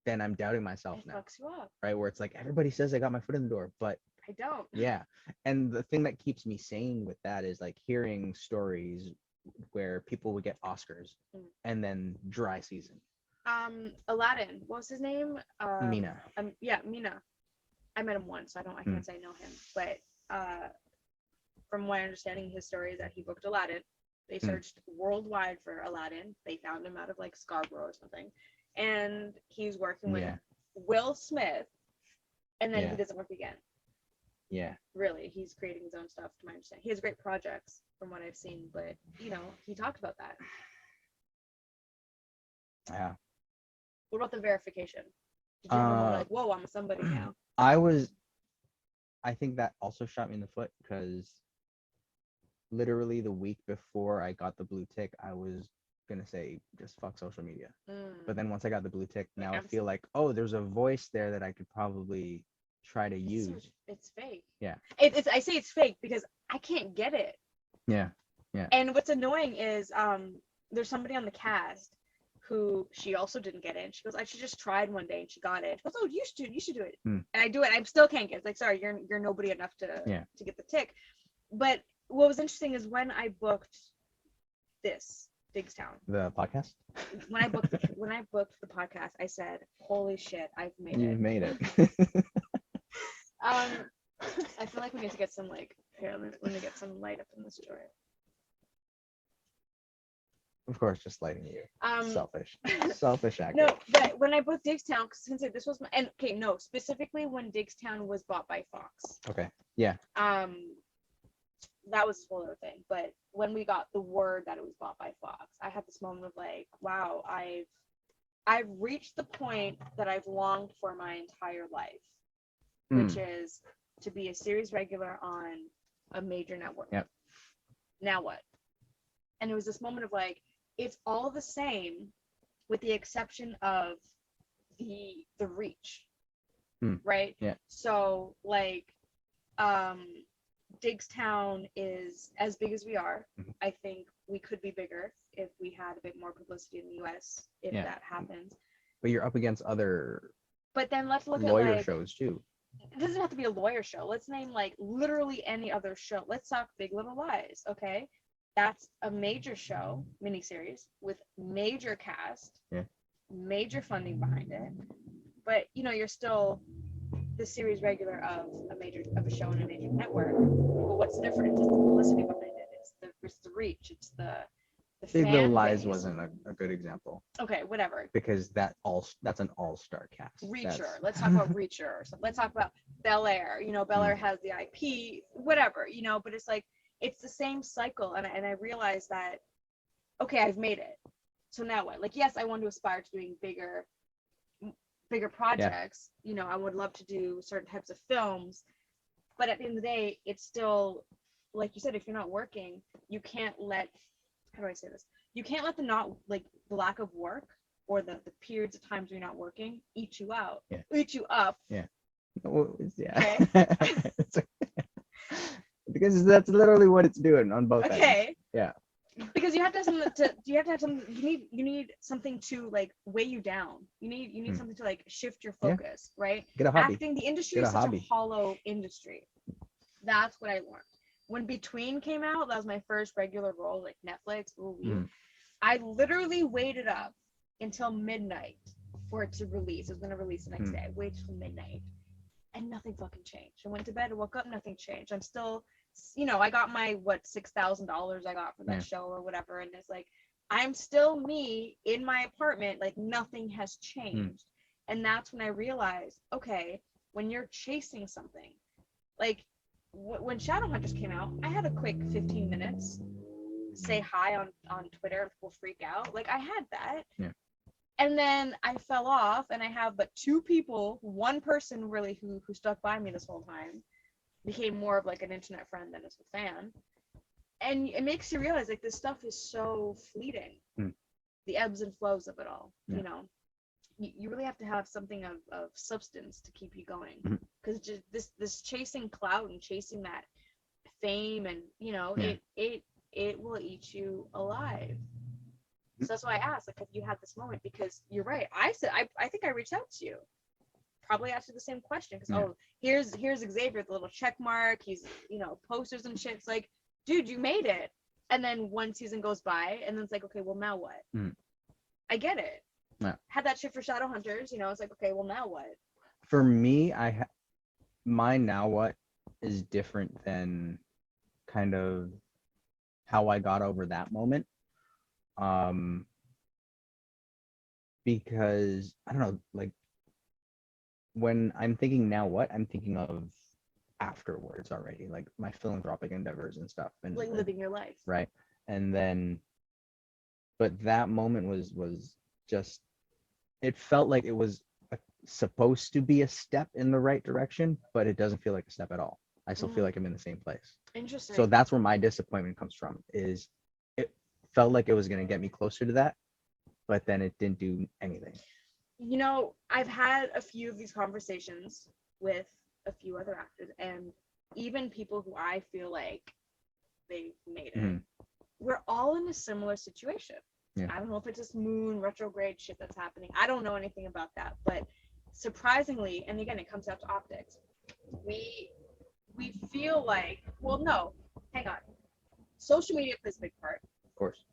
Speaker 1: then I'm doubting myself now.
Speaker 2: It fucks you up.
Speaker 1: Right. Where it's like, everybody says I got my foot in the door, but
Speaker 2: I don't. Yeah.
Speaker 1: And the thing that keeps me sane with that is like hearing stories where people would get Oscars and then dry season.
Speaker 2: Aladdin, what was his name?
Speaker 1: Mina.
Speaker 2: Mina. I met him once, so I can't say I know him, but from my understanding, his story is that he booked Aladdin. They searched worldwide for Aladdin. They found him out of like Scarborough or something, and he's working with Will Smith, and then he doesn't work again. Yeah. Really, he's creating his own stuff, to my understanding. He has great projects from what I've seen, but you know, he talked about that.
Speaker 1: Yeah.
Speaker 2: What about the verification? Did you know like, whoa, I'm somebody now?
Speaker 1: I think that also shot me in the foot because literally the week before I got the blue tick, I was gonna say just fuck social media. But then once I got the blue tick, now I feel like, oh, there's a voice there that I could probably try to use.
Speaker 2: It's fake.
Speaker 1: Yeah.
Speaker 2: I say it's fake because I can't get it.
Speaker 1: Yeah. Yeah.
Speaker 2: And what's annoying is there's somebody on the cast who she also didn't get it. She goes, she just tried one day and she got it. She goes, oh, you should do it. And I do it. I still can't get it. It's like, sorry, you're nobody enough to get the tick. But what was interesting is when I booked this Digstown,
Speaker 1: the podcast.
Speaker 2: When I booked the podcast, I said, holy shit, I've made it.
Speaker 1: You've made it.
Speaker 2: I feel like we need to get some let me get some light up in this joint.
Speaker 1: Of course, just lighting you.
Speaker 2: Um,
Speaker 1: Selfish actor.
Speaker 2: no, but when I booked Digstown, because since this was my, and okay, no, specifically when Digstown was bought by Fox.
Speaker 1: Okay. Yeah.
Speaker 2: That was a whole other thing. But when we got the word that it was bought by Fox, I had this moment of like, wow, I've reached the point that I've longed for my entire life, which is to be a series regular on a major network.
Speaker 1: Yep.
Speaker 2: Now what? And it was this moment of like, it's all the same with the exception of the reach. Right?
Speaker 1: Yeah.
Speaker 2: So like Digstown is as big as we are. I think we could be bigger if we had a bit more publicity in the US, if that happens.
Speaker 1: But you're up against other
Speaker 2: But then let's look
Speaker 1: lawyer
Speaker 2: at like,
Speaker 1: shows too.
Speaker 2: It doesn't have to be a lawyer show. Let's name like literally any other show. Let's talk Big Little Lies, okay? That's a major show, miniseries with major cast, major funding behind it. But you know, you're still the series regular of a show on a major network. But what's different is just the publicity behind it. It's the reach. It's the
Speaker 1: Big Little
Speaker 2: fan
Speaker 1: Lies
Speaker 2: base.
Speaker 1: wasn't a good example.
Speaker 2: Okay, whatever.
Speaker 1: Because that's an all-star cast.
Speaker 2: Reacher. Let's talk about Reacher. So let's talk about Bel Air. You know, Bel Air has the IP, whatever. You know, but it's like it's the same cycle, and I realized that okay, I've made it. So now what? Like, yes, I want to aspire to doing bigger projects. You know, I would love to do certain types of films, but at the end of the day, it's still like you said, if you're not working, you can't let, how do I say this? You can't let the lack of work or the periods of times you're not working eat you out, eat you up.
Speaker 1: Yeah. Well, yeah.
Speaker 2: Okay.
Speaker 1: Because that's literally what it's doing on both ends.
Speaker 2: Okay.
Speaker 1: Yeah.
Speaker 2: Because you have to have something you need something to like weigh you down. You need something to like shift your focus, right?
Speaker 1: Get a hobby.
Speaker 2: Acting, the industry is such a hollow industry. That's what I learned. When Between came out, that was my first regular role, like Netflix. I literally waited up until midnight for it to release. It was gonna release the next day. I waited till midnight, and nothing fucking changed. I went to bed, I woke up, nothing changed. I'm still, you know, I got my $6,000 I got for that show or whatever, and it's like I'm still me in my apartment, like nothing has changed. And that's when I realized, okay, when you're chasing something, like when Shadowhunters came out, I had a quick 15 minutes say hi on Twitter and people freak out. Like I had that.
Speaker 1: Yeah.
Speaker 2: And then I fell off, and I have but two people, one person really who stuck by me this whole time, became more of like an internet friend than as a fan. And it makes you realize like this stuff is so fleeting. The ebbs and flows of it all. You know, you really have to have something of substance to keep you going. Because just this chasing clout and chasing that fame, and you know, it will eat you alive. So that's why I asked, like, have you had this moment? Because you're right. I said, I think I reached out to you. Probably asked you the same question. Because, here's Xavier, the little check mark. He's, you know, posters and shit. It's like, dude, you made it. And then one season goes by, and then it's like, okay, well, now what? I get it.
Speaker 1: Yeah.
Speaker 2: Had that shit for Shadowhunters, you know, it's like, okay, well, now what?
Speaker 1: For me, my now what is different than kind of how I got over that moment. Because I don't know, like when I'm thinking now what, I'm thinking of afterwards already, like my philanthropic endeavors and stuff, and
Speaker 2: like living your life,
Speaker 1: right? And then, but that moment was just, it felt like it was supposed to be a step in the right direction, but it doesn't feel like a step at all. I still feel like I'm in the same place.
Speaker 2: Interesting.
Speaker 1: So that's where my disappointment comes from, is it felt like it was going to get me closer to that, but then it didn't do anything.
Speaker 2: You know, I've had a few of these conversations with a few other actors, and even people who I feel like they've made it. We're all in a similar situation. I don't know if it's this moon retrograde shit that's happening. I don't know anything about that, but surprisingly, and again, it comes out to optics. We feel like, well, no, hang on. Social media plays a big part.
Speaker 1: Of course.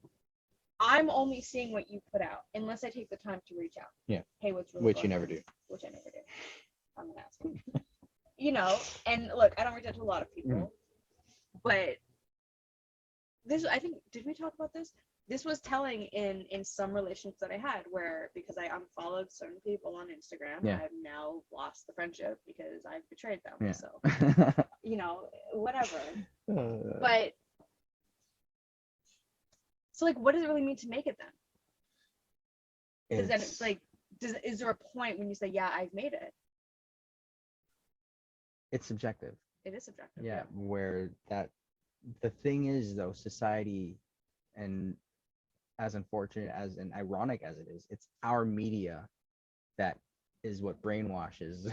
Speaker 2: I'm only seeing what you put out unless I take the time to reach out.
Speaker 1: Yeah.
Speaker 2: Hey, what's really
Speaker 1: Which
Speaker 2: going
Speaker 1: you never
Speaker 2: on?
Speaker 1: do.
Speaker 2: Which I never do. I'm an asshole. You know, and look, I don't reach out to a lot of people, but this, I think, did we talk about this? this was telling in some relationships that I had, where because I unfollowed certain people on Instagram,
Speaker 1: Yeah.
Speaker 2: I've now lost the friendship because I've betrayed them.
Speaker 1: Yeah.
Speaker 2: So, whatever. But so like, what does it really mean to make it then? Because then it's like, is there a point when you say, yeah, I've made it?
Speaker 1: It's subjective.
Speaker 2: It is subjective.
Speaker 1: Yeah, where the thing is though, society, and as unfortunate as and ironic as it is, it's our media that is what brainwashes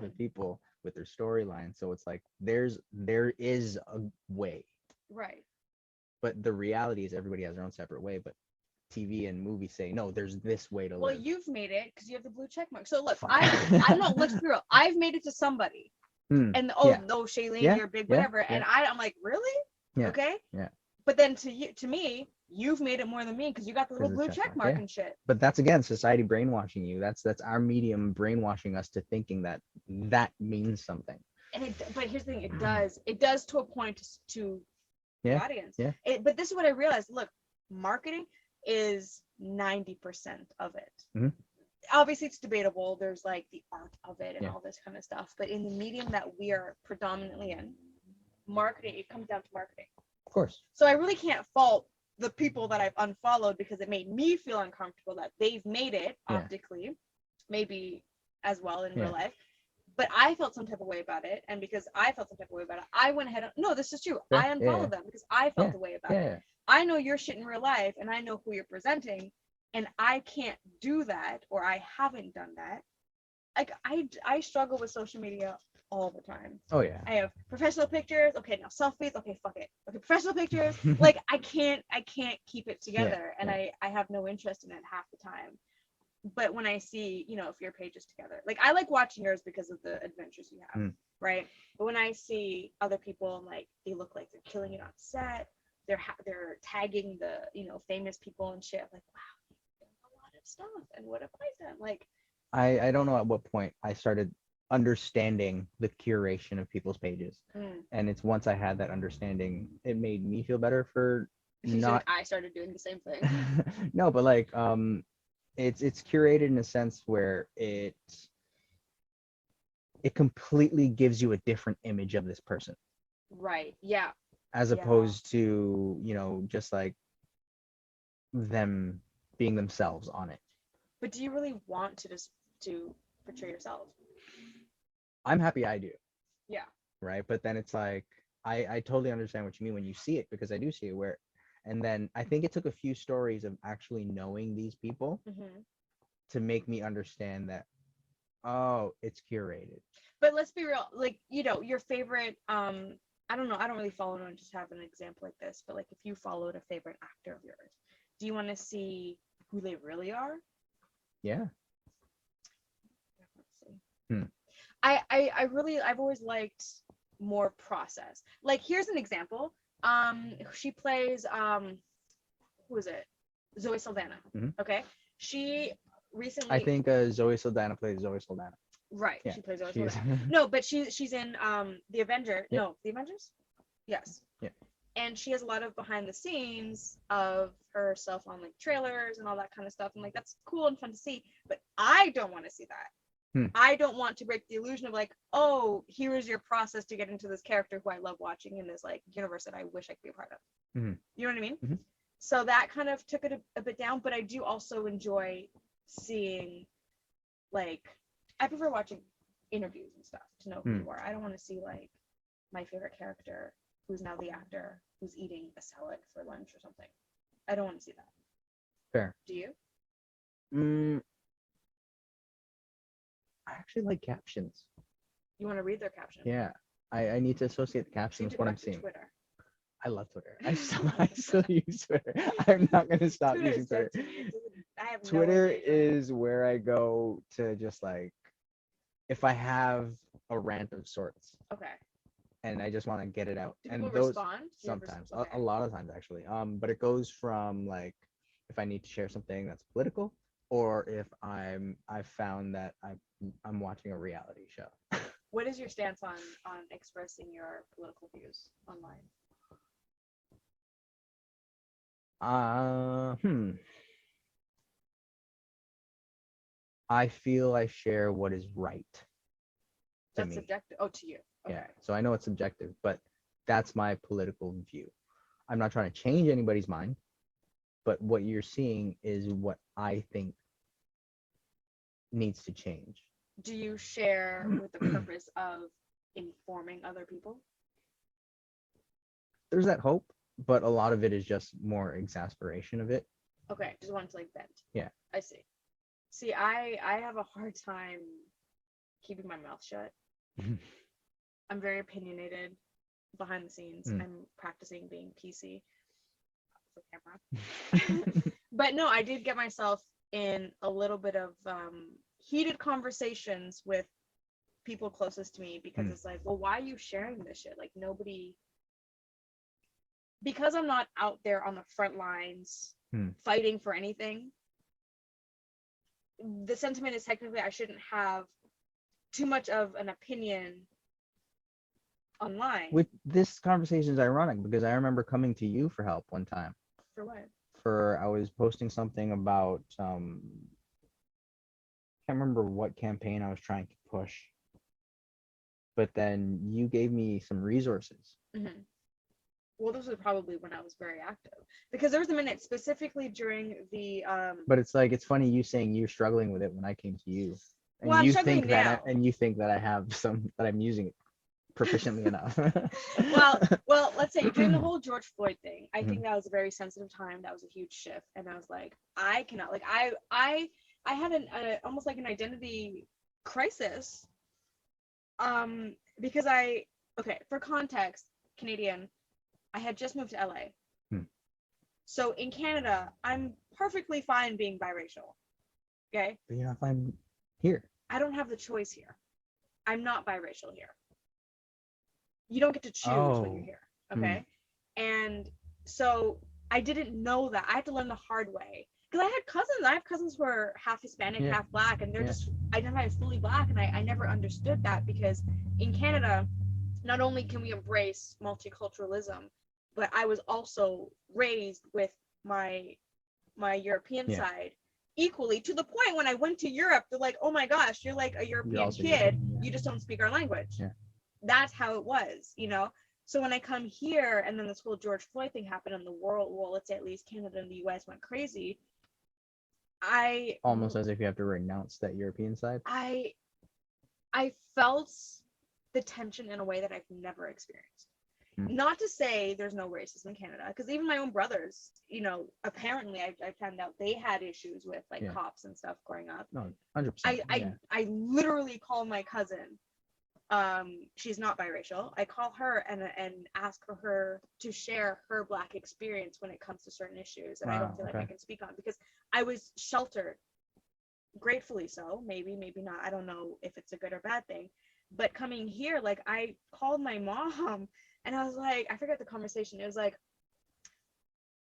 Speaker 1: the people with their storyline. So it's like there is a way.
Speaker 2: Right.
Speaker 1: But the reality is everybody has their own separate way. But TV and movies say no, there's this way to live.
Speaker 2: Well, you've made it because you have the blue check mark. So look, I'm not, let's be real. I've made it to somebody. And no, Shailene, you're big, whatever. And I'm like, really?
Speaker 1: Yeah.
Speaker 2: Okay.
Speaker 1: Yeah.
Speaker 2: But then to me, you've made it more than me because you got the little blue check mark and shit.
Speaker 1: But that's again society brainwashing you. That's our medium brainwashing us to thinking that means something.
Speaker 2: And but here's the thing, it does to a point to the audience.
Speaker 1: Yeah.
Speaker 2: But this is what I realized. Look, marketing is 90% of it.
Speaker 1: Mm-hmm.
Speaker 2: Obviously it's debatable. There's like the art of it and all this kind of stuff. But in the medium that we are predominantly in, marketing, it comes down to marketing.
Speaker 1: Of course.
Speaker 2: So I really can't fault the people that I've unfollowed because it made me feel uncomfortable that they've made it optically, maybe as well in real life. But I felt some type of way about it. And because I felt some type of way about it, I went ahead. No, this is true. I unfollowed them because I felt the way about it. I know your shit in real life and I know who you're presenting. And I can't do that, or I haven't done that. Like I struggle with social media all the time.
Speaker 1: Oh yeah.
Speaker 2: I have professional pictures. Okay, now selfies. Okay, fuck it. Okay, professional pictures. Like I can't keep it together, and I have no interest in it half the time. But when I see, if your page is together, like I like watching yours because of the adventures you have, right? But when I see other people, like they look like they're killing it on set, they're tagging the famous people and shit. Like wow. Stuff, and what have I done? Like
Speaker 1: I don't know at what point I started understanding the curation of people's pages, and it's once I had that understanding, it made me feel better for not.
Speaker 2: I started doing the same thing.
Speaker 1: No, but like it's curated in a sense where it completely gives you a different image of this person.
Speaker 2: Right. Yeah.
Speaker 1: As opposed to just like them being themselves on it.
Speaker 2: But do you really want to portray yourself?
Speaker 1: I'm happy I do.
Speaker 2: Yeah.
Speaker 1: Right. But then it's like I totally understand what you mean when you see it, because I do see it and then I think it took a few stories of actually knowing these people to make me understand that it's curated.
Speaker 2: But let's be real, like your favorite I don't know, I don't really follow anyone, just have an example like this, but like if you followed a favorite actor of yours, do you want to see who they really are?
Speaker 1: Yeah.
Speaker 2: I've always liked more process. Like here's an example. She plays who is it? Zoe Saldana. Okay. She recently,
Speaker 1: I think Zoe Saldana plays Zoe Saldana.
Speaker 2: Right. Yeah, she plays Zoe Saldana. No, but she's in the Avenger. Yeah. No, the Avengers? Yes.
Speaker 1: Yeah.
Speaker 2: And she has a lot of behind the scenes of herself on like trailers and all that kind of stuff. And like that's cool and fun to see. But I don't want to see that. I don't want to break the illusion of like, oh, here is your process to get into this character who I love watching in this like universe that I wish I could be a part of. You know what I mean? So that kind of took it a bit down, but I do also enjoy seeing, like, I prefer watching interviews and stuff to know who you are. I don't want to see like my favorite character who's now the actor who's eating a salad for lunch or something. I don't want to see that.
Speaker 1: Fair.
Speaker 2: Do you?
Speaker 1: I actually like captions.
Speaker 2: You want to read their captions?
Speaker 1: Yeah. I need to associate the captions with what I'm seeing.
Speaker 2: Twitter.
Speaker 1: I love Twitter. I still use Twitter. I'm not going to stop using Twitter. Twitter is where I go to just like, if I have a rant of sorts.
Speaker 2: Okay.
Speaker 1: And I just want to get it out.
Speaker 2: Do people respond?
Speaker 1: Sometimes, a lot of times actually. But it goes from like, if I need to share something that's political, or if I've found that I'm watching a reality show.
Speaker 2: What is your stance on expressing your political views online?
Speaker 1: Uh, hmm. I feel I share what is right to
Speaker 2: That's
Speaker 1: me.
Speaker 2: subjective. Oh, to you. Okay.
Speaker 1: Yeah. So I know it's subjective, but that's my political view. I'm not trying to change anybody's mind, but what you're seeing is what I think needs to change.
Speaker 2: Do you share with the purpose of informing other people?
Speaker 1: There's that hope, but a lot of it is just more exasperation of it.
Speaker 2: Okay, just wanted to like vent.
Speaker 1: Yeah.
Speaker 2: I see. See, I have a hard time keeping my mouth shut. I'm very opinionated behind the scenes. I'm practicing being PC for camera. But no, I did get myself in a little bit of heated conversations with people closest to me because it's like, well, why are you sharing this shit? Like nobody, because I'm not out there on the front lines fighting for anything. The sentiment is technically I shouldn't have too much of an opinion online.
Speaker 1: With this conversation is ironic because I remember coming to you for help one time.
Speaker 2: For what?
Speaker 1: I was posting something about can't remember what campaign I was trying to push, but then you gave me some resources.
Speaker 2: Mm-hmm. Well, this was probably when I was very active because there was a minute specifically during the
Speaker 1: But it's like it's funny you saying you're struggling with it when I came to you, and
Speaker 2: well, I'm
Speaker 1: you
Speaker 2: struggling
Speaker 1: think that
Speaker 2: now.
Speaker 1: and you think that I have some that I'm using it proficiently enough.
Speaker 2: well, let's say during the whole George Floyd thing, I think that was a very sensitive time. That was a huge shift, and I was like, I cannot, like, I had almost like an identity crisis, because okay, for context, Canadian, I had just moved to LA, so in Canada, I'm perfectly fine being biracial, okay?
Speaker 1: But you're not fine here.
Speaker 2: I don't have the choice here. I'm not biracial here. You don't get to choose when you're here, okay? And so I didn't know that. I had to learn the hard way because I had cousins. I have cousins who are half Hispanic, half Black, and they're just identify as fully Black, and I never understood that because in Canada, not only can we embrace multiculturalism, but I was also raised with my European side equally, to the point when I went to Europe, they're like, oh my gosh, you're like a European kid, you just don't speak our language. That's how it was, you know? So when I come here and then this whole George Floyd thing happened and the world, well, let's say at least Canada and the US went crazy, I
Speaker 1: almost as if you have to renounce that European side.
Speaker 2: I felt the tension in a way that I've never experienced. Not to say there's no racism in Canada, because even my own brothers, you know, apparently I found out they had issues with like cops and stuff growing up.
Speaker 1: No, 100%.
Speaker 2: I literally call my cousin. She's not biracial. I call her and ask for her to share her Black experience when it comes to certain issues that I don't feel like I can speak on because I was sheltered. Gratefully so, maybe not. I don't know if it's a good or bad thing. But coming here, like I called my mom and I was like, I forget the conversation. It was like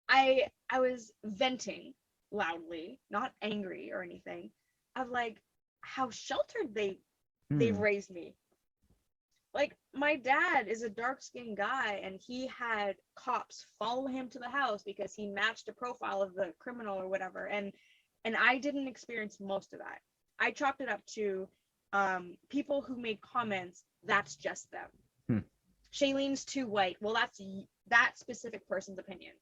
Speaker 2: I was venting loudly, not angry or anything, of like how sheltered they've raised me. Like my dad is a dark-skinned guy and he had cops follow him to the house because he matched a profile of the criminal or whatever, and I didn't experience most of that. I chalked it up to people who made comments, that's just them. Shailene's too white, well, that's that specific person's opinion.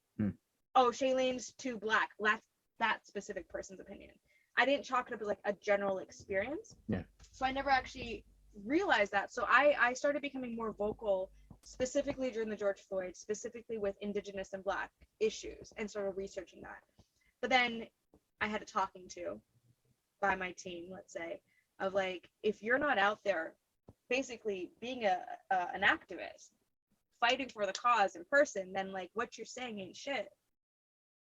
Speaker 2: Oh, Shailene's too Black, that's that specific person's opinion. I didn't chalk it up as like a general experience. So I never actually realized that. So I started becoming more vocal, specifically during the George Floyd, specifically with Indigenous and Black issues, and started researching that. But then I had a talking to by my team, let's say, of like, if you're not out there basically being an activist, fighting for the cause in person, then like what you're saying ain't shit.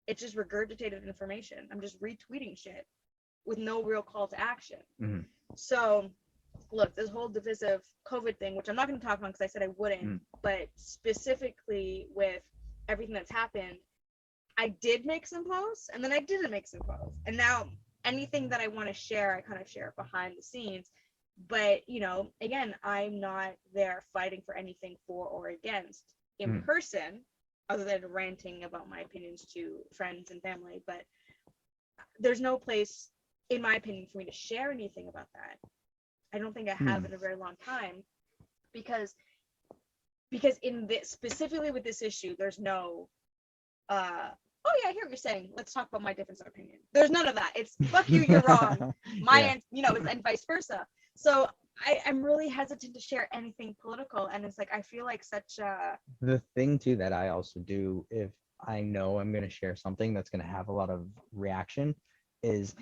Speaker 2: It's just regurgitated information. I'm just retweeting shit with no real call to action. So look, this whole divisive COVID thing, which I'm not going to talk about because I said I wouldn't, but specifically with everything that's happened, I did make some posts and then I didn't make some posts. And now anything that I want to share, I kind of share behind the scenes. But, you know, again, I'm not there fighting for anything for or against in person. other than ranting about my opinions to friends and family, but there's no place, in my opinion, for me to share anything about that. I don't think I have in a very long time, because in this, specifically with this issue, there's no oh yeah, I hear what you're saying, let's talk about my difference of opinion. There's none of that. It's fuck you, you're wrong. And vice versa. So I'm really hesitant to share anything political, and it's like I feel like such a
Speaker 1: The thing too that I also do, if I know I'm gonna share something that's gonna have a lot of reaction, is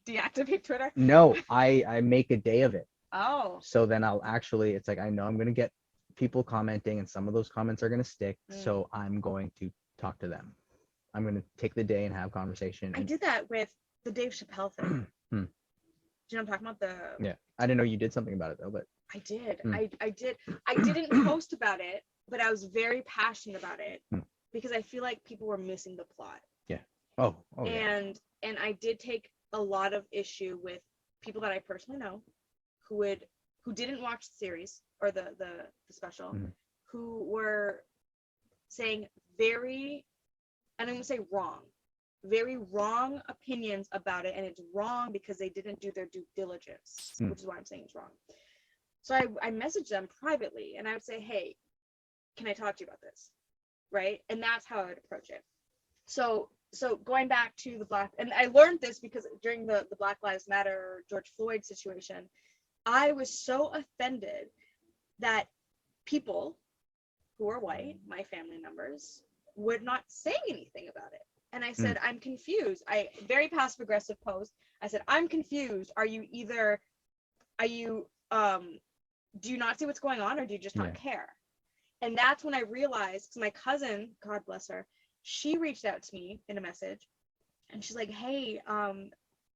Speaker 2: deactivate Twitter.
Speaker 1: No, I make a day of it.
Speaker 2: Oh.
Speaker 1: So then it's like I know I'm gonna get people commenting, and some of those comments are gonna stick. So I'm going to talk to them. I'm gonna take the day and have conversation.
Speaker 2: I did that with the Dave Chappelle thing. Do you know what I'm talking about?
Speaker 1: Yeah, I didn't know you did something about it though, but
Speaker 2: I did. I did. I didn't post about it, but I was very passionate about it because I feel like people were missing the plot.
Speaker 1: Yeah. Oh.
Speaker 2: And I did take a lot of issue with people that I personally know who didn't watch the series or the special, who were saying very, and I'm gonna say very wrong opinions about it, and it's wrong because they didn't do their due diligence, which is why I'm saying it's wrong. So I messaged them privately, and I would say, hey, can I talk to you about this? Right? And that's how I would approach it. So going back to the Black, and I learned this because during the Black Lives Matter George Floyd situation, I was so offended that people who are white, my family members, would not say anything about it. And I said, I'm confused. Very passive aggressive post. I said, I'm confused. Do you not see what's going on, or do you just not care? And that's when I realized, because my cousin, God bless her, she reached out to me in a message, and she's like, hey,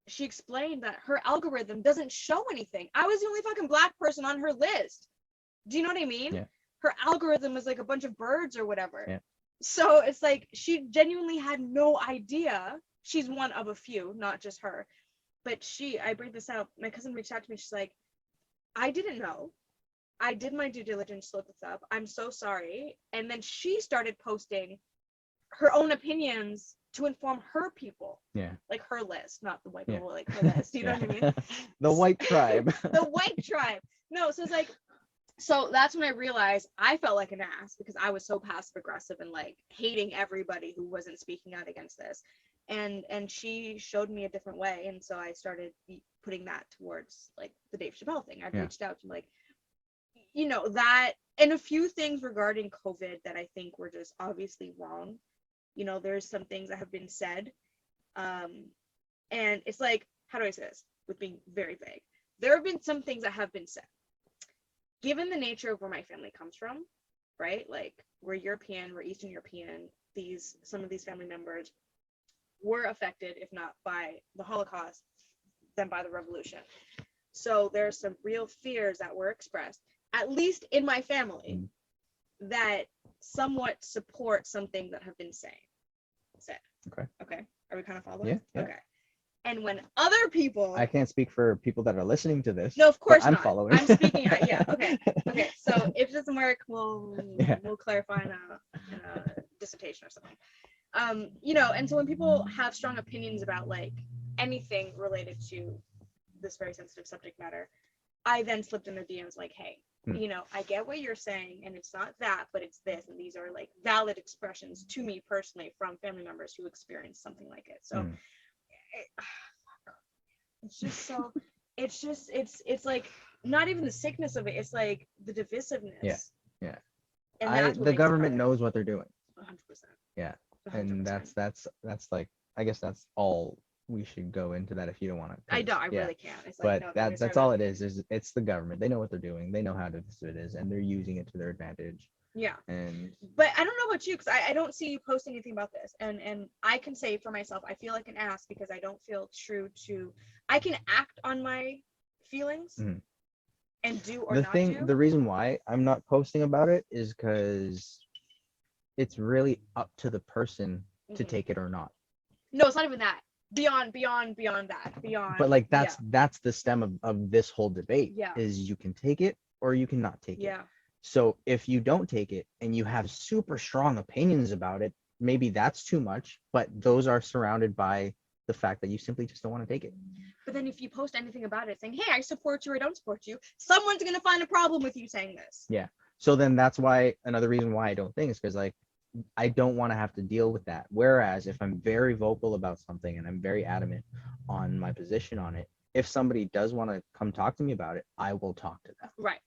Speaker 2: she explained that her algorithm doesn't show anything. I was the only fucking Black person on her list. Do you know what I mean?
Speaker 1: Yeah.
Speaker 2: Her algorithm was like a bunch of birds or whatever.
Speaker 1: Yeah.
Speaker 2: So it's like she genuinely had no idea. She's one of a few, not just her. But I bring this up, my cousin reached out to me, she's like, I didn't know. I did my due diligence to look this up. I'm so sorry. And then she started posting her own opinions to inform her people.
Speaker 1: Yeah.
Speaker 2: Like her list, not the white people, like her list. You know what I mean?
Speaker 1: The white tribe.
Speaker 2: The white tribe. No, so it's like, so that's when I realized I felt like an ass because I was so passive aggressive and like hating everybody who wasn't speaking out against this. And she showed me a different way. And so I started putting that towards like the Dave Chappelle thing. I reached out to like, that, and a few things regarding COVID that I think were just obviously wrong. There's some things that have been said. And it's like, how do I say this with being very vague? There have been some things that have been said. Given the nature of where my family comes from, right? Like we're European, we're Eastern European. Some of these family members were affected, if not by the Holocaust, then by the revolution. So there's some real fears that were expressed, at least in my family, that somewhat support something that have been said. Okay. Are we kind of following?
Speaker 1: Yeah.
Speaker 2: Okay. And when other people,
Speaker 1: I can't speak for people that are listening to this.
Speaker 2: No, of course
Speaker 1: I'm
Speaker 2: not.
Speaker 1: following.
Speaker 2: I'm speaking. Yeah. Okay. So if it doesn't work, we'll clarify in a dissertation or something. And so when people have strong opinions about like anything related to this very sensitive subject matter, I then slipped in their DMs like, hey, I get what you're saying, and it's not that, but it's this, and these are like valid expressions to me personally from family members who experienced something like it. So it's just so it's like not even the sickness of it, it's like the divisiveness.
Speaker 1: Yeah.
Speaker 2: And
Speaker 1: the government knows what they're doing.
Speaker 2: 100%.
Speaker 1: Yeah.
Speaker 2: 100%.
Speaker 1: And that's like, I guess that's all we should go into that if you don't want to.
Speaker 2: I really can't. It's
Speaker 1: like,
Speaker 2: but
Speaker 1: no, that's all it is it's the government. They know what they're doing. They know how divisive it is, and they're using it to their advantage.
Speaker 2: Yeah.
Speaker 1: And
Speaker 2: but I don't know about you, because I don't see you posting anything about this, and I can say for myself, I feel like an ass because I don't feel true to, I can act on my feelings and do or not do.
Speaker 1: The reason why I'm not posting about it is because it's really up to the person to take it or not.
Speaker 2: No, it's not even that. Beyond that.
Speaker 1: But like that's the stem of this whole debate.
Speaker 2: Yeah.
Speaker 1: Is you can take it or you cannot take it.
Speaker 2: Yeah.
Speaker 1: So if you don't take it and you have super strong opinions about it, maybe that's too much, but those are surrounded by the fact that you simply just don't want to take it.
Speaker 2: But then if you post anything about it saying, hey, I support you or don't support you, someone's going to find a problem with you saying this.
Speaker 1: Yeah. So then that's why another reason why I don't think is because like I don't want to have to deal with that. Whereas if I'm very vocal about something and I'm very adamant on my position on it, if somebody does want to come talk to me about it, I will talk to them.
Speaker 2: Right.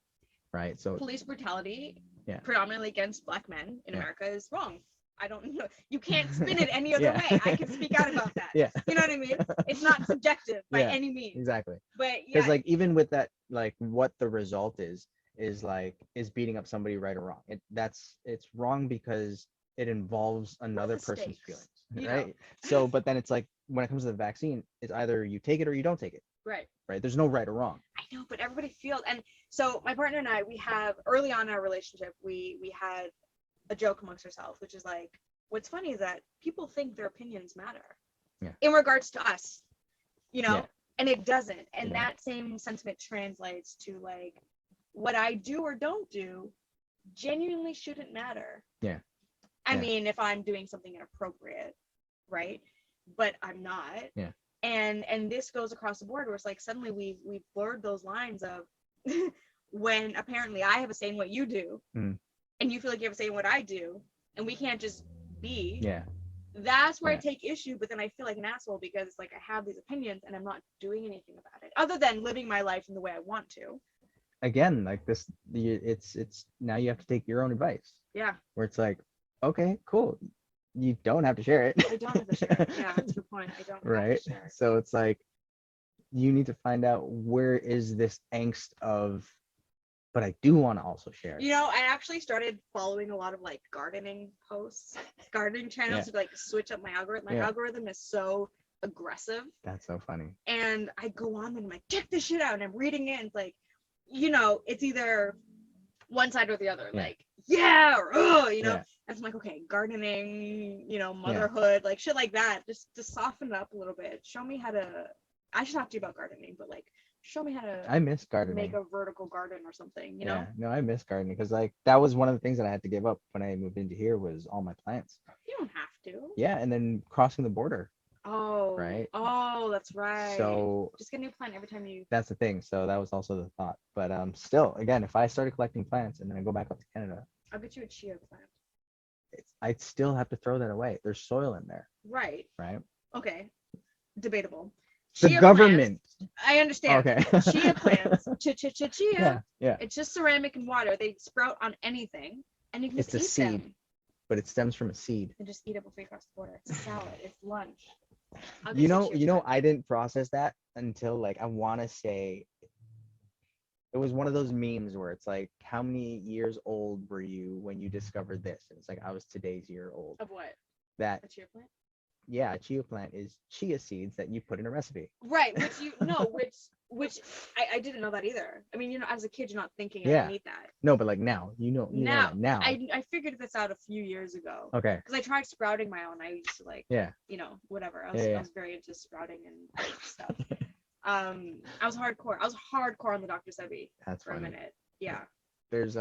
Speaker 1: Right. So
Speaker 2: police brutality,
Speaker 1: yeah,
Speaker 2: predominantly against Black men in
Speaker 1: Yeah.
Speaker 2: America, is wrong. I don't know. You can't spin it any other
Speaker 1: Yeah.
Speaker 2: way. I can speak out about that.
Speaker 1: Yeah.
Speaker 2: You know what I mean? It's not subjective by
Speaker 1: Yeah,
Speaker 2: any means.
Speaker 1: Exactly.
Speaker 2: But
Speaker 1: Because
Speaker 2: yeah,
Speaker 1: like even with that, like what the result is beating up somebody right or wrong. It's wrong because it involves another
Speaker 2: the
Speaker 1: person's
Speaker 2: stakes?
Speaker 1: feelings,
Speaker 2: You
Speaker 1: right?
Speaker 2: know.
Speaker 1: So, but then it's like when it comes to the vaccine, it's either you take it or you don't take it,
Speaker 2: Right.
Speaker 1: right? There's no right or wrong.
Speaker 2: I know, but everybody feels. And so my partner and I, we have early on in our relationship, we had a joke amongst ourselves, which is like, what's funny is that people think their opinions matter.
Speaker 1: Yeah.
Speaker 2: In regards to us, you know,
Speaker 1: Yeah.
Speaker 2: and it doesn't. And
Speaker 1: Yeah.
Speaker 2: that same sentiment translates to like what I do or don't do genuinely shouldn't matter.
Speaker 1: Yeah.
Speaker 2: I
Speaker 1: Yeah.
Speaker 2: mean, if I'm doing something inappropriate, right? But I'm not.
Speaker 1: Yeah.
Speaker 2: And this goes across the board where it's like suddenly we've blurred those lines of when apparently I have a say in what you do,
Speaker 1: Mm.
Speaker 2: and you feel like you have a say in what I do, and we can't just be.
Speaker 1: Yeah.
Speaker 2: That's where
Speaker 1: Yeah.
Speaker 2: I take issue, but then I feel like an asshole because it's like I have these opinions and I'm not doing anything about it other than living my life in the way I want to.
Speaker 1: Again, like this, it's now you have to take your own advice.
Speaker 2: Yeah.
Speaker 1: Where it's like, okay, cool. You don't have to share it.
Speaker 2: I don't have to share it. Yeah, that's a good point. I don't
Speaker 1: Right.
Speaker 2: have to share it.
Speaker 1: So it's like you need to find out where is this angst of, but I do want to also share it.
Speaker 2: You know, I actually started following a lot of like gardening posts, gardening channels to like switch up my algorithm. My algorithm is so aggressive.
Speaker 1: That's so funny.
Speaker 2: And I go on and I'm like, check this shit out. And I'm reading it and it's like, you know, it's either one side or the other.
Speaker 1: Yeah.
Speaker 2: Like, yeah, or oh, you know.
Speaker 1: Yeah.
Speaker 2: And I'm like, okay, gardening, you know, motherhood, like shit like that. Just to soften it up a little bit. Show me how to. I should talk to you about gardening, but like, show me how to.
Speaker 1: I miss gardening.
Speaker 2: Make a vertical garden or something, you know?
Speaker 1: Yeah, no, I miss gardening because like that was one of the things that I had to give up when I moved into here was all my plants.
Speaker 2: You don't have to.
Speaker 1: Yeah, and then crossing the border.
Speaker 2: Oh.
Speaker 1: Right.
Speaker 2: Oh, that's right.
Speaker 1: So
Speaker 2: just get a new plant every time you.
Speaker 1: that's the thing. So that was also the thought. But still, again, if I started collecting plants and then I go back up to Canada,
Speaker 2: I'll get you a chia plant.
Speaker 1: I still have to throw that away. There's soil in there.
Speaker 2: Right.
Speaker 1: Right.
Speaker 2: Okay. Debatable.
Speaker 1: The
Speaker 2: Chia
Speaker 1: government.
Speaker 2: Plants, I understand.
Speaker 1: Okay.
Speaker 2: Chia plants. Chia.
Speaker 1: Yeah. Yeah.
Speaker 2: It's just ceramic and water. They sprout on anything, and you can
Speaker 1: It's
Speaker 2: just
Speaker 1: a
Speaker 2: eat
Speaker 1: seed.
Speaker 2: them.
Speaker 1: But it stems from a seed.
Speaker 2: And just eat it before you cross the border. It's a salad. It's lunch.
Speaker 1: You know, I didn't process that until like I want to say it was one of those memes where it's like, how many years old were you when you discovered this? And it's like I was today's year old.
Speaker 2: Of what?
Speaker 1: That
Speaker 2: A chia plant?
Speaker 1: Yeah, a chia plant is chia seeds that you put in a recipe.
Speaker 2: Right, which I didn't know that either. I mean, you know, as a kid, you're not thinking I can eat that.
Speaker 1: No, but like now, you know that now.
Speaker 2: I figured this out a few years ago.
Speaker 1: Okay.
Speaker 2: Because I tried sprouting my own. I used to like, you know, whatever. I was very into sprouting and stuff. I was hardcore. On the Dr. Sebi for
Speaker 1: funny.
Speaker 2: a minute. Yeah.
Speaker 1: There's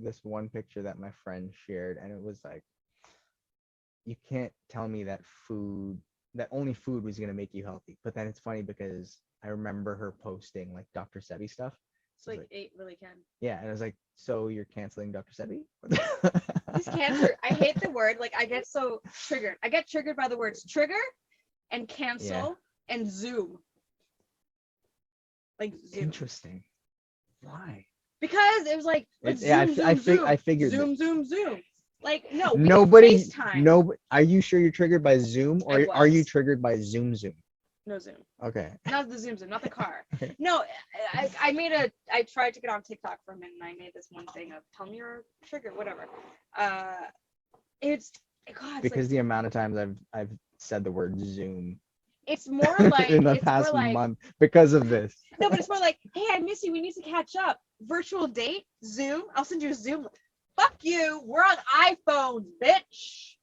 Speaker 1: this one picture that my friend shared, and it was like, you can't tell me that only food was gonna make you healthy. But then it's funny because I remember her posting like Dr. Sebi stuff.
Speaker 2: So like it really can.
Speaker 1: Yeah, and I was like, so you're canceling Dr. Sebi?
Speaker 2: This cancer. I hate the word. Like I get so triggered. I get triggered by the words trigger and cancel and Zoom. Like Zoom.
Speaker 1: Interesting. Why?
Speaker 2: Because it was like
Speaker 1: I figured
Speaker 2: Zoom. Like no,
Speaker 1: nobody.
Speaker 2: FaceTime.
Speaker 1: No, are you sure you're triggered by Zoom or are you triggered by Zoom?
Speaker 2: No Zoom.
Speaker 1: Okay.
Speaker 2: Not the Zoom, not the car. No, I tried to get on TikTok for a minute and I made this one thing of tell me your trigger, whatever. It's God.
Speaker 1: Because
Speaker 2: like,
Speaker 1: the amount of times I've said the word Zoom.
Speaker 2: It's more like
Speaker 1: in the past month because of this.
Speaker 2: No, but it's more like, hey, I miss you. We need to catch up. Virtual date, Zoom. I'll send you a Zoom. Fuck you. We're on iPhones, bitch.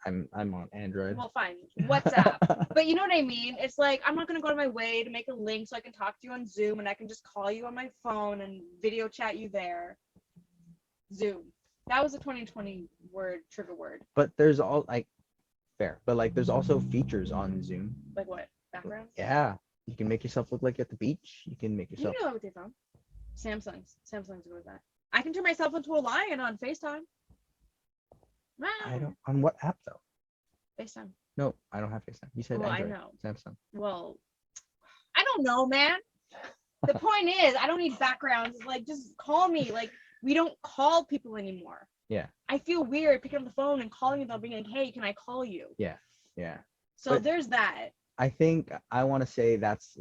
Speaker 1: I'm on Android.
Speaker 2: Well, fine. WhatsApp. But you know what I mean? It's like I'm not gonna go to my way to make a link so I can talk to you on Zoom and I can just call you on my phone and video chat you there. Zoom. That was a 2020 word, trigger word.
Speaker 1: But there's all like fair, but like there's also features on Zoom.
Speaker 2: Like what? Backgrounds?
Speaker 1: Yeah, you can make yourself look like you're at the beach. You can make
Speaker 2: You
Speaker 1: yourself.
Speaker 2: know what they found? Samsung's good with that. I can turn myself into a lion on FaceTime.
Speaker 1: I don't. On what app though?
Speaker 2: FaceTime.
Speaker 1: No, I don't have FaceTime. You said
Speaker 2: Well,
Speaker 1: Android.
Speaker 2: I know.
Speaker 1: Samsung.
Speaker 2: Well, I don't know, man. The point is, I don't need backgrounds. Like, just call me. Like, we don't call people anymore.
Speaker 1: Yeah.
Speaker 2: I feel weird picking up the phone and calling without being like, hey, can I call you?
Speaker 1: Yeah. Yeah.
Speaker 2: So
Speaker 1: But
Speaker 2: there's that.
Speaker 1: I think I want to say that's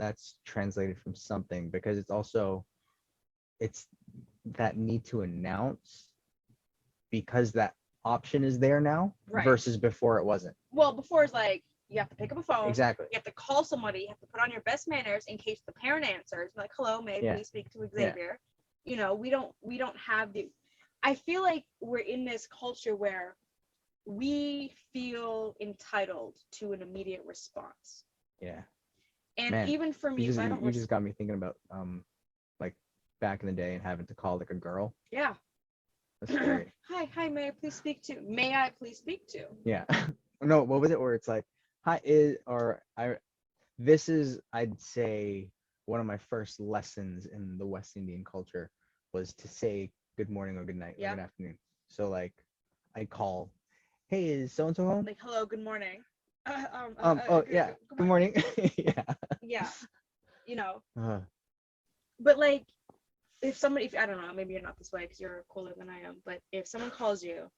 Speaker 1: translated from something because it's that need to announce because that option is there now
Speaker 2: Right.
Speaker 1: versus before it wasn't.
Speaker 2: Well, before it's like you have to pick up a phone.
Speaker 1: Exactly.
Speaker 2: You have to call somebody. You have to put on your best manners in case the parent answers. Like, hello, may I please speak to Xavier? You know, we don't have the. I feel like we're in this culture where we feel entitled to an immediate response.
Speaker 1: Yeah.
Speaker 2: And
Speaker 1: Man,
Speaker 2: even for me,
Speaker 1: you just got me thinking about like back in the day and having to call like a girl.
Speaker 2: Yeah.
Speaker 1: That's scary.
Speaker 2: Hi, may I please speak to? May I please speak to?
Speaker 1: Yeah. No, what was it where it's like, hi, this is, I'd say, one of my first lessons in the West Indian culture was to say good morning or good night or good afternoon. So like I call, hey, is so and so home?
Speaker 2: Like, hello, good morning.
Speaker 1: Yeah, good morning. Yeah.
Speaker 2: Yeah. You know. But like if I don't know, maybe you're not this way because you're cooler than I am, but if someone calls you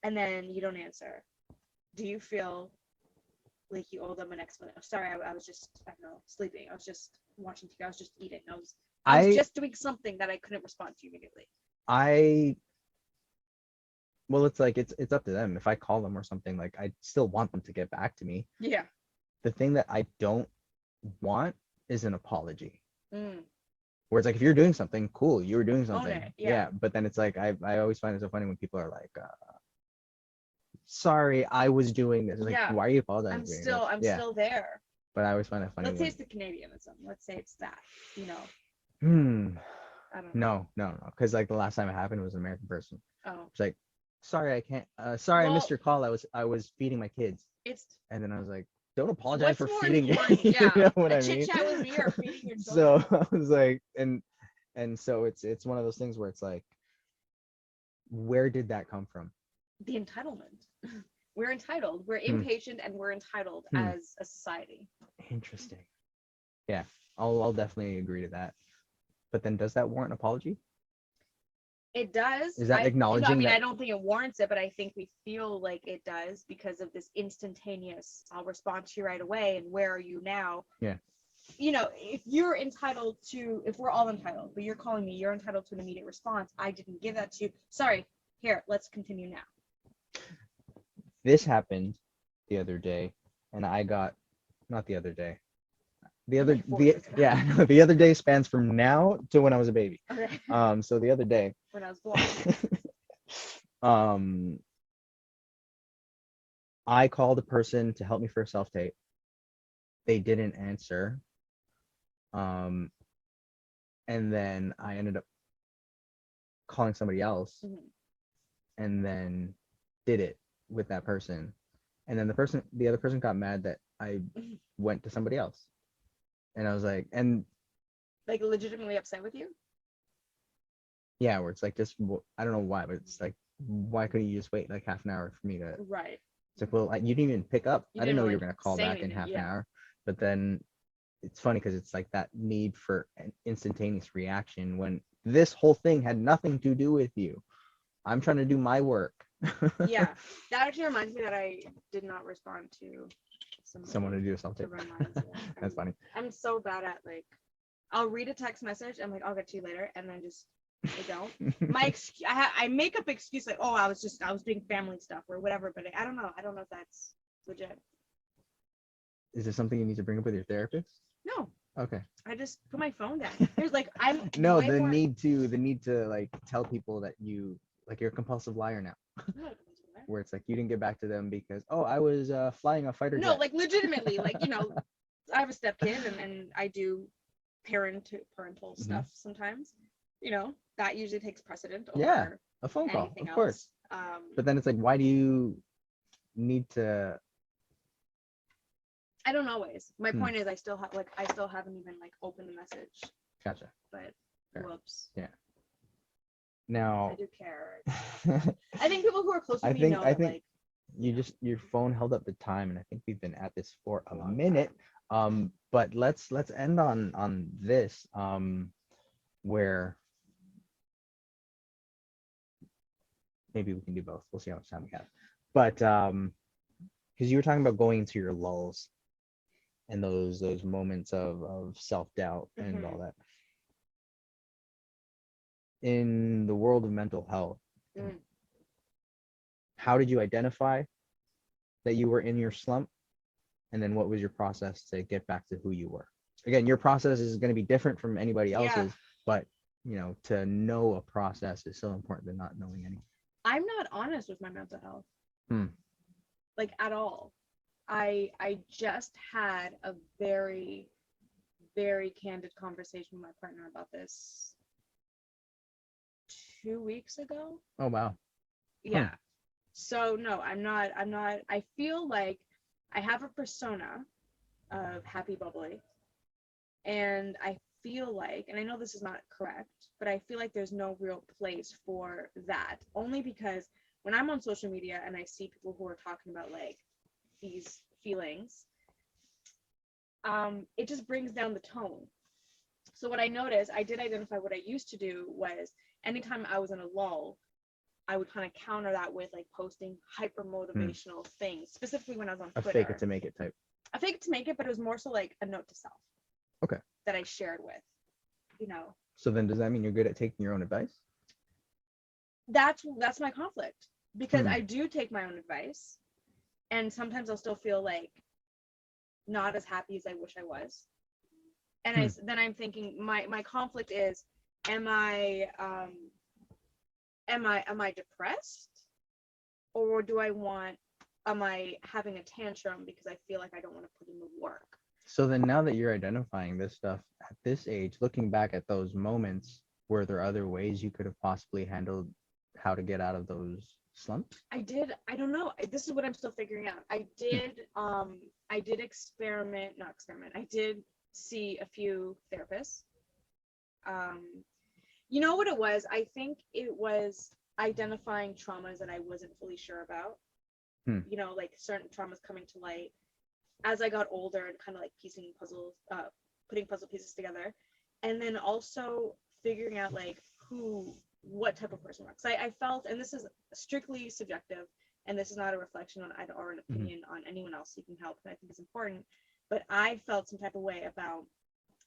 Speaker 2: and then you don't answer, do you feel like you owe them an explanation? Sorry, I was just, I don't know, sleeping. I was just watching TV. I was just eating. I was just doing something that I couldn't respond to immediately.
Speaker 1: Well, it's like it's up to them. If I call them or something, like I still want them to get back to me.
Speaker 2: Yeah.
Speaker 1: The thing that I don't want is an apology. Where it's like if you're doing something, cool, you were doing something.
Speaker 2: Own it, yeah.
Speaker 1: But then it's like I always find it so funny when people are like, sorry, I was doing this. It's like, why are you apologizing?
Speaker 2: I'm still there.
Speaker 1: But I always find it funny.
Speaker 2: Let's say it's the Canadianism. Let's say it's that, you know.
Speaker 1: I don't know. No. Because like the last time it happened was an American person.
Speaker 2: Oh.
Speaker 1: It's like, sorry, I can't. Sorry, I missed your call. I was feeding my kids. And then I was like, don't apologize for feeding you.
Speaker 2: Yeah.
Speaker 1: You know what I
Speaker 2: mean?
Speaker 1: Chit
Speaker 2: chat with me or feeding your children.
Speaker 1: So I was like, and so it's one of those things where it's like, where did that come from?
Speaker 2: The entitlement. We're entitled. We're impatient and we're entitled as a society.
Speaker 1: Interesting. Yeah, I'll definitely agree to that. But then does that warrant an apology?
Speaker 2: It does.
Speaker 1: Is that acknowledging that?
Speaker 2: I don't think it warrants it, but I think we feel like it does because of this instantaneous, I'll respond to you right away, and where are you now?
Speaker 1: Yeah.
Speaker 2: You know, if we're all entitled, but you're calling me, you're entitled to an immediate response. I didn't give that to you. Sorry. Here, let's continue now.
Speaker 1: This happened the other day, and I got, not the other day. The other day spans from now to when I was a baby.
Speaker 2: Okay.
Speaker 1: So the other day.
Speaker 2: When I was born.
Speaker 1: I called a person to help me for a self-tape. They didn't answer. And then I ended up calling somebody else and then did it with that person. And then the other person got mad that I went to somebody else. And I was like,
Speaker 2: like legitimately upset with you?
Speaker 1: Yeah, where it's like, just, I don't know why, but it's like, why couldn't you just wait like half an hour for me to?
Speaker 2: Right.
Speaker 1: It's like, well, you didn't even pick up. I didn't know you were gonna call back in half an hour. But then it's funny because it's like that need for an instantaneous reaction when this whole thing had nothing to do with you. I'm trying to do my work.
Speaker 2: Yeah, that actually reminds me that I did not respond to
Speaker 1: someone to do something. That's funny.
Speaker 2: I'm so bad at like, I'll read a text message. I'm like, I'll get to you later, and then just I don't. I make up excuse like, oh, I was doing family stuff or whatever, but I don't know. I don't know if that's legit.
Speaker 1: Is there something you need to bring up with your therapist?
Speaker 2: No.
Speaker 1: Okay.
Speaker 2: I just put my phone down. There's like
Speaker 1: no, the need to like tell people that you're a compulsive liar now. Where it's like you didn't get back to them because I was flying a fighter jet.
Speaker 2: No, like legitimately, like I have a step kid and I do parental stuff sometimes, You know, that usually takes precedent
Speaker 1: Yeah,
Speaker 2: over
Speaker 1: a phone call,
Speaker 2: anything
Speaker 1: of course.
Speaker 2: else.
Speaker 1: But then it's like, why do you need to?
Speaker 2: I don't always. My
Speaker 1: Hmm.
Speaker 2: point is, I still haven't even like opened the message,
Speaker 1: Gotcha.
Speaker 2: but
Speaker 1: Fair.
Speaker 2: whoops.
Speaker 1: Yeah.
Speaker 2: I
Speaker 1: Now,
Speaker 2: do care. I think people who are close to me know
Speaker 1: I
Speaker 2: that,
Speaker 1: think
Speaker 2: like,
Speaker 1: your phone held up the time, and I think we've been at this for a
Speaker 2: long
Speaker 1: minute.
Speaker 2: time.
Speaker 1: But let's end on this, where maybe we can do both. We'll see how much time we have. But because you were talking about going into your lulls and those moments of self-doubt and all
Speaker 2: Mhm.
Speaker 1: that. In the world of mental health,
Speaker 2: Mm.
Speaker 1: how did you identify that you were in your slump? And then what was your process to get back to who you were? Again, your process is going to be different from anybody
Speaker 2: Yeah.
Speaker 1: else's, but to know a process is so important than not knowing any.
Speaker 2: I'm not honest with my mental health,
Speaker 1: Hmm.
Speaker 2: like at all. I just had a very, very candid conversation with my partner about this 2 weeks ago.
Speaker 1: Oh wow.
Speaker 2: Yeah. So no, I'm not. I feel like I have a persona of happy bubbly, and I feel like, and I know this is not correct, but I feel like there's no real place for that, only because when I'm on social media and I see people who are talking about like these feelings, it just brings down the tone. So what I noticed, I did identify what I used to do was anytime I was in a lull, I would kind of counter that with like posting hyper motivational things, specifically when I was on
Speaker 1: A
Speaker 2: Twitter.
Speaker 1: fake it to make it type.
Speaker 2: I fake it to make it, but it was more so like a note to self.
Speaker 1: Okay.
Speaker 2: That I shared with, you know.
Speaker 1: So then does that mean you're good at taking your own advice?
Speaker 2: That's my conflict, because I do take my own advice, and sometimes I'll still feel like not as happy as I wish I was. And then I'm thinking my conflict is, am I depressed, or am I having a tantrum because I feel like I don't want to put in the work?
Speaker 1: So then now that you're identifying this stuff at this age, looking back at those moments, were there other ways you could have possibly handled how to get out of those slumps?
Speaker 2: I don't know. This is what I'm still figuring out. I did not experiment. I did see a few therapists. Um, you know what it was? I think it was identifying traumas that I wasn't fully sure about. You know, like certain traumas coming to light as I got older, and kind of like putting puzzle pieces together. And then also figuring out like what type of person works. I felt, and this is strictly subjective, and this is not a reflection on or an opinion on anyone else seeking help, and I think it's important, but I felt some type of way about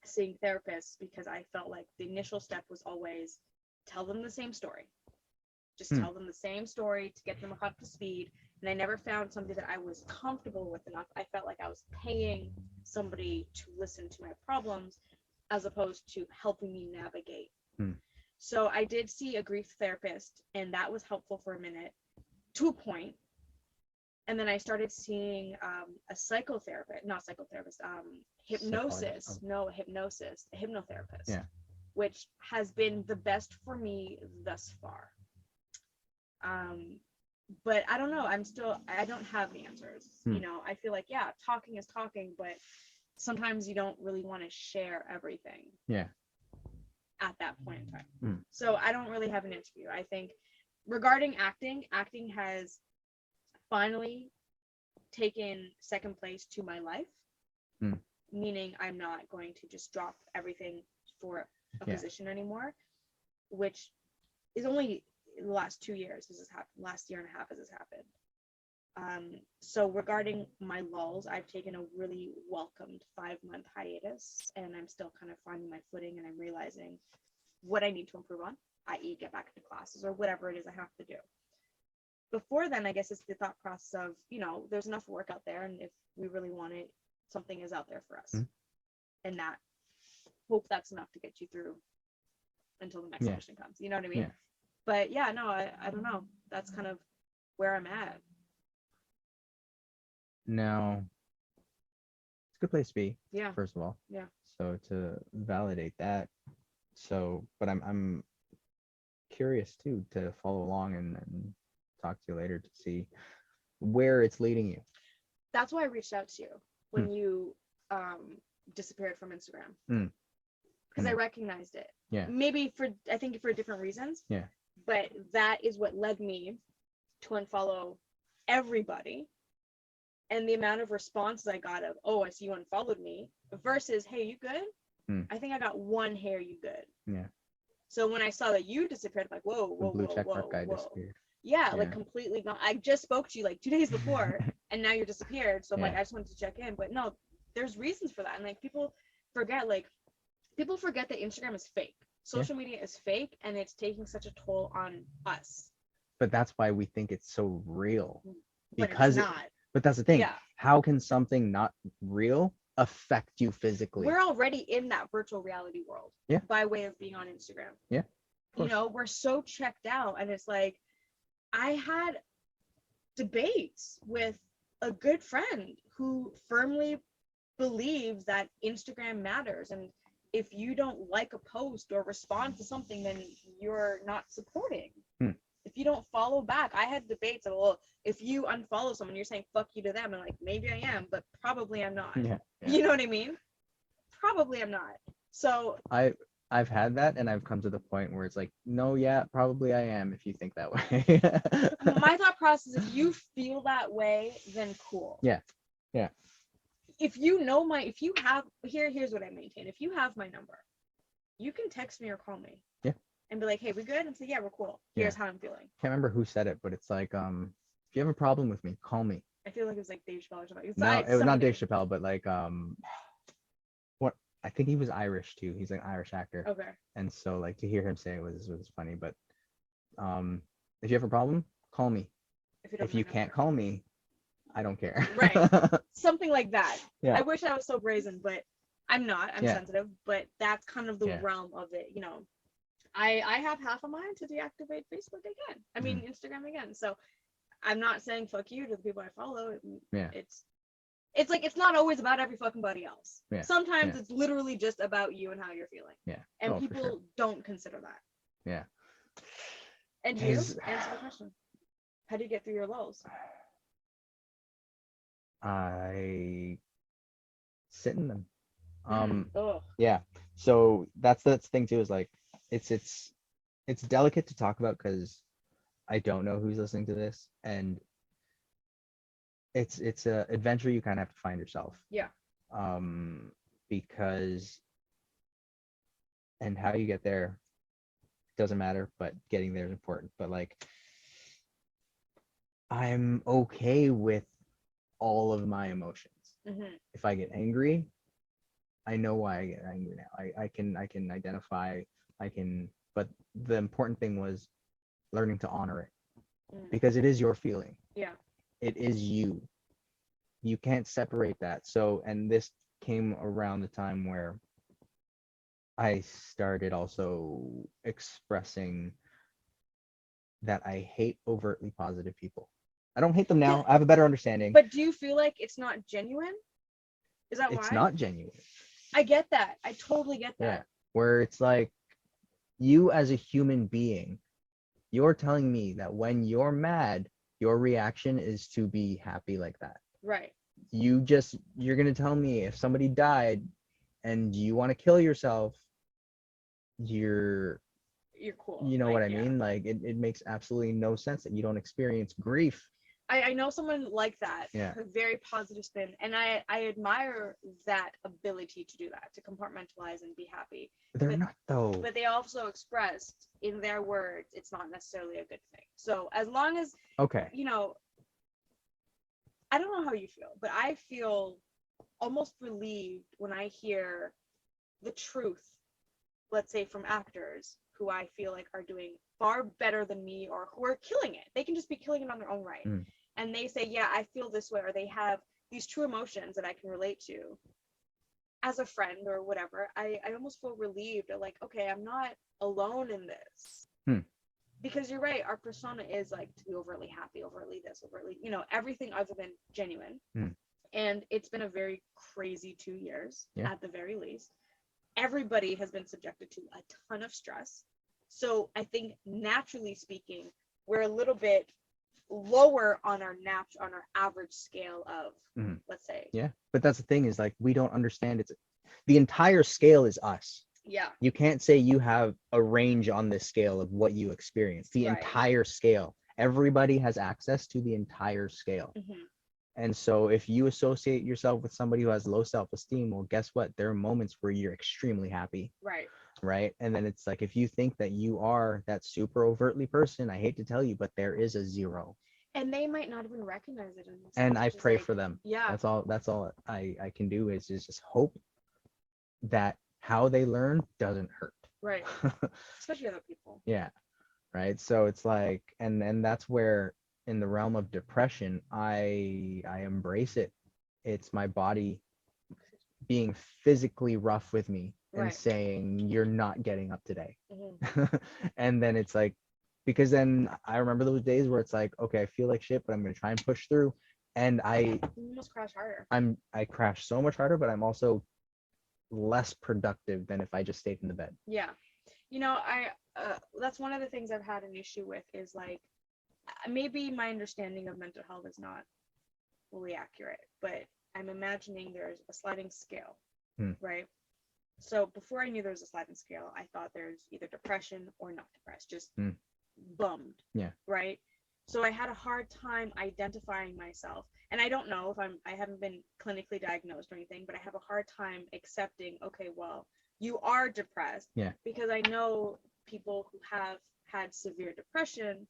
Speaker 2: seeing therapists because I felt like the initial step was always tell them the same story. Just tell them the same story to get them up to speed. And I never found somebody that I was comfortable with enough. I felt like I was paying somebody to listen to my problems as opposed to helping me navigate. So I did see a grief therapist, and that was helpful for a minute to a point. And then I started seeing a hypnotherapist,
Speaker 1: Yeah.
Speaker 2: which has been the best for me thus far. But I don't know. I don't have the answers. You know, I feel like, yeah, talking is talking, but sometimes you don't really want to share everything.
Speaker 1: Yeah.
Speaker 2: At that point in time. So I don't really have an answer for you. I think regarding acting has finally taken second place to my life, meaning I'm not going to just drop everything for a position anymore, which is only in the last 2 years this has happened, last year and a half as this happened. So regarding my lulls, I've taken a really welcomed 5-month hiatus, and I'm still kind of finding my footing, and I'm realizing what I need to improve on, i.e. get back into classes or whatever it is I have to do. Before then, I guess it's the thought process of, you know, there's enough work out there, and if we really want it, something is out there for us. And that hope that's enough to get you through until the next audition comes. You know what I mean?
Speaker 1: Yeah.
Speaker 2: But yeah, no, I don't know. That's kind of where I'm at.
Speaker 1: Now, it's a good place to be.
Speaker 2: Yeah.
Speaker 1: First of all.
Speaker 2: Yeah.
Speaker 1: So to validate that, So, but I'm curious too to follow along and talk to you later to see where it's leading you.
Speaker 2: That's why I reached out to you when
Speaker 1: Hmm.
Speaker 2: you disappeared from Instagram,
Speaker 1: Mm.
Speaker 2: because I
Speaker 1: Mm.
Speaker 2: recognized it.
Speaker 1: Yeah.
Speaker 2: Maybe I think for different reasons.
Speaker 1: Yeah.
Speaker 2: But that is what led me to unfollow everybody. And the amount of responses I got of, oh, I see you unfollowed me, versus, hey, you good?
Speaker 1: Mm.
Speaker 2: I think I got one, hey, are you good?
Speaker 1: Yeah.
Speaker 2: So when I saw that you disappeared, I'm like, whoa,
Speaker 1: The
Speaker 2: whoa,
Speaker 1: blue
Speaker 2: whoa,
Speaker 1: check mark
Speaker 2: whoa,
Speaker 1: guy
Speaker 2: whoa.
Speaker 1: disappeared.
Speaker 2: Yeah,
Speaker 1: Yeah.
Speaker 2: like completely gone. I just spoke to you like 2 days before, and now you're disappeared. So I'm like,
Speaker 1: Yeah.
Speaker 2: I just wanted to check in. But no, there's reasons for that. And like people forget that Instagram is fake. Social media is fake, and it's taking such a toll on us.
Speaker 1: But that's why we think it's so real.
Speaker 2: But
Speaker 1: Because
Speaker 2: it's not.
Speaker 1: but that's the thing.
Speaker 2: Yeah.
Speaker 1: How can something not real affect you physically?
Speaker 2: We're already in that virtual reality world.
Speaker 1: Yeah.
Speaker 2: By way of being on Instagram.
Speaker 1: Yeah.
Speaker 2: You know, we're so checked out, and it's like, I had debates with a good friend who firmly believes that Instagram matters, and if you don't like a post or respond to something, then you're not supporting.
Speaker 1: Hmm.
Speaker 2: If you don't follow back, I had debates of, well, if you unfollow someone, you're saying fuck you to them, and like, maybe I am, but probably I'm not.
Speaker 1: Yeah.
Speaker 2: You know what I mean? Probably I'm not. So
Speaker 1: I've had that, and I've come to the point where it's like, no, yeah, probably I am if you think that way.
Speaker 2: my thought process, if you feel that way, then cool.
Speaker 1: Yeah. Yeah.
Speaker 2: If you know if you have, here's what I maintain. If you have my number, you can text me or call me.
Speaker 1: Yeah.
Speaker 2: And be like, hey, we good? And say, yeah, we're cool. Here's how I'm feeling.
Speaker 1: Can't remember who said it, but it's like, if you have a problem with me, call me.
Speaker 2: I feel like it was like Dave Chappelle or something.
Speaker 1: No, it was not Dave Chappelle, but like, what, I think he was Irish too. He's like an Irish actor.
Speaker 2: Okay.
Speaker 1: And so like to hear him say it was funny. But if you have a problem, call me. If you can't call me, I don't care.
Speaker 2: Right. Something like that.
Speaker 1: Yeah.
Speaker 2: I wish I was so brazen, but I'm not. I'm sensitive, but that's kind of the realm of it. You know, I have half a mind to deactivate Facebook again. I mean, Instagram again. So I'm not saying fuck you to the people I follow.
Speaker 1: Yeah.
Speaker 2: It's like, it's not always about every fucking body else.
Speaker 1: Yeah.
Speaker 2: Sometimes it's literally just about you and how you're feeling.
Speaker 1: Yeah.
Speaker 2: And people don't consider that.
Speaker 1: Yeah.
Speaker 2: And you answer the question. How do you get through your lows?
Speaker 1: I sit in them.
Speaker 2: Oh.
Speaker 1: Yeah. So that's the thing too, is like, it's delicate to talk about because I don't know who's listening to this, and it's a adventure you kind of have to find yourself.
Speaker 2: Yeah.
Speaker 1: Because, and how you get there doesn't matter, but getting there is important. But like, I'm okay with all of my emotions. If I get angry, I know why I get angry now. I can identify, but the important thing was learning to honor it, because it is your feeling.
Speaker 2: Yeah.
Speaker 1: It is you. You can't separate that. So, and this came around the time where I started also expressing that I hate overtly positive people. I don't hate them now.
Speaker 2: Yeah.
Speaker 1: I have a better understanding.
Speaker 2: But do you feel like it's not genuine? Is that why?
Speaker 1: It's not genuine.
Speaker 2: I get that. I totally get that.
Speaker 1: Yeah. Where it's like, you as a human being, you're telling me that when you're mad, your reaction is to be happy like that.
Speaker 2: Right.
Speaker 1: You're going to tell me if somebody died and you want to kill yourself, you're cool. You know what I mean? Like, it makes absolutely no sense that you don't experience grief.
Speaker 2: I know someone like that.
Speaker 1: Yeah.
Speaker 2: A very positive spin. And I admire that ability to do that, to compartmentalize and be happy.
Speaker 1: They're not though.
Speaker 2: But they also expressed in their words, it's not necessarily a good thing. So as long as, you know, I don't know how you feel, but I feel almost relieved when I hear the truth, let's say from actors who I feel like are doing far better than me, or who are killing it. They can just be killing it on their own right. And they say, yeah, I feel this way, or they have these true emotions that I can relate to as a friend or whatever. I almost feel relieved, like, okay, I'm not alone in this. Because you're right, our persona is like to be overtly happy, overtly this, overtly, you know, everything other than genuine. And it's been a very crazy 2 years at the very least. everybody has been subjected to a ton of stress. So I think naturally speaking, we're a little bit lower on our average scale of, let's say.
Speaker 1: Yeah, but that's the thing is like we don't understand it's the entire scale is us.
Speaker 2: Yeah.
Speaker 1: You can't say you have a range on this scale of what you experience. The
Speaker 2: Right.
Speaker 1: entire scale. Everybody has access to the entire scale. And so if you associate yourself with somebody who has low self-esteem, well, guess what? There are moments where you're extremely happy.
Speaker 2: Right.
Speaker 1: Right. And then it's like if you think that you are that super overtly person, I hate to tell you, but there is a zero.
Speaker 2: And they might not even recognize it in themselves.
Speaker 1: And I pray
Speaker 2: like,
Speaker 1: for them.
Speaker 2: Yeah.
Speaker 1: That's all I can do is just hope that how they learn doesn't hurt.
Speaker 2: Right. Especially other people.
Speaker 1: Yeah. Right. So it's like, and that's where in the realm of depression, I embrace it. It's my body being physically rough with me and saying, you're not getting up today. And then it's like, because then I remember those days where it's like, okay, I feel like shit, but I'm going to try and push through. And
Speaker 2: you almost crash harder.
Speaker 1: I crash so much harder, but I'm also less productive than if I just stayed in the bed.
Speaker 2: Yeah. You know, that's one of the things I've had an issue with is like, maybe my understanding of mental health is not fully accurate, but I'm imagining there's a sliding scale, right? So before I knew there was a sliding scale, I thought there's either depression or not depressed, just bummed.
Speaker 1: Yeah.
Speaker 2: Right. So I had a hard time identifying myself. And I don't know if I haven't been clinically diagnosed or anything, but I have a hard time accepting, okay, well, you are depressed.
Speaker 1: Yeah.
Speaker 2: Because I know people who have had severe depression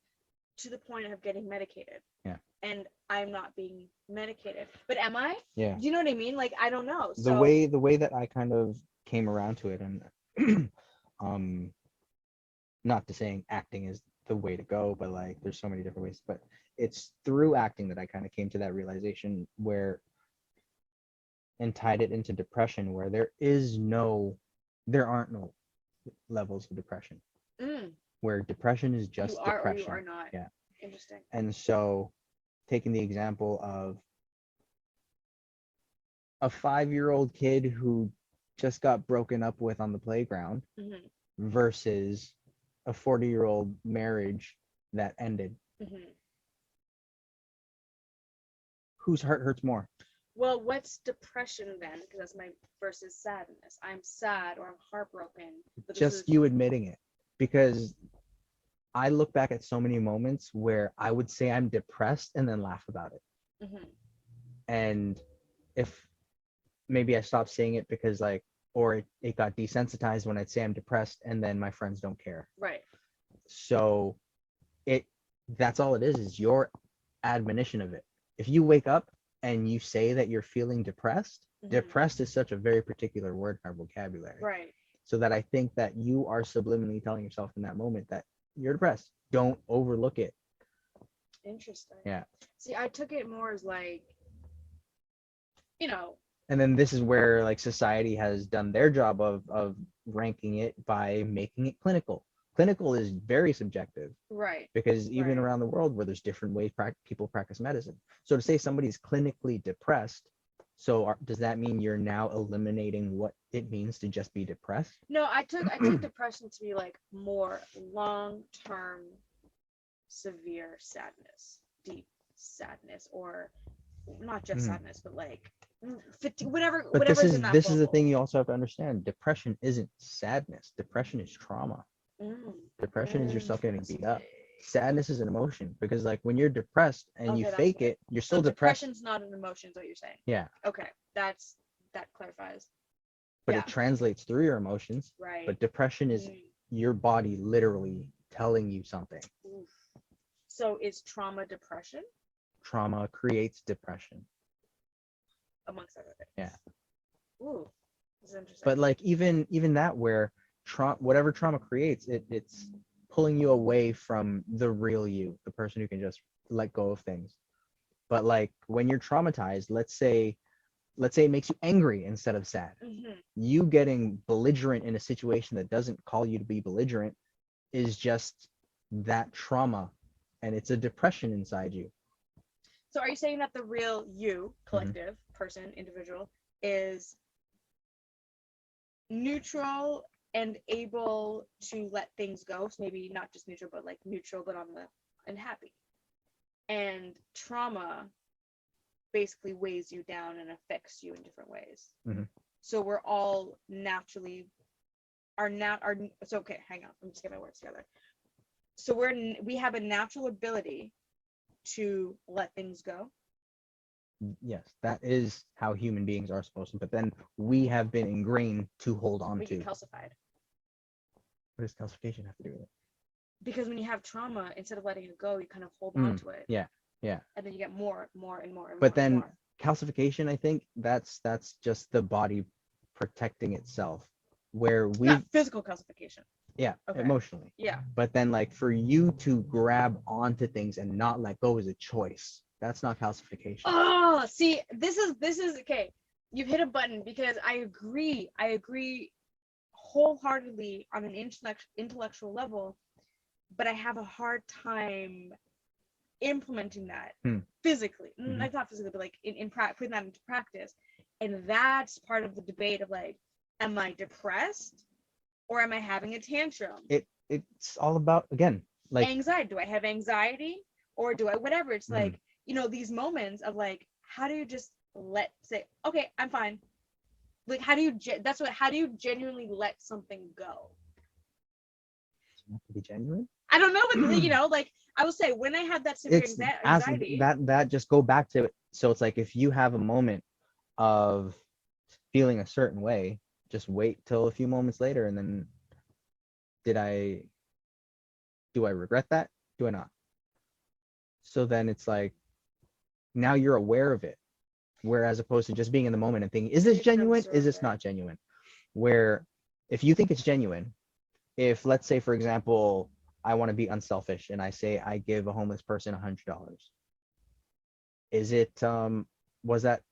Speaker 2: to the point of getting medicated.
Speaker 1: Yeah.
Speaker 2: And I'm not being medicated. But am I?
Speaker 1: Yeah.
Speaker 2: Do you know what I mean? Like, I don't know.
Speaker 1: The way that I kind of came around to it, and not to saying acting is the way to go, but like there's so many different ways, but it's through acting that I kind of came to that realization where and tied it into depression where there aren't no levels of depression. Where depression is just depression.
Speaker 2: Or you are not.
Speaker 1: Yeah.
Speaker 2: Interesting.
Speaker 1: And so taking the example of a 5-year-old kid who just got broken up with on the playground versus a 40-year-old marriage that ended. Whose heart hurts more?
Speaker 2: Well, what's depression then? Because that's my versus sadness. I'm sad or I'm heartbroken. But
Speaker 1: just you admitting it. Because I look back at so many moments where I would say I'm depressed and then laugh about it. And if maybe I stopped saying it because like, or it got desensitized when I'd say I'm depressed and then my friends don't care.
Speaker 2: Right.
Speaker 1: So that's all it is your admonition of it. If you wake up and you say that you're feeling depressed, depressed is such a very particular word in our vocabulary.
Speaker 2: Right.
Speaker 1: So that I think that you are subliminally telling yourself in that moment that you're depressed. Don't overlook it.
Speaker 2: Interesting.
Speaker 1: Yeah.
Speaker 2: See, I took it more as like, you know.
Speaker 1: And then this is where like society has done their job of ranking it by making it clinical. Clinical is very subjective.
Speaker 2: Right.
Speaker 1: Because even around the world where there's different ways people practice medicine. So to say somebody's clinically depressed, so does that mean you're now eliminating what it means to just be depressed?
Speaker 2: No, I took depression to be like more long-term severe sadness, deep sadness, or not just sadness, but like whatever.
Speaker 1: But
Speaker 2: this is
Speaker 1: the thing you also have to understand. Depression isn't sadness. Depression is trauma. Depression is yourself getting beat up. Sadness is an emotion because like when you're depressed and you fake it, you're still depressed.
Speaker 2: Depression's not an emotion, is what you're saying.
Speaker 1: Yeah.
Speaker 2: Okay, that clarifies.
Speaker 1: But it translates through your emotions.
Speaker 2: Right.
Speaker 1: But depression is your body literally telling you something.
Speaker 2: Oof. So is trauma depression?
Speaker 1: Trauma creates depression.
Speaker 2: Amongst other things.
Speaker 1: Yeah.
Speaker 2: Ooh, this is interesting.
Speaker 1: But like even that where whatever trauma creates, it's pulling you away from the real you, the person who can just let go of things. But like when you're traumatized, let's say it makes you angry instead of sad. You getting belligerent in a situation that doesn't call you to be belligerent is just that trauma, and it's a depression inside you.
Speaker 2: So are you saying that the real you, collective, person, individual, is neutral and able to let things go. So maybe not just neutral, but like neutral, but and happy. And trauma basically weighs you down and affects you in different ways.
Speaker 1: Mm-hmm.
Speaker 2: So we're all naturally so okay, hang on, let me just get my words together. So we have a natural ability to let things go.
Speaker 1: Yes, that is how human beings are supposed to. But then we have been ingrained to hold on
Speaker 2: We
Speaker 1: to.
Speaker 2: get calcified.
Speaker 1: What does calcification have to do with it?
Speaker 2: Because when you have trauma, instead of letting it go, you kind of hold on to it.
Speaker 1: Yeah.
Speaker 2: And then you get more and more and more and
Speaker 1: But
Speaker 2: more.
Speaker 1: then calcification, I think that's just the body protecting itself, where we
Speaker 2: not physical calcification.
Speaker 1: Yeah,
Speaker 2: Okay.
Speaker 1: emotionally.
Speaker 2: Yeah.
Speaker 1: But then like for you to grab onto things and not let go is a choice. That's not calcification.
Speaker 2: Oh, see, this is okay. You've hit a button because I agree wholeheartedly on an intellectual level, but I have a hard time implementing that physically. Like not physically, but like in putting that into practice. And that's part of the debate of like, am I depressed or am I having a tantrum?
Speaker 1: It's all about, again, like
Speaker 2: anxiety. Do I have anxiety or do I whatever? It's like, these moments of like, how do you just say, okay, I'm fine. Like, how do you genuinely let something go?
Speaker 1: You have to be genuine.
Speaker 2: I don't know, but like I will say, when I have that severe anxiety,
Speaker 1: that just go back to it. So it's like, if you have a moment of feeling a certain way, just wait till a few moments later, and then do I regret that? Do I not? So then it's like, now you're aware of it, whereas opposed to just being in the moment and thinking, is this genuine? Is this not genuine? Where if you think it's genuine, if let's say, for example, I want to be unselfish and I say I give a homeless person $100, is it was that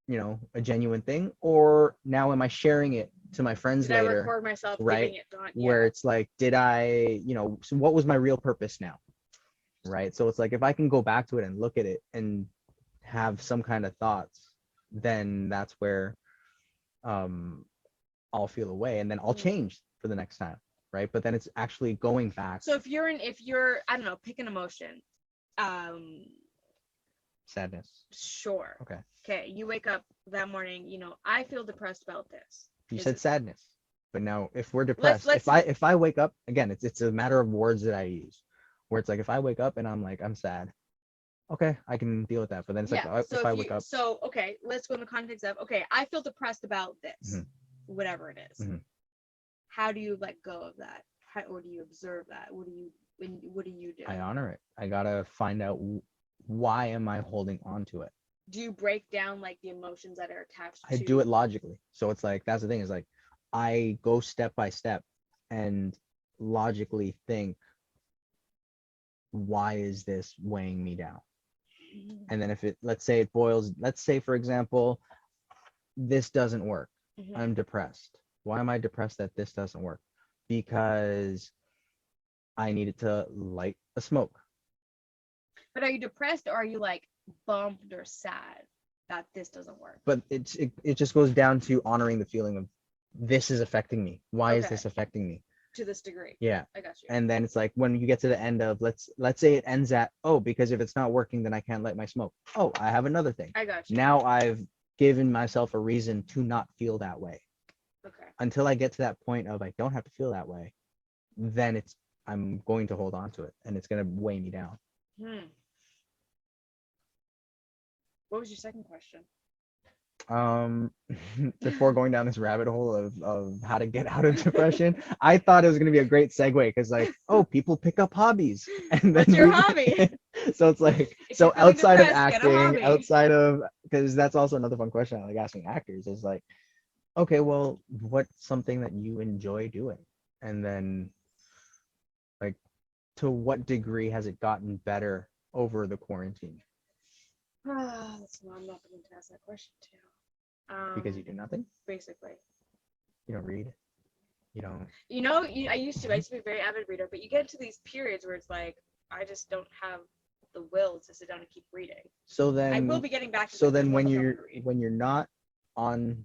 Speaker 1: a genuine thing, or now am I sharing it to my friends
Speaker 2: did
Speaker 1: later?
Speaker 2: I record myself
Speaker 1: right?
Speaker 2: giving it done?
Speaker 1: Where it's like, did I, so what was my real purpose now? Right? So it's like, if I can go back to it and look at it and have some kind of thoughts, then that's where I'll feel away, and then I'll change for the next time, right? But then it's actually going back.
Speaker 2: So if you're I don't know, pick an emotion.
Speaker 1: Sadness.
Speaker 2: Sure. Okay, you wake up that morning, I feel depressed about this.
Speaker 1: You said sadness, but now if we're depressed, if I wake up, again, it's a matter of words that I use, where it's like, if I wake up and I'm like, I'm sad, okay, I can deal with that. But then it's like, if I wake up.
Speaker 2: So, okay, let's go in the context of, okay, I feel depressed about this, whatever it is. How do you let go of that? Or do you observe that? What do you do?
Speaker 1: I honor it. I gotta find out, why am I holding on to it?
Speaker 2: Do you break down like the emotions that are attached to?
Speaker 1: I do it logically. So it's like, that's the thing, is like, I go step by step and logically think, why is this weighing me down? And then if let's say, for example, this doesn't work. I'm depressed. Why am I depressed that this doesn't work? Because I needed to light a smoke.
Speaker 2: But are you depressed, or are you like bummed or sad that this doesn't work?
Speaker 1: But it just goes down to honoring the feeling of, this is affecting me. Why is this affecting me?
Speaker 2: To this degree.
Speaker 1: Yeah.
Speaker 2: I got you.
Speaker 1: And then it's like, when you get to the end of, let's say it ends at, because if it's not working, then I can't light my smoke. I have another thing.
Speaker 2: I got you.
Speaker 1: Now I've given myself a reason to not feel that way.
Speaker 2: Okay.
Speaker 1: Until I get to that point of, I don't have to feel that way, then I'm going to hold on to it, and it's going to weigh me down.
Speaker 2: What was your second question?
Speaker 1: Before going down this rabbit hole of how to get out of depression, I thought it was going to be a great segue, because like, people pick up hobbies. And
Speaker 2: what's your hobby?
Speaker 1: So it's like, so outside of acting, because that's also another fun question I like asking actors, is like, okay, well, what's something that you enjoy doing? And then, like, to what degree has it gotten better over the quarantine?
Speaker 2: I'm not going to ask that question too.
Speaker 1: Because you do nothing?
Speaker 2: Basically.
Speaker 1: You don't read? You don't?
Speaker 2: I used to be a very avid reader, but you get into these periods where it's like, I just don't have the will to sit down and keep reading.
Speaker 1: So then
Speaker 2: I will be getting back to
Speaker 1: so then when you're not on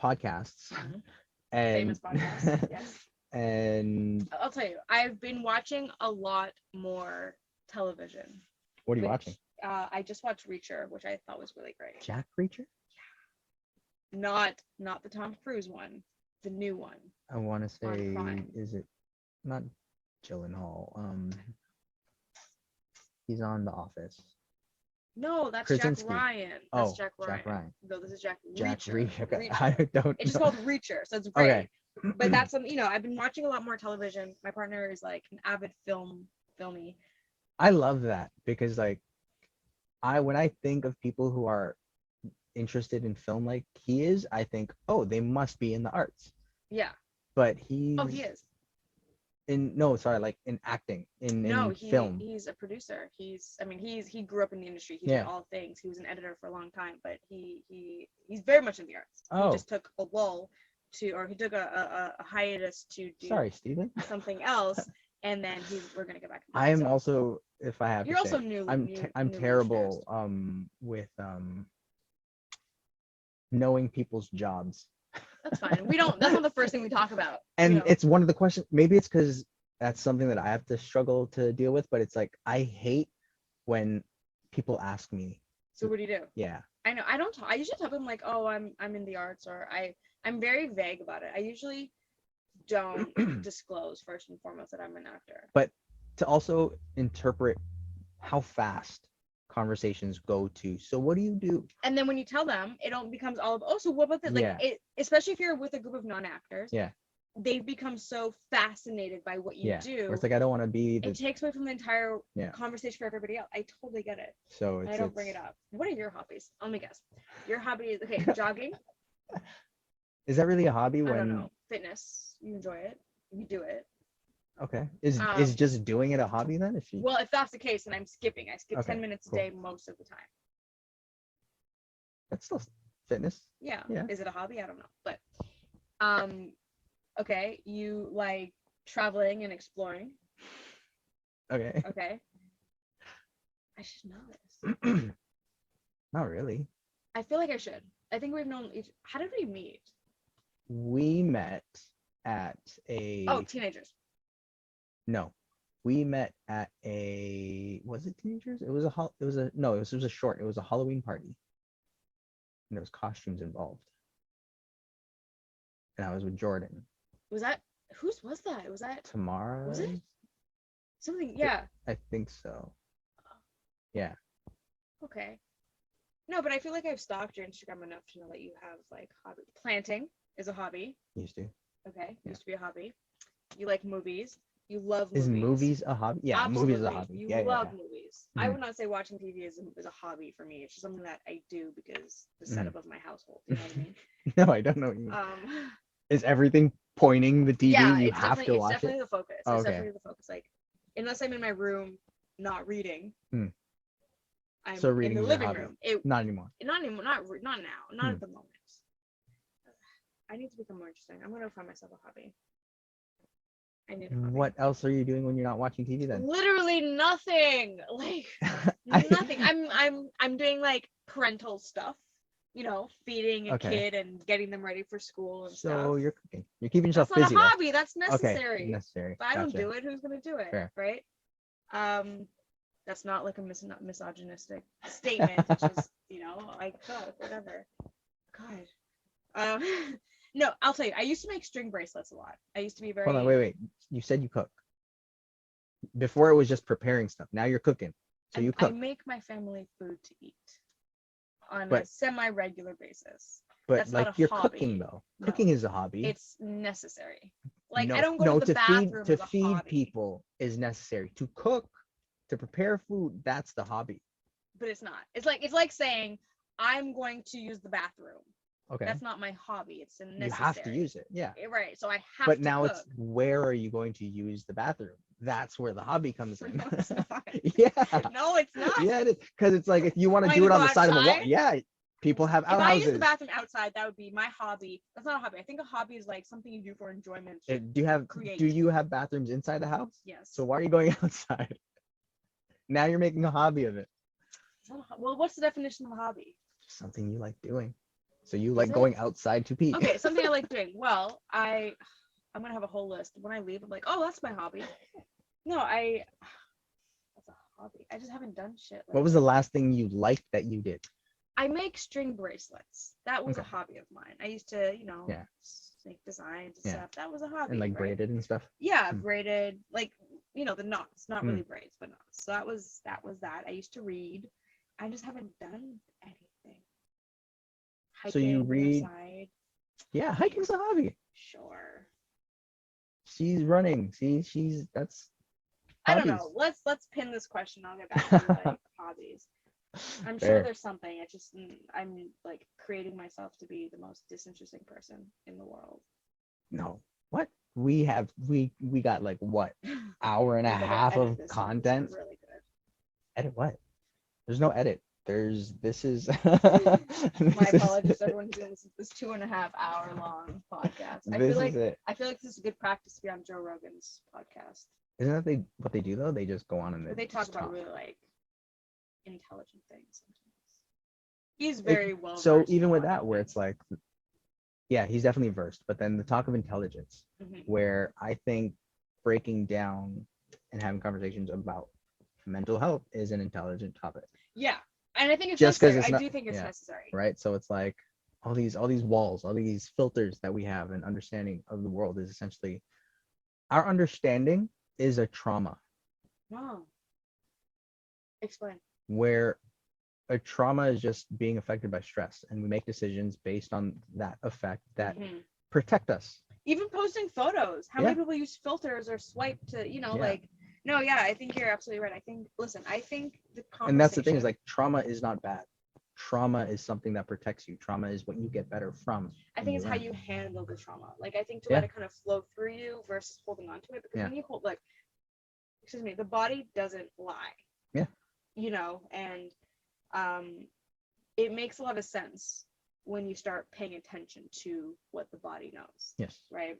Speaker 1: podcasts And
Speaker 2: Famous podcast. Yes.
Speaker 1: and
Speaker 2: I'll tell you, I've been watching a lot more television.
Speaker 1: what are you
Speaker 2: which,
Speaker 1: watching?
Speaker 2: I just watched Reacher, which I thought was really great.
Speaker 1: Jack Reacher?
Speaker 2: Not the Tom Cruise one, the new one.
Speaker 1: I want to say,
Speaker 2: Prime.
Speaker 1: is it not Gyllenhaal? He's on The Office.
Speaker 2: No, that's
Speaker 1: Krasinski.
Speaker 2: Jack Ryan. That's
Speaker 1: Oh,
Speaker 2: Jack Ryan.
Speaker 1: Jack Ryan.
Speaker 2: No, this is Jack
Speaker 1: Reacher. Okay.
Speaker 2: Reacher.
Speaker 1: I don't
Speaker 2: It's just
Speaker 1: know.
Speaker 2: called Reacher, so it's great.
Speaker 1: Okay.
Speaker 2: But that's something, I've been watching a lot more television. My partner is like an avid filmy.
Speaker 1: I love that because like when I think of people who are interested in film like he is, I think, oh, they must be in the arts.
Speaker 2: Yeah.
Speaker 1: But he
Speaker 2: is.
Speaker 1: Like in acting, in film.
Speaker 2: He's a producer. He grew up in the industry. He
Speaker 1: Yeah.
Speaker 2: did all things. He was an editor for a long time, but he's very much in the arts.
Speaker 1: Oh.
Speaker 2: He just took a lull he took a hiatus to do
Speaker 1: Sorry, Steven.
Speaker 2: something else, and then we're gonna get back.
Speaker 1: I am also, if I have
Speaker 2: You're
Speaker 1: to
Speaker 2: also
Speaker 1: say,
Speaker 2: new.
Speaker 1: I'm terrible with knowing people's jobs.
Speaker 2: That's fine. That's not the first thing we talk about.
Speaker 1: And it's one of the questions. Maybe it's because that's something that I have to struggle to deal with. But it's like I hate when people ask me.
Speaker 2: So what do you do?
Speaker 1: Yeah.
Speaker 2: I know. I don't talk. I usually tell them like, oh, I'm in the arts, or I'm very vague about it. I usually don't disclose first and foremost that I'm an actor.
Speaker 1: But to also interpret how fast conversations go to. So what do you do?
Speaker 2: And then when you tell them, it all becomes all of, oh, so what about this? Like, especially if you're with a group of non-actors.
Speaker 1: Yeah.
Speaker 2: They've become so fascinated by what you do.
Speaker 1: Where it's like, I don't want to be.
Speaker 2: It takes away from the entire conversation for everybody else. I totally get it.
Speaker 1: So
Speaker 2: I don't bring it up. What are your hobbies? Let me guess. Your hobby is jogging.
Speaker 1: Is that really a hobby?
Speaker 2: I don't know. Fitness. You enjoy it. You do it.
Speaker 1: Okay. Is just doing it a hobby then?
Speaker 2: Well, if that's the case, then I'm skipping. I skip 10 minutes a day most of the time.
Speaker 1: That's still fitness.
Speaker 2: Yeah. Is it a hobby? I don't know. But okay, you like traveling and exploring.
Speaker 1: Okay.
Speaker 2: I should know this.
Speaker 1: Not really.
Speaker 2: I feel like I should. I think we've known each. How did we meet?
Speaker 1: We met at a.
Speaker 2: Oh, teenagers.
Speaker 1: No, we met at a. Was it teenagers? It was a short. It was a Halloween party, and there was costumes involved. And I was with Jordan.
Speaker 2: Was that whose was that? Was that
Speaker 1: Tamara?
Speaker 2: Was it something? Yeah.
Speaker 1: I think so. Yeah.
Speaker 2: Okay. No, but I feel like I've stalked your Instagram enough to know that you have like hobby. Planting is a hobby.
Speaker 1: Used to.
Speaker 2: Okay. Used to be a hobby. You like movies. You love
Speaker 1: movies.
Speaker 2: Is
Speaker 1: movies a hobby? Yeah,
Speaker 2: absolutely.
Speaker 1: Movies is a hobby.
Speaker 2: You
Speaker 1: yeah,
Speaker 2: love
Speaker 1: yeah.
Speaker 2: movies.
Speaker 1: Mm-hmm.
Speaker 2: I would not say watching TV is a hobby for me. It's just something that I do because the setup of my household. You know what I mean?
Speaker 1: No, I don't know what you mean. Is everything pointing the TV?
Speaker 2: Yeah,
Speaker 1: you have to watch it?
Speaker 2: It's definitely the focus.
Speaker 1: Oh,
Speaker 2: it's definitely the focus. Like, unless I'm in my room not reading, I'm
Speaker 1: so reading
Speaker 2: in the living room.
Speaker 1: Not anymore.
Speaker 2: Not anymore. Not now. Not at the moment. I need to become more interesting. I'm gonna find myself a hobby. I need a hobby.
Speaker 1: What else are you doing when you're not watching TV then?
Speaker 2: Literally nothing. Like nothing. I'm doing like parental stuff. Feeding a kid and getting them ready for school and stuff.
Speaker 1: So you're cooking. You're keeping yourself busy.
Speaker 2: That's not a hobby. That's necessary.
Speaker 1: Okay, necessary.
Speaker 2: If I don't do it, who's gonna do it?
Speaker 1: Fair.
Speaker 2: Right? That's not like a misogynistic statement. It's just, like, oh, whatever. God. No, I'll tell you. I used to make string bracelets a lot. I used to be very.
Speaker 1: Hold on, wait. You said you cook. Before it was just preparing stuff. Now you're cooking. So you cook.
Speaker 2: I make my family food to eat on a semi-regular basis.
Speaker 1: But
Speaker 2: that's
Speaker 1: like
Speaker 2: not a
Speaker 1: you're
Speaker 2: hobby.
Speaker 1: Cooking though.
Speaker 2: No.
Speaker 1: Cooking is a hobby.
Speaker 2: It's necessary. Like
Speaker 1: no,
Speaker 2: I don't go to the bathroom
Speaker 1: to feed people is necessary. To cook, to prepare food, that's the hobby.
Speaker 2: But it's not. It's like saying I'm going to use the bathroom.
Speaker 1: Okay.
Speaker 2: That's not my hobby. It's a necessary.
Speaker 1: You have to use it. Yeah.
Speaker 2: Right. So I have
Speaker 1: But
Speaker 2: to
Speaker 1: now
Speaker 2: cook.
Speaker 1: it's where are you going to use the bathroom? That's where the hobby comes in.
Speaker 2: No, it's not.
Speaker 1: Yeah.
Speaker 2: No, it's not.
Speaker 1: Yeah, it is. Because it's like if you want to do it on the side of a wall. Yeah. People have outhouses.
Speaker 2: If I use the bathroom outside, that would be my hobby. That's not a hobby. I think a hobby is like something you do for enjoyment.
Speaker 1: Do you have bathrooms inside the house?
Speaker 2: Yes.
Speaker 1: So why are you going outside? Now you're making a hobby of it.
Speaker 2: Well, what's the definition of a hobby?
Speaker 1: Something you like doing. So you like going outside to pee?
Speaker 2: Okay, something I like doing. Well, I'm gonna have a whole list. When I leave, I'm like, oh, that's my hobby. No, that's a hobby. I just haven't done shit. Like
Speaker 1: What was the last thing you liked that you did?
Speaker 2: I make string bracelets. That was a
Speaker 1: Okay.
Speaker 2: hobby of mine. I used to,
Speaker 1: Yeah.
Speaker 2: make designs and
Speaker 1: Yeah.
Speaker 2: stuff. That was a hobby.
Speaker 1: And like
Speaker 2: right?
Speaker 1: braided and stuff?
Speaker 2: Yeah, braided, like, the knots, not really
Speaker 1: Mm.
Speaker 2: braids, but knots. So that was that. I used to read. I just haven't done anything.
Speaker 1: So you
Speaker 2: Hiking
Speaker 1: read?
Speaker 2: outside.
Speaker 1: Yeah, hiking's a hobby.
Speaker 2: Sure.
Speaker 1: She's running. See, that's
Speaker 2: I don't
Speaker 1: hobbies.
Speaker 2: know. Let's pin this question. I'll get back to like hobbies. I'm sure
Speaker 1: Fair.
Speaker 2: there's something. It just I'm like creating myself to be the most disinteresting person in the world.
Speaker 1: No. What? We got like what? Hour and a
Speaker 2: We better
Speaker 1: half
Speaker 2: edit
Speaker 1: of
Speaker 2: this one. This is
Speaker 1: content.
Speaker 2: really good.
Speaker 1: Edit what? There's no edit. This is
Speaker 2: My apologies to everyone who's doing this 2.5-hour long podcast. I
Speaker 1: This
Speaker 2: feel
Speaker 1: is
Speaker 2: like
Speaker 1: it.
Speaker 2: this is a good practice to be on Joe Rogan's podcast.
Speaker 1: Isn't that what they do though? They just go on and
Speaker 2: But they talk
Speaker 1: just
Speaker 2: about
Speaker 1: talk.
Speaker 2: really like intelligent things sometimes. He's very well
Speaker 1: So
Speaker 2: versed
Speaker 1: even
Speaker 2: in a
Speaker 1: with
Speaker 2: lot
Speaker 1: that,
Speaker 2: of
Speaker 1: where
Speaker 2: things.
Speaker 1: it's like, yeah, he's definitely versed. But then the talk of intelligence,
Speaker 2: Mhm.
Speaker 1: where I think breaking down and having conversations about mental health is an intelligent topic.
Speaker 2: Yeah, and I think it's
Speaker 1: Just 'cause
Speaker 2: necessary.
Speaker 1: it's
Speaker 2: I
Speaker 1: not-
Speaker 2: do think it's
Speaker 1: yeah.
Speaker 2: necessary.
Speaker 1: Right? So it's like all these walls, all these filters that we have, and understanding of the world is essentially our understanding is a trauma,
Speaker 2: Wow. Explain.
Speaker 1: where a trauma is just being affected by stress, and we make decisions based on that effect that
Speaker 2: Mhm.
Speaker 1: protect us.
Speaker 2: Even posting photos. How many people use filters or swipe to, like. No, yeah, I think you're absolutely right. I think the conversation.
Speaker 1: And that's the thing is like trauma is not bad. Trauma is something that protects you. Trauma is what you get better from.
Speaker 2: I
Speaker 1: when
Speaker 2: think it's how
Speaker 1: learn.
Speaker 2: you handle the trauma. Like, I think to let it kind of flow through you versus holding on to it. Because when you hold, like, excuse me, the body doesn't lie.
Speaker 1: Yeah.
Speaker 2: And it makes a lot of sense when you start paying attention to what the body knows.
Speaker 1: Yes.
Speaker 2: Right.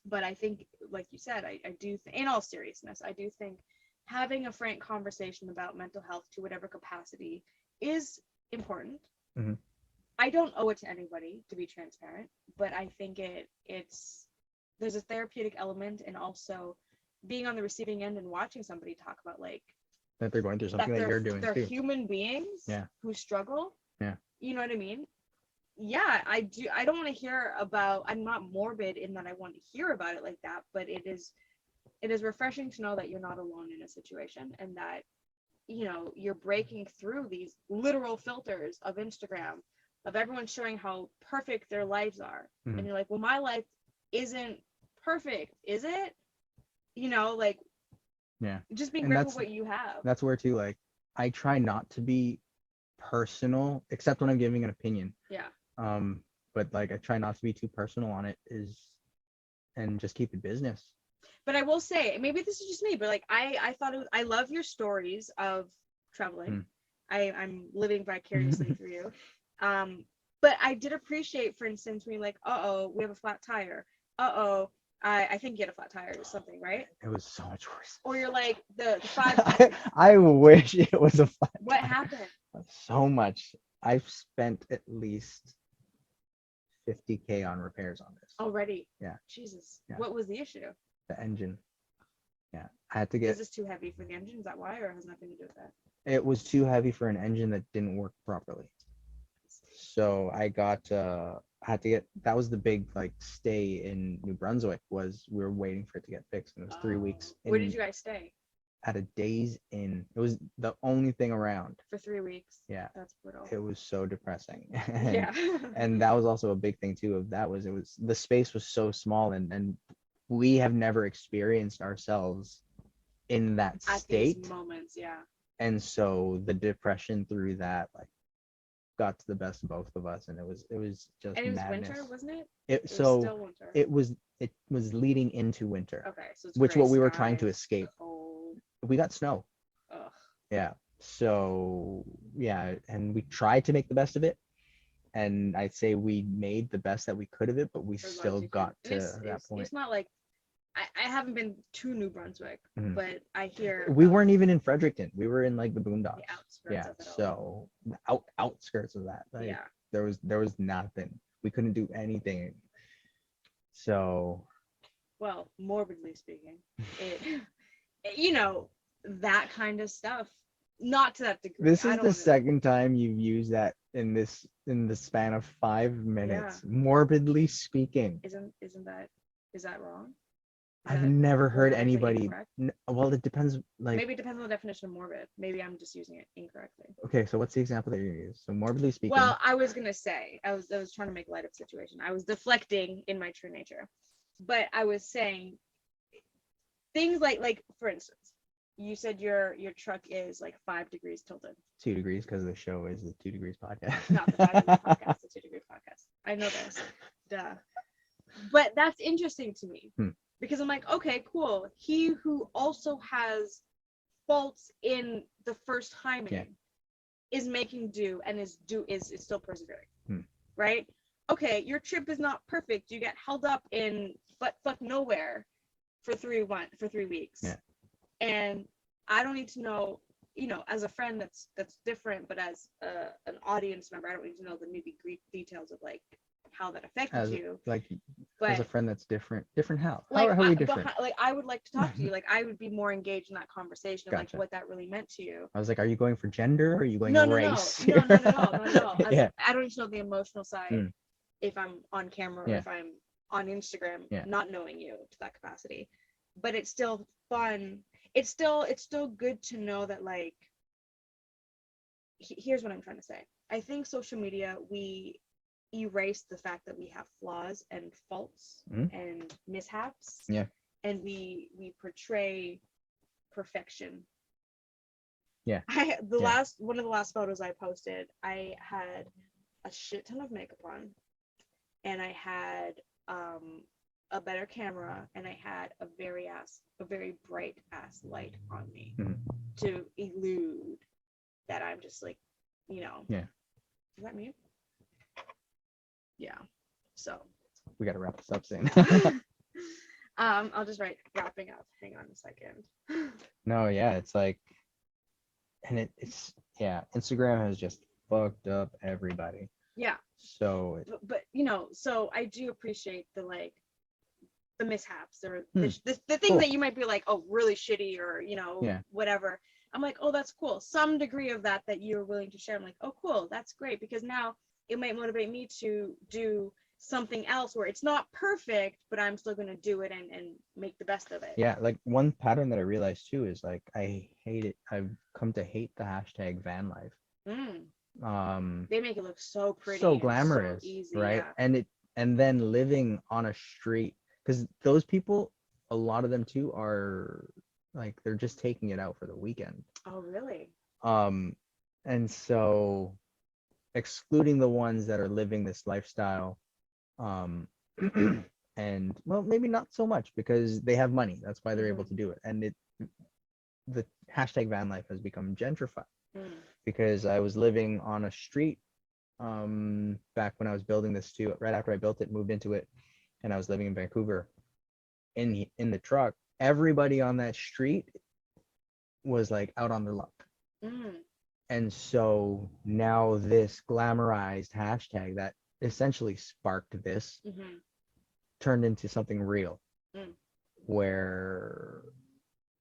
Speaker 2: But I think, like you said, I do, in all seriousness, I do think having a frank conversation about mental health to whatever capacity is important.
Speaker 1: Mhm.
Speaker 2: I don't owe it to anybody to be transparent, but I think there's a therapeutic element, and also being on the receiving end and watching somebody talk about like
Speaker 1: That they're going through something that you're doing
Speaker 2: they're
Speaker 1: too.
Speaker 2: human beings who struggle.
Speaker 1: Yeah.
Speaker 2: You know what I mean? Yeah, I do. I don't want to hear about. I'm not morbid in that I want to hear about it like that, but it is refreshing to know that you're not alone in a situation, and that you're breaking through these literal filters of Instagram, of everyone showing how perfect their lives are.
Speaker 1: Mhm.
Speaker 2: And you're like, well, my life isn't perfect, is it? Like,
Speaker 1: Yeah.
Speaker 2: just being
Speaker 1: And
Speaker 2: grateful for what you have.
Speaker 1: That's where too, like, I try not to be personal, except when I'm giving an opinion.
Speaker 2: Yeah.
Speaker 1: But like I try not to be too personal on it, and just keep it business.
Speaker 2: But I will say, maybe this is just me, but like I thought I love your stories of traveling. I'm living vicariously through you. But I did appreciate, for instance, when you're like, we have a flat tire. I think you had a flat tire or something, right?
Speaker 1: It was so much worse.
Speaker 2: Or you're like the 5.
Speaker 1: I wish it was a flat
Speaker 2: What
Speaker 1: tire.
Speaker 2: happened?
Speaker 1: So much. I've spent at least $50,000 on repairs on this.
Speaker 2: Already?
Speaker 1: Yeah.
Speaker 2: Jesus.
Speaker 1: Yeah.
Speaker 2: What was the issue?
Speaker 1: The engine. Yeah. I had to get.
Speaker 2: Is this too heavy for the engine? Is that why, or has nothing to do with that?
Speaker 1: It was too heavy for an engine that didn't work properly. So I had to get, that was the big like stay in New Brunswick, was we were waiting for it to get fixed, and it was 3 weeks.
Speaker 2: Where did you guys stay?
Speaker 1: At a Days Inn. It was the only thing around.
Speaker 2: For 3 weeks?
Speaker 1: Yeah.
Speaker 2: That's brutal.
Speaker 1: It was so depressing.
Speaker 2: Yeah.
Speaker 1: And that was also a big thing too, the space was so small, and we have never experienced ourselves in that
Speaker 2: At
Speaker 1: state.
Speaker 2: these moments, yeah.
Speaker 1: And so the depression through that like got to the best of both of us, and it was just
Speaker 2: And it was
Speaker 1: madness.
Speaker 2: winter, wasn't it?
Speaker 1: It
Speaker 2: was
Speaker 1: so
Speaker 2: still winter.
Speaker 1: it was leading into winter.
Speaker 2: Okay, so it's
Speaker 1: which
Speaker 2: gray
Speaker 1: what we were trying to
Speaker 2: skies,
Speaker 1: escape.
Speaker 2: cold.
Speaker 1: We got snow.
Speaker 2: Ugh.
Speaker 1: Yeah. So yeah, and we tried to make the best of it, and I'd say we made the best that we could of it, but we
Speaker 2: For as long
Speaker 1: still
Speaker 2: as you
Speaker 1: got
Speaker 2: can.
Speaker 1: to
Speaker 2: And
Speaker 1: that point.
Speaker 2: It's not like I haven't been to New Brunswick,
Speaker 1: Mhm.
Speaker 2: but I hear
Speaker 1: We weren't even in Fredericton. We were in like the boondocks.
Speaker 2: the outskirts
Speaker 1: Yeah.
Speaker 2: of it all.
Speaker 1: So outskirts of that. Like,
Speaker 2: Yeah.
Speaker 1: there was nothing. We couldn't do anything. So
Speaker 2: Well, morbidly speaking, it, that kind of stuff. Not to that degree.
Speaker 1: this
Speaker 2: I
Speaker 1: is
Speaker 2: don't
Speaker 1: the
Speaker 2: want to.
Speaker 1: second time you've used that in the span of 5 minutes. Morbidly speaking.
Speaker 2: Is that wrong?
Speaker 1: I've never heard
Speaker 2: grammatically
Speaker 1: anybody.
Speaker 2: incorrect?
Speaker 1: Well, it depends. Like,
Speaker 2: Maybe it depends on the definition of morbid. Maybe I'm just using it incorrectly.
Speaker 1: okay, so what's the example that you're gonna use? So morbidly speaking.
Speaker 2: Well, I was gonna say I was trying to make light of the situation. I was deflecting in my true nature, but I was saying things like for instance, you said your truck is like 5 degrees tilted.
Speaker 1: 2 degrees because the show is the 2 degrees podcast.
Speaker 2: Not the 5 degree podcast, the 2 degree podcast. I know this. Duh. But that's interesting to me because I'm like, okay, cool. He who also has faults in the first timing is making do and is still persevering. Right? Okay, your trip is not perfect. You get held up in butt fuck nowhere for 3 weeks.
Speaker 1: Yeah.
Speaker 2: And I don't need to know, as a friend that's different, but as an audience member, I don't need to know the nitty-gritty details of like how that affected you.
Speaker 1: Like,
Speaker 2: but
Speaker 1: as a friend that's different how?
Speaker 2: Like,
Speaker 1: how are we different?
Speaker 2: Like, I would like to talk to you. Like, I would be more engaged in that conversation of
Speaker 1: Gotcha.
Speaker 2: like what that really meant to you.
Speaker 1: I was like, are you going for gender or are you going race?
Speaker 2: No, not at all. Not at all.
Speaker 1: Yeah.
Speaker 2: I don't need to know the emotional side if I'm on camera or if I'm on Instagram, not knowing you to that capacity. But it's still fun. It's still good to know that, like, here's what I'm trying to say. I think social media, we erase the fact that we have flaws and faults and mishaps.
Speaker 1: Yeah.
Speaker 2: And we portray perfection.
Speaker 1: Yeah.
Speaker 2: One of the last photos I posted, I had a shit ton of makeup on, and I had a better camera, and I had a very bright ass light on me to elude that I'm just like, Yeah. Is that me? Yeah. So.
Speaker 1: We gotta wrap this up soon.
Speaker 2: I'll just write wrapping up. Hang on a second.
Speaker 1: No, yeah, it's like, and it's Instagram has just fucked up everybody.
Speaker 2: Yeah.
Speaker 1: So.
Speaker 2: But so I do appreciate the mishaps or the things that you might be like, oh, really shitty or whatever. I'm like, oh, that's cool. Some degree of that you're willing to share. I'm like, oh, cool, that's great, because now it might motivate me to do something else where it's not perfect, but I'm still going to do it and make the best of it.
Speaker 1: Yeah, like one pattern that I realized too is like I hate it. I've come to hate the hashtag van life.
Speaker 2: They make it look so pretty,
Speaker 1: so glamorous,
Speaker 2: so easy,
Speaker 1: right?
Speaker 2: Yeah.
Speaker 1: And then living on a street, because those people, a lot of them too are like they're just taking it out for the weekend.
Speaker 2: Oh, really?
Speaker 1: And so excluding the ones that are living this lifestyle, and well, maybe not so much because they have money. That's why they're able to do it. And the hashtag van life has become gentrified because I was living on a street back when I was building this too. Right after I built it, moved into it, and I was living in Vancouver. In the truck, everybody on that street was like out on their luck. And so now this glamorized hashtag that essentially sparked this turned into something real, where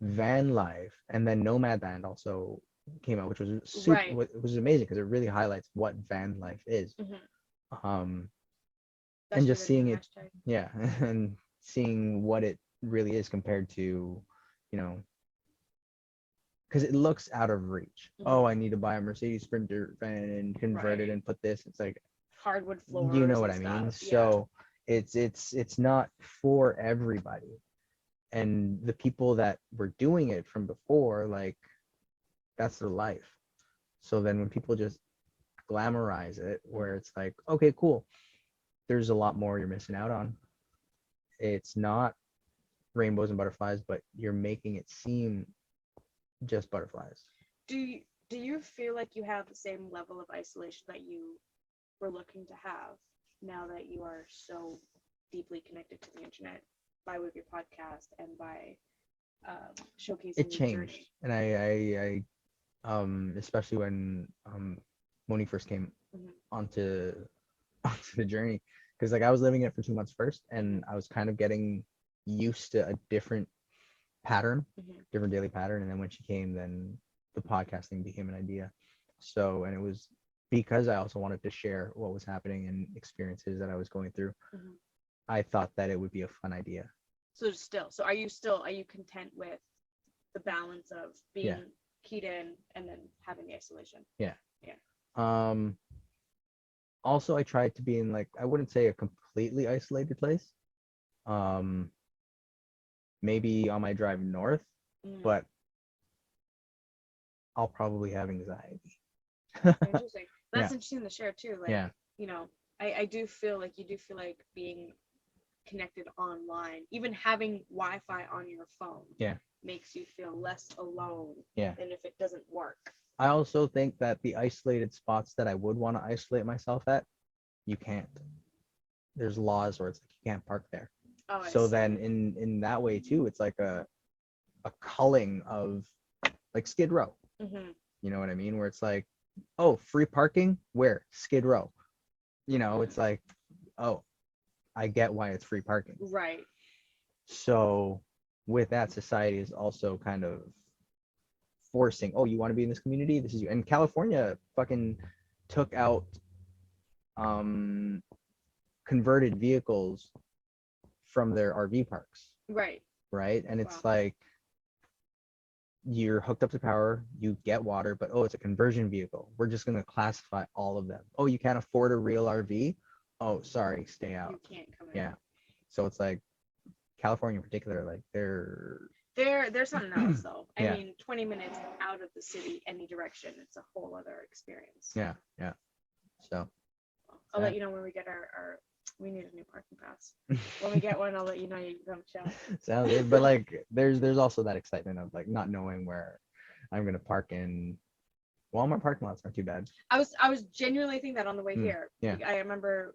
Speaker 1: van life, and then Nomad Land also came out, which was it was amazing because it really highlights what van life is. And just seeing it, and seeing what it really is compared to, because it looks out of reach. Oh, I need to buy a Mercedes Sprinter and convert it and put this. It's like
Speaker 2: hardwood floors.
Speaker 1: You know what I mean? So it's not for everybody. And the people that were doing it from before, like, that's their life. So then when people just glamorize it, where it's like, okay, cool, there's a lot more you're missing out on. It's not rainbows and butterflies, but you're making it seem just butterflies.
Speaker 2: Do you feel like you have the same level of isolation that you were looking to have now that you are so deeply connected to the internet by way of your podcast and by showcasing
Speaker 1: it
Speaker 2: your
Speaker 1: changed
Speaker 2: journey?
Speaker 1: And I especially when Monique first came
Speaker 2: Mhm.
Speaker 1: onto onto the journey, because like I was living it for 2 months first, and I was kind of getting used to a pattern,
Speaker 2: Mhm.
Speaker 1: different daily pattern. And then when she came, then the podcasting became an idea. So, and it was because I also wanted to share what was happening and experiences that I was going through.
Speaker 2: Mhm.
Speaker 1: I thought that it would be a fun idea.
Speaker 2: So are you content with the balance of
Speaker 1: Yeah.
Speaker 2: being keyed in and then having the isolation?
Speaker 1: Yeah.
Speaker 2: Yeah.
Speaker 1: Um, Also, I tried to be in, like, I wouldn't say a completely isolated place. Um, Maybe on my drive north,
Speaker 2: Mm.
Speaker 1: but I'll probably have anxiety.
Speaker 2: Interesting. That's
Speaker 1: Yeah.
Speaker 2: interesting to share too. Like,
Speaker 1: Yeah.
Speaker 2: you know, I do feel like you do feel like being connected online, even having Wi-Fi on your phone,
Speaker 1: Yeah.
Speaker 2: makes you feel less alone
Speaker 1: Yeah.
Speaker 2: than if it doesn't work.
Speaker 1: I also think that the isolated spots that I would want to isolate myself at, you can't. There's laws where it's like you can't park there.
Speaker 2: Oh, I
Speaker 1: So
Speaker 2: see.
Speaker 1: then in that way too, it's like a culling of, like, Skid Row.
Speaker 2: Mm-hmm.
Speaker 1: You know what I mean? Where it's like, oh, free parking? Where? Skid Row. You know, it's like, oh, I get why it's free parking.
Speaker 2: Right.
Speaker 1: So with that, society is also kind of forcing, oh, you want to be in this community? This is you. And California fucking took out um converted vehicles from their RV parks,
Speaker 2: Right.
Speaker 1: right? And
Speaker 2: Wow.
Speaker 1: it's like you're hooked up to power, you get water, but oh, it's a conversion vehicle. We're just going to classify all of them. Oh, you can't afford a real RV? Oh, sorry, stay
Speaker 2: You
Speaker 1: out.
Speaker 2: can't come in.
Speaker 1: Yeah. So it's like California in particular, like
Speaker 2: There's something else though. I
Speaker 1: yeah,
Speaker 2: mean, 20 minutes out of the city, any direction, it's a whole other experience.
Speaker 1: yeah, yeah. So
Speaker 2: I'll let you know when we get our we need a new parking pass. When we get one, I'll let you know you can come show.
Speaker 1: sounds good. But like there's also that excitement of like not knowing where I'm gonna park in. Walmart parking lots aren't too bad.
Speaker 2: I was genuinely thinking that on the way here.
Speaker 1: Yeah.
Speaker 2: I remember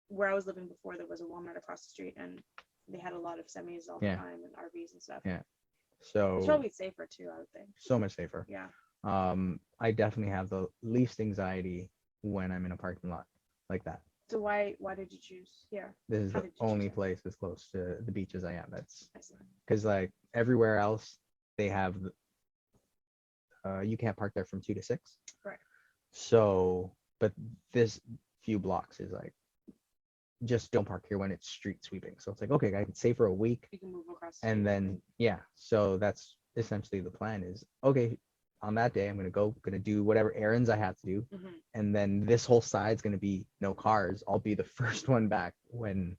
Speaker 2: where I was living before, there was a Walmart across the street, and they had a lot of semis all the
Speaker 1: Yeah.
Speaker 2: time and RVs and stuff.
Speaker 1: Yeah.
Speaker 2: It's
Speaker 1: So
Speaker 2: probably safer too, I would think.
Speaker 1: so much safer.
Speaker 2: Yeah.
Speaker 1: I definitely have the least anxiety when I'm in a parking lot like that.
Speaker 2: So why did you choose here?
Speaker 1: This is
Speaker 2: How
Speaker 1: the
Speaker 2: did you choose
Speaker 1: only
Speaker 2: it?
Speaker 1: place as close to the beach as I am. That's
Speaker 2: I see.
Speaker 1: because like everywhere else they have you can't park there from 2 to 6.
Speaker 2: Right.
Speaker 1: So, but this few blocks is like just don't park here when it's street sweeping. So it's like, okay, I can stay for a week,
Speaker 2: You can move across the
Speaker 1: and
Speaker 2: street.
Speaker 1: then yeah. So that's essentially the plan is, okay, on that day I'm gonna do whatever errands I have to do,
Speaker 2: Mhm.
Speaker 1: and then this whole side's gonna be no cars. I'll be the first one back when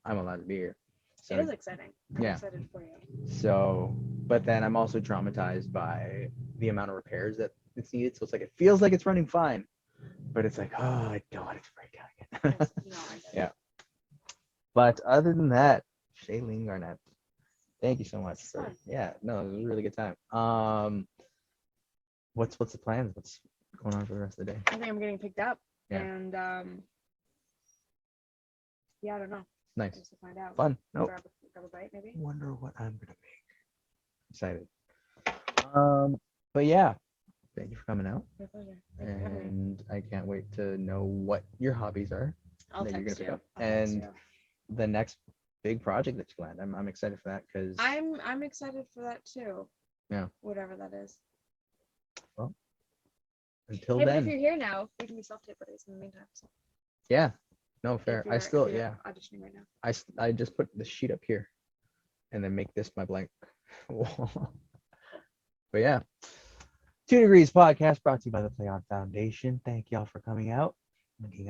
Speaker 1: I'm allowed to be here. So
Speaker 2: It is exciting. I'm
Speaker 1: yeah.
Speaker 2: excited for you.
Speaker 1: So, but then I'm also traumatized by the amount of repairs that it's needed. So it's like it feels like it's running fine, but it's like, oh, I don't want it to break down again.
Speaker 2: No, I get it.
Speaker 1: Yeah. But other than that, Shailene Garnett, thank you so much
Speaker 2: This is
Speaker 1: for
Speaker 2: fun.
Speaker 1: yeah, no, it was a really good time. What's the plans? What's going on for the rest of the day?
Speaker 2: I think I'm getting picked up.
Speaker 1: Yeah.
Speaker 2: And yeah, I don't know.
Speaker 1: Nice.
Speaker 2: Just to find out.
Speaker 1: Fun. Nope.
Speaker 2: Grab a bite maybe.
Speaker 1: Wonder what I'm gonna make. Excited. But yeah, thank you for coming out.
Speaker 2: My pleasure. Thank you for having me.
Speaker 1: And I can't wait to know what your hobbies are
Speaker 2: I'll
Speaker 1: that you're gonna
Speaker 2: text
Speaker 1: pick
Speaker 2: you.
Speaker 1: up.
Speaker 2: I'll text
Speaker 1: And
Speaker 2: you.
Speaker 1: the next big project that you land. I'm excited for that because
Speaker 2: I'm excited for that too.
Speaker 1: Yeah.
Speaker 2: Whatever that is.
Speaker 1: well, until
Speaker 2: Hey, but if
Speaker 1: then,
Speaker 2: you're here now, we can be self-tape buddies in the meantime. So
Speaker 1: yeah, no fair.
Speaker 2: if
Speaker 1: I
Speaker 2: you're
Speaker 1: still yeah.
Speaker 2: auditioning right now.
Speaker 1: I just put the sheet up here, and then make this my blank wall. But yeah, 2 Degrees Podcast brought to you by the Play On Foundation. Thank y'all for coming out. Aquí,